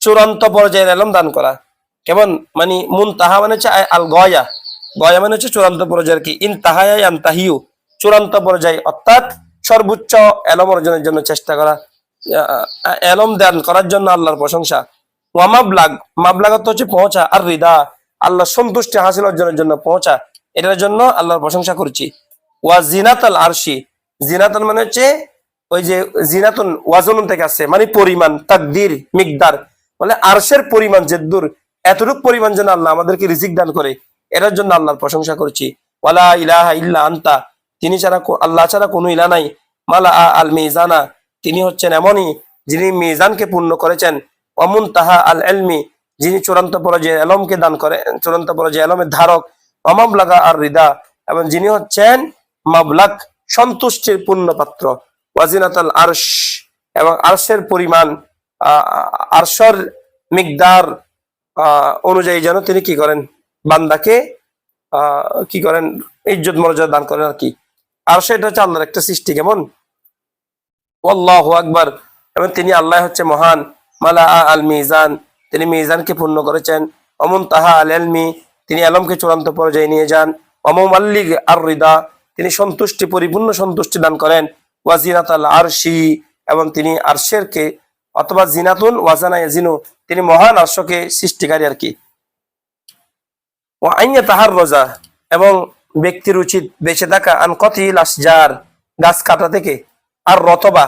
চূড়ান্ত পর্যায়ের এলম দান করা। কেমন মানে, মুনতাহা মানে হচ্ছে আল গয়া, গয়া মানে হচ্ছে চূড়ান্ত পর্যায়ের কি, ইন তাহায়া আনতাহিউ, চূড়ান্ত পর্যায়, অর্থাৎ সর্বোচ্চ এলম অর্জনের জন্য চেষ্টা করা, এলম দান করার জন্য আল্লাহর প্রশংসা। ওয়ামাবলাগ, মাবলাগ অর্থ হচ্ছে পৌঁছা, আর রিদা আল্লাহ সন্তুষ্টি হাসিল অর্জনের জন্য পৌঁছা, এটার জন্য আল্লাহর প্রশংসা করছি। ওয়া জিনাতাল আরশি, জিনাতান মানে হচ্ছে ওই যে জিনাতুন ওয়াজনুন থেকে আসছে, মানে পরিমাণ, তাকদির মিকদার, মানে আরশের পরিমাণ যে দূর, এতটুক পরিমাণ যেন আল্লাহ আমাদেরকে রিজিক দান করে, এটার জন্য আল্লাহর প্রশংসা করছি। ওয়ালা ইলাহা ইল্লা আনতা, তিনি ছাড়া, আল্লাহ ছাড়া কোনো ইলা নাই। মালা আল মিজানা, তিনি হচ্ছেন এমনই যিনি মিজানকে পূর্ণ করেছেন। অমুন তাহা আল এলমি, যিনি চূড়ান্ত পর্যায়ে এলমকে দান করে, চূড়ান্ত পর্যায়ে এলমের ধারক। অমাবলাগা আর রিদা, এবং যিনি হচ্ছেন মাবলাক, সন্তুষ্টির পূর্ণ পাত্র। ওয়াজিনাতাল আরশ, এবং আরশের পরিমাণ, আরশের মিকদার অনুযায়ী যেন তিনি কি করেন, বান্দাকে কি করেন, ইজ্জত মর্যাদা দান করেন আর কি। আরশ এটা হচ্ছে আল্লাহর একটা সৃষ্টি। কেমন, আল্লাহু আকবার, এবং তিনি আল্লাহ হচ্ছে মহান। মালা আল মিজান, তিনি মিজানকে পূর্ণ করেছেন। অমুন তাহা আল এলমি, তিনি আলমকে চূড়ান্ত পর্যায়ে নিয়ে যান। অমুমাল্লিগ আর রিদা, তিনি সন্তুষ্টি, পরিপূর্ণ সন্তুষ্টি দান করেন। ওয়াজিনাত আল আরশি, এবং তিনি আরশেরকে, অথবা জিনাতুন ওয়াজানা ইয়াজিনু, তিনি মহান আরশকে সৃষ্টিকারী আর কি। ও আইয়া তাহার রোজা, এবং ব্যক্তির উচিত বেঁচে থাকা, আন কতিল আসজার, গাছ কাটা থেকে, আর রতবা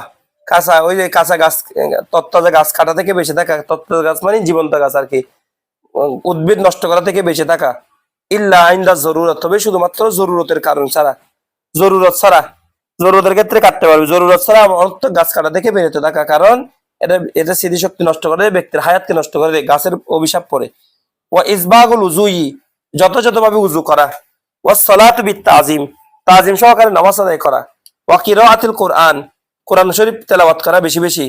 কাঁচা, ওই যে কাঁচা গাছ, তত্তাজা গাছ কাটা থেকে বেঁচে থাকা, তত্তাজা গাছ মানে জীবন্ত গাছ আর কি, উদ্ভিদ নষ্ট করা থেকে বেঁচে থাকা। ইল্লা আইন্দা জরুরত, তবে শুধুমাত্র জরুরতের কারণ ছাড়া, জরুরত ছাড়া, জরুরতের ক্ষেত্রে কাটতে পারবে, জরুরত ছাড়া অন্তত গাছ কাটা থেকে বেরোতে থাকা, কারণ এটা স্মৃতিশক্তি নষ্ট করে, ব্যক্তির হায়াতকে নষ্ট করে, গাছের অভিশাপ পড়ে। ওয়া ইসবাগুল উজুই, যথাযথভাবে উজু করা। ওয়া সালাতু বিত তাজিম, তাজিম সহকারে নামাজ আদায় করা। ওয়া কিরাআতুল কোরআন, কোরআন শরীফ তেলাওয়াত করা বেশি বেশি।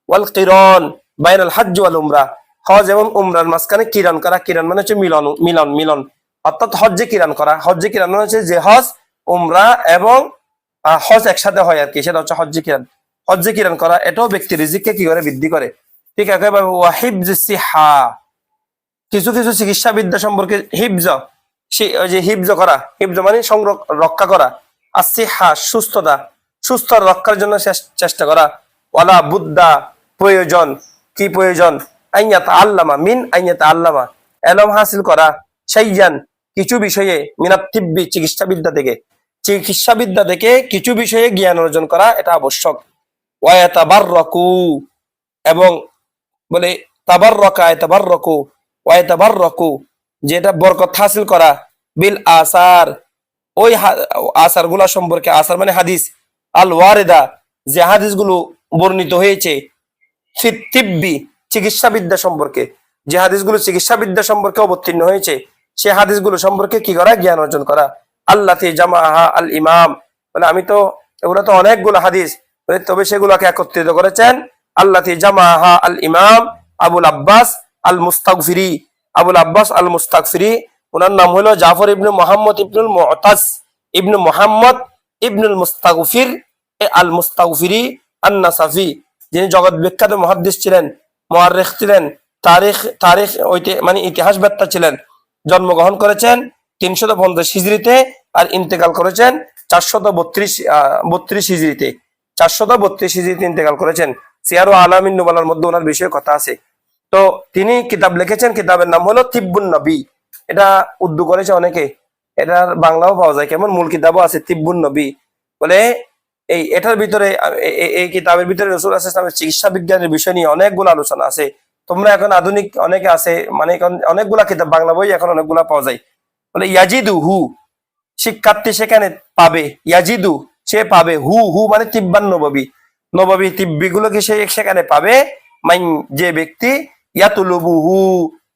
ওয়াল কিরান বাইনাল হজ্জ ওয়াল উমরা, হজ এবং উমরার মাঝখানে কিরান করা। কিরান মানে হচ্ছে মিলন, মিলন মিলন, অর্থাৎ হজ্জে কিরান করা। হজ্জে কিরান মানে হচ্ছে যে হজ, উমরা এবং হজ একসাথে হয় আর কি, সেটা হচ্ছে হজ্জে কিরান। হজ্জে কিরান করা, এটাও ব্যক্তির রিজিককে কি করে, বৃদ্ধি করে। ঠিক একেবারে ওয়া হিফযুস সিহা, কিছু কিছু চিকিৎসা বিদ্যা সম্পর্কে ওই যে হিফজ করা, হিফজ মানে রক্ষা করা, আর সিহা সুস্থতা, সুস্থ রক্ষার জন্য চেষ্টা করা। ওয়ালা বুদ্দা প্রয়োজন, কি প্রয়োজন? আইয়াত আল্লামা মিন আইয়াত আল্লামা, এলম হাসিল করা, শাইয়ান কিছু বিষয়ে, মিনাত তিব্বি চিকিৎসাবিদ্যা থেকে, চিকিৎসাবিদ্যা থেকে কিছু বিষয়ে জ্ঞান অর্জন করা এটা আবশ্যক। ওয়ায়াতাবাররাকু, এবং বলে ওয়ায়াতাবাররাকু যেটা বরকত হাসিল করা, বিল আসার ওই আসার গুলা সম্পর্কে, আসার মানে হাদিস, আল ওয়ারেদা যে হাদিসগুলো বর্ণিত হয়েছে, ফিত তিব্বি চিকিৎসাবিদ্যা সম্পর্কে, যে হাদিসগুলো চিকিৎসাবিদ্যা সম্পর্কে অবতীর্ণ হয়েছে, সে হাদিসগুলো সম্পর্কে কি করা? জ্ঞান অর্জন করা। আল্লাতি জামাহা আল ইমাম, মানে আমি তো এগুলো তো অনেকগুলো হাদিস, তবে সেগুলোকে একত্রিত করেছেন আল্লাতি জামাহা আল ইমাম আবুল আব্বাস আল মুস্তাগফিরি। আবুল আব্বাস আল মুস্তাগফিরি, ওনার নাম হলো জাফর ইবনে মোহাম্মদ ইবনুল মুতাজ ইবনে মোহাম্মদ ইবনুল মুস্তাগফির আল মুস্তাগফিরি আন-নাসাফি, যিনি জগৎ বিখ্যাত মুহাদ্দিস ছিলেন, মুআররিখ ছিলেন, তারিখ মানে ইতিহাসবেত্তা ছিলেন। জন্মগ্রহণ করেছেন 350 হিজরিতে আর ইন্তেকাল করেছেন 432 হিজরিতে, 432 হিজরিতে ইন্তেকাল করেছেন। সিয়ারু আলামিন নুবালার মধ্যে ওনার বিষয়ে কথা আছে। তো তিনি কিতাব লিখেছেন, কিতাবের নাম হলো তিব্বুন নবী। এটা উর্দু করেছে অনেকে, এটার বাংলাও পাওয়া যায়, কেমন মূল কিতাবও আছে তিব্বুন নবী বলে। এটার ভিতরে, এই কিতাবের ভিতরে রাসূল সাল্লাল্লাহু আলাইহি ওয়াসাল্লামের চিকিৎসা বিজ্ঞানের বিষয় নিয়ে অনেকগুলো আলোচনা আছে। তোমরা এখন আধুনিক অনেকে আছে, মানে অনেকগুলা কিতাব, বাংলা বই এখন অনেকগুলা পাওয়া যায়। বলে ইয়াজিদু হু, শিক্ষার্থী সেখানে পাবে, ইয়াজিদু সে পাবে, হু হু মানে তিব্বান নববী, নববী তিব্বি গুলোকে সে সেখানে পাবে। মাইন যে ব্যক্তি, ইয়াতুলুবু হু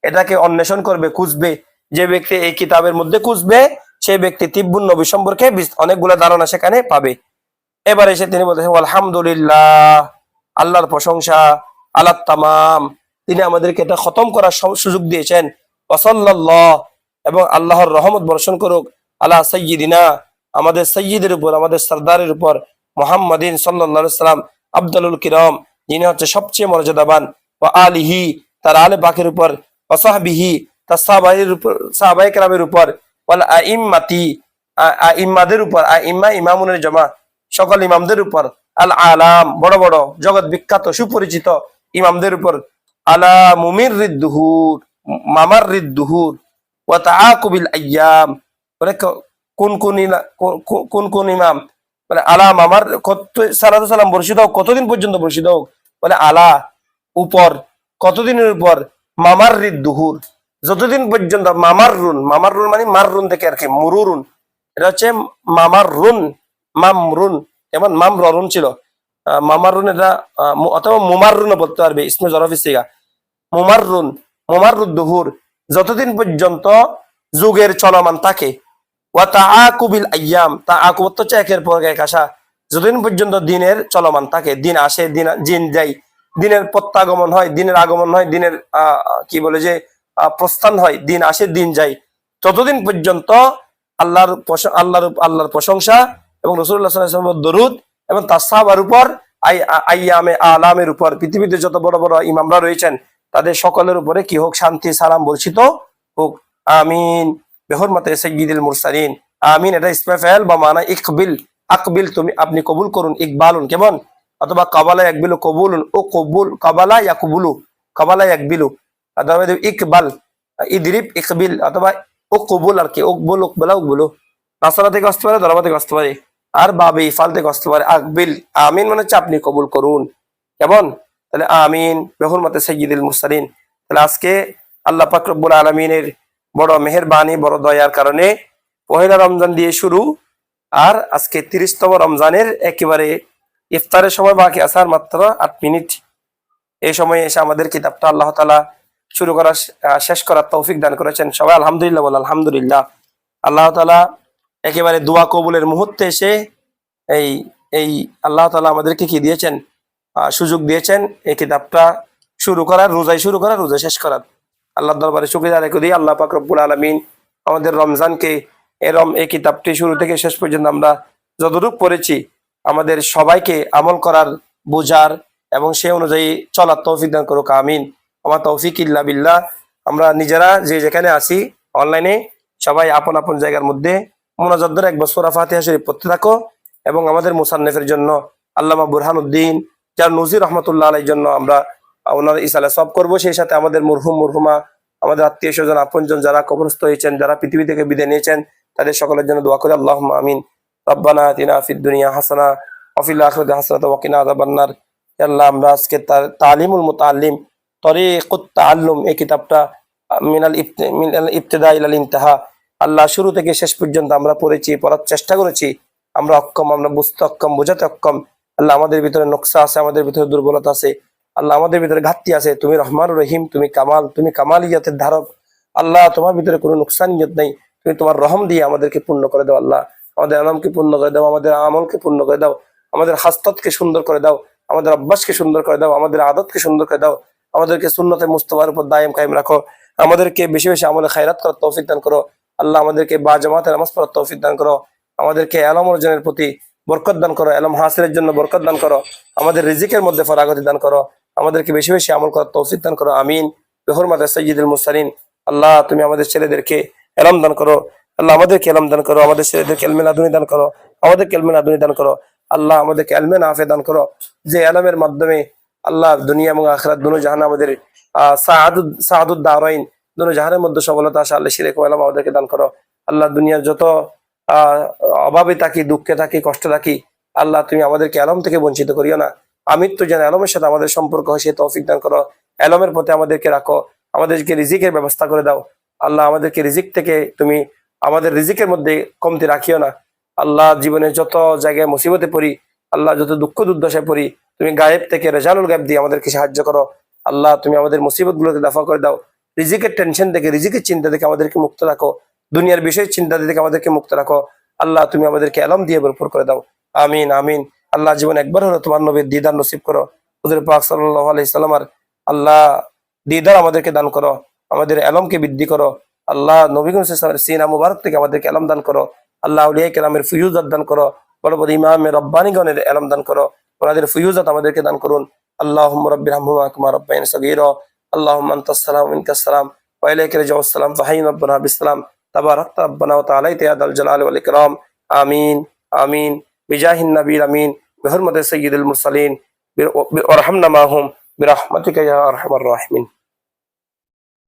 এটাকে অন্বেষণ করবে, খুঁজবে, যে ব্যক্তি এই কিতাবের মধ্যে খুঁজবে, সে ব্যক্তি তিব্বুন নবী সম্পর্কে অনেকগুলা ধারণা সেখানে পাবে। এবার এসে তিনি বলতেছেন আলহামদুলিল্লাহ, আল্লাহর প্রশংসা, আল্লাহ তামাম, তিনি আমাদেরকে এটা খতম করার সুযোগ দিয়েছেন। ওয়াসাল্লাল্লাহ, এবং আল্লাহর রহমত বর্ষণ করুক, আলা সাইয়্যিদিনা আমাদের সাইয়্যিদের উপর, আমাদের সরদারের উপর, মুহাম্মাদিন সাল্লাল্লাহু আলাইহি সাল্লাম আফদালুল কিরাম, যিনি হচ্ছে সবচেয়ে মর্যাদাবান, ওয়া আলিহি তার আলে পাকের উপর, ওয়া সাহবিহি তার সাহাবায়ের উপর, সাহাবায়ে কেরামের উপর, ওয়াল আইম্মাতি আইম্মাদের উপর, আইম্মা ইমামুনের জমা সকল ইমামদের উপর, আল আলাম বড় বড় জগৎ বিখ্যাত সুপরিচিত ইমামদের উপর, আলা মুমির রিদ্দুহুর মামার রিদ্দুহুর ওয়া তাআকুবিল আইয়াম, মানে কোন কোন ইমাম, মানে আলা মামার কত সালাতু সালাম বর্ষিত হোক, কতদিন পর্যন্ত বর্ষিত হোক, মানে আলা উপর, কতদিনের উপর, মামার রিদ্দুহুর যতদিন পর্যন্ত, মামার রুন মানে মাররুন থেকে আর কি, মুরুরুন, এটা হচ্ছে মামার রুন, মামরুন, এমন মামরুন ছিল, মামারুন এটা, অথবা মুমাররুনও বলতে পারবে, ইসমে জরফি সিগা, মুমাররুদ্দুহুর যতদিন পর্যন্ত যুগের চলমান থাকে, ওয়া তাআকুবিল আইয়াম, তাআকুব হচ্ছে একের পর এক আসা, যতদিন পর্যন্ত দিনের চলমান থাকে, দিন আসে দিন যায়, দিনের প্রত্যাগমন হয়, দিনের আগমন হয়, দিনের কি বলে যে প্রস্থান হয়, দিন আসে দিন যায়, ততদিন পর্যন্ত আল্লাহর প্রশংসা এবং রাসূলুল্লাহ সাল্লাল্লাহু আলাইহি ওয়াসাল্লামের দরুদ এবং তার সাহাবার উপর, আইয়ামে আলামের উপর, পৃথিবীতে যত বড় বড় ইমামরা রয়েছেন তাদের সকলের উপরে কি হোক, শান্তি সালাম বর্ষিত হোক। আমিন বিহুরমাতে সাইয়্যিদুল মুরসালিন। আমিন এটা ইসমে ফাইল বা মানা ইকবিল, আকবিল তুমি আপনি কবুল করুন, ইকবালুন কেমন, অথবা কাবালা ইয়াকবিলু কবুলুন, ও কবুল কাবালা ইয়াকবুলু, কাবালা ইয়াকবিলু, অথবা ইকবাল ইদরিব ইকবিল, অথবা ও কবুল আর কি, উকবুল উকবালা উকবুলু, নাসারা থেকে আসতে পারে, দরবা থেকে আসতে পারে, আর বাবে ইফাল থেকে আসতে পারে। আকবিল, আমিন মানে হচ্ছে আপনি কবুল করুন, কেমন, তাহলে আমিন বিহুরমাতে সাইয়্যিদুল মুরসালিন। তাহলে আজকে আল্লাহ পাক রব্বুল আলামিনের বড় মেহেরবানি, বড় দয়ার কারণে পহেলা রমজান দিয়ে শুরু, আর আজকে 30তম রমজানের একেবারে ইফতারের সময় বাকি আসার মাত্র 8 মিনিট, এই সময়ে এসে আমাদের কিতাবটা আল্লাহ তাআলা শুরু করা, শেষ করার তৌফিক দান করেছেন। সবাই আলহামদুলিল্লাহ বল, আলহামদুলিল্লাহ। আল্লাহ তাআলা একেবারে দোয়া কবুলের মুহূর্তে এসে এই আল্লাহ তাআলা আমাদেরকে কি দিয়েছেন, সুযোগ দিয়েছেন এই কিতাবটা শুরু করার, রোজায় শুরু করার, রোজা শেষ করার। আল্লাহর দরবারে শুকরিয়া আদায় করি, আল্লাহ পাক রব্বুল আলামিন আমাদের রমজানকে এই কিতাবটি শুরু থেকে শেষ পর্যন্ত আমরা যতটুকু পড়েছি আমাদের সবাইকে আমল করার, বোঝার এবং সে অনুযায়ী চলার তৌফিক দান করুক, আমিন। আমার তৌফিক ইল্লা বিল্লাহ। আমরা নিজেরা যে যেখানে আছি অনলাইনে সবাই আপন আপন জায়গার মধ্যে মোনাজাত ধরে একবার সূরা ফাতিহা শরীফ পড়তে থাকো, এবং আমাদের মুসান্নিফের জন্য আল্লামা বুরহানুদ্দিন যার নজির রহমতুল্লাহ আলাইহির জন্য আমরা ওনার ইসালে সব করবো। সেই সাথে আমাদের মরহুম মরহুমা, আমাদের আত্মীয় স্বজন আপনজন যারা কবরস্থ হয়েছেন, যারা পৃথিবী থেকে বিদায় নিয়েছেন, তাদের সকলের জন্য দোয়া করি, আল্লাহুম্মা আমিন। রব্বানা আতিনা ফিদ দুনিয়া হাসানা ওয়া ফিল আখিরাতি হাসানাতাও ওয়া কিনা আযাবান্নার। ইয়া আল্লাহ, আমরা আজকে তালিমুল মুতাআল্লিম তরিকুত তাআল্লুম এই কিতাবটা মিনাল ইবতিদা ইলাল ইনতিহা, আল্লাহ শুরু থেকে শেষ পর্যন্ত আমরা পড়েছি, পড়ার চেষ্টা করেছি। আমরা অক্ষম, আমরা বুঝতে অক্ষম, বোঝাতে অক্ষম। আল্লাহ আমাদের ভিতরে নকশা আছে, আমাদের ভিতরে দুর্বলতা আছে, আল্লাহ আমাদের ভিতরে ঘাটতি আছে। তুমি রহমানুর রহিম, তুমি কামাল, তুমি কামালিয়াতের ধারক। আল্লাহ তোমার ভিতরে কোনো নুকসানিয়ত নেই, তুমি তোমার রহম দিয়ে আমাদেরকে পূর্ণ করে দাও। আল্লাহ আমাদের আলমকে পূর্ণ করে দাও, আমাদের আমলকে পূর্ণ করে দাও, আমাদের হাসততকে সুন্দর করে দাও, আমাদের অভ্যাসকে সুন্দর করে দাও, আমাদের আদতকে সুন্দর করে দাও, আমাদেরকে সুন্নতে মুস্তাফার উপর দায়েম কায়েম রাখো, আমাদেরকে বেশি বেশি আমলে খায়রাত করার তৌফিক দান করো। আল্লাহ আমাদেরকে বা জামাতে নামাজ পড়ার তৌফিক দান করো, আমাদেরকে এলম অর্জনের প্রতি বরকত দান করো, এলম হাসিলের জন্য বরকত দান করো, আমাদের রিজিকের মধ্যে ফরাগতি দান করো, আমাদেরকে বেশি বেশি আমল করার তৌফিক দান করো, আমিন। বিহুরমাতে সাইয়্যিদুল মুরসালিন। আল্লাহ তুমি আমাদের ছেলেদেরকে এলম দান করো, আল্লাহ আমাদেরকে এলম দান করো, আমাদের ছেলেদেরকে এলমে লাদুনি দান করো, আমাদেরকে এলমে লাদুনি দান করো। আল্লাহ আমাদেরকে এলমে নাফে দান করো, যে এলমের মাধ্যমে আল্লাহ দুনিয়া এবং আখিরাত দুনো জাহানে আমাদের সাআদুদ দারাইন দুনো জাহানের মধ্যে সফলতা আসে। আল্লাহ শিরক ও এলম আমাদেরকে দান করো। আল্লাহ দুনিয়ার যত অভাবে থাকি, দুঃখে থাকি, কষ্টে থাকি, আল্লাহ তুমি আমাদেরকে এলম থেকে বঞ্চিত করিও না। আমৃত্যু যেন এলমের সাথে আমাদের সম্পর্ক হয় সে তৌফিক দান করো। এলমের প্রতি আমাদেরকে রাখো, আমাদেরকে রিজিকের ব্যবস্থা করে দাও। আল্লাহ আমাদেরকে রিজিক থেকে তুমি আমাদের রিজিকের মধ্যে কমতি রাখিও না। আল্লাহ জীবনে যত জায়গায় মুসিবতে পড়ি, আল্লাহ যত দুঃখ দুর্দশায় পড়ি, তুমি গায়েব থেকে রেজানুল গায়েব দিয়ে আমাদেরকে সাহায্য করো। আল্লাহ তুমি আমাদের মুসিবত গুলোকে দফা করে দাও, রিজিকের টেনশন থেকে, রিজিকের চিন্তা থেকে আমাদেরকে মুক্ত রাখো, দুনিয়ার বিষয়ের চিন্তা থেকে আমাদেরকে মুক্ত রাখো। আল্লাহ তুমি আমাদেরকে এলম দিয়ে ভরপুর করে দাও, আমিন আমিন। আল্লাহ জীবন একবার হলো তোমার নবীর দিদার নসিব করো, হুজুর পাক সাল্লাল্লাহু আলাইহি সাল্লামের আল্লাহ দিদার আমাদেরকে দান করো, আমাদের এলমকে বৃদ্ধি করো। আল্লাহ নবী করিম সাল্লাল্লাহু আলাইহি ওয়াসাল্লামের সিনা মুবারক থেকে আমাদেরকে এলম দান করো। আল্লাহ আউলিয়া কেরামের ফুয়ুজাত দান করো, বড় বড় ইমাম রব্বানিগণের এলম দান করো, ওনাদের ফুয়ুজাত আমাদেরকে দান করুন। আল্লাহুম্মা রাব্বিরহামহুমা কামা রাব্বায়ানি সগীরা। আল্লাহুম্মা আনতাস সালাম ওয়া মিনকাস সালাম ওয়া ইলাইকা রাজিউস সালাম ফাহাইয়িন রাব্বানা বিসসালাম তাবারাকতা রাব্বানা ওয়া তাআলাইতা ইয়া দাল জালালি ওয়াল ইকরাম, আমিন আমিন। বিজাহিন নবীল আমিন, বিহুরমাতি সাইয়্যিদুল মুরসালিন, ওয়ারহামনা মাহুম বিরহমাতিকা ইয়া আরহামার রাহিমিন।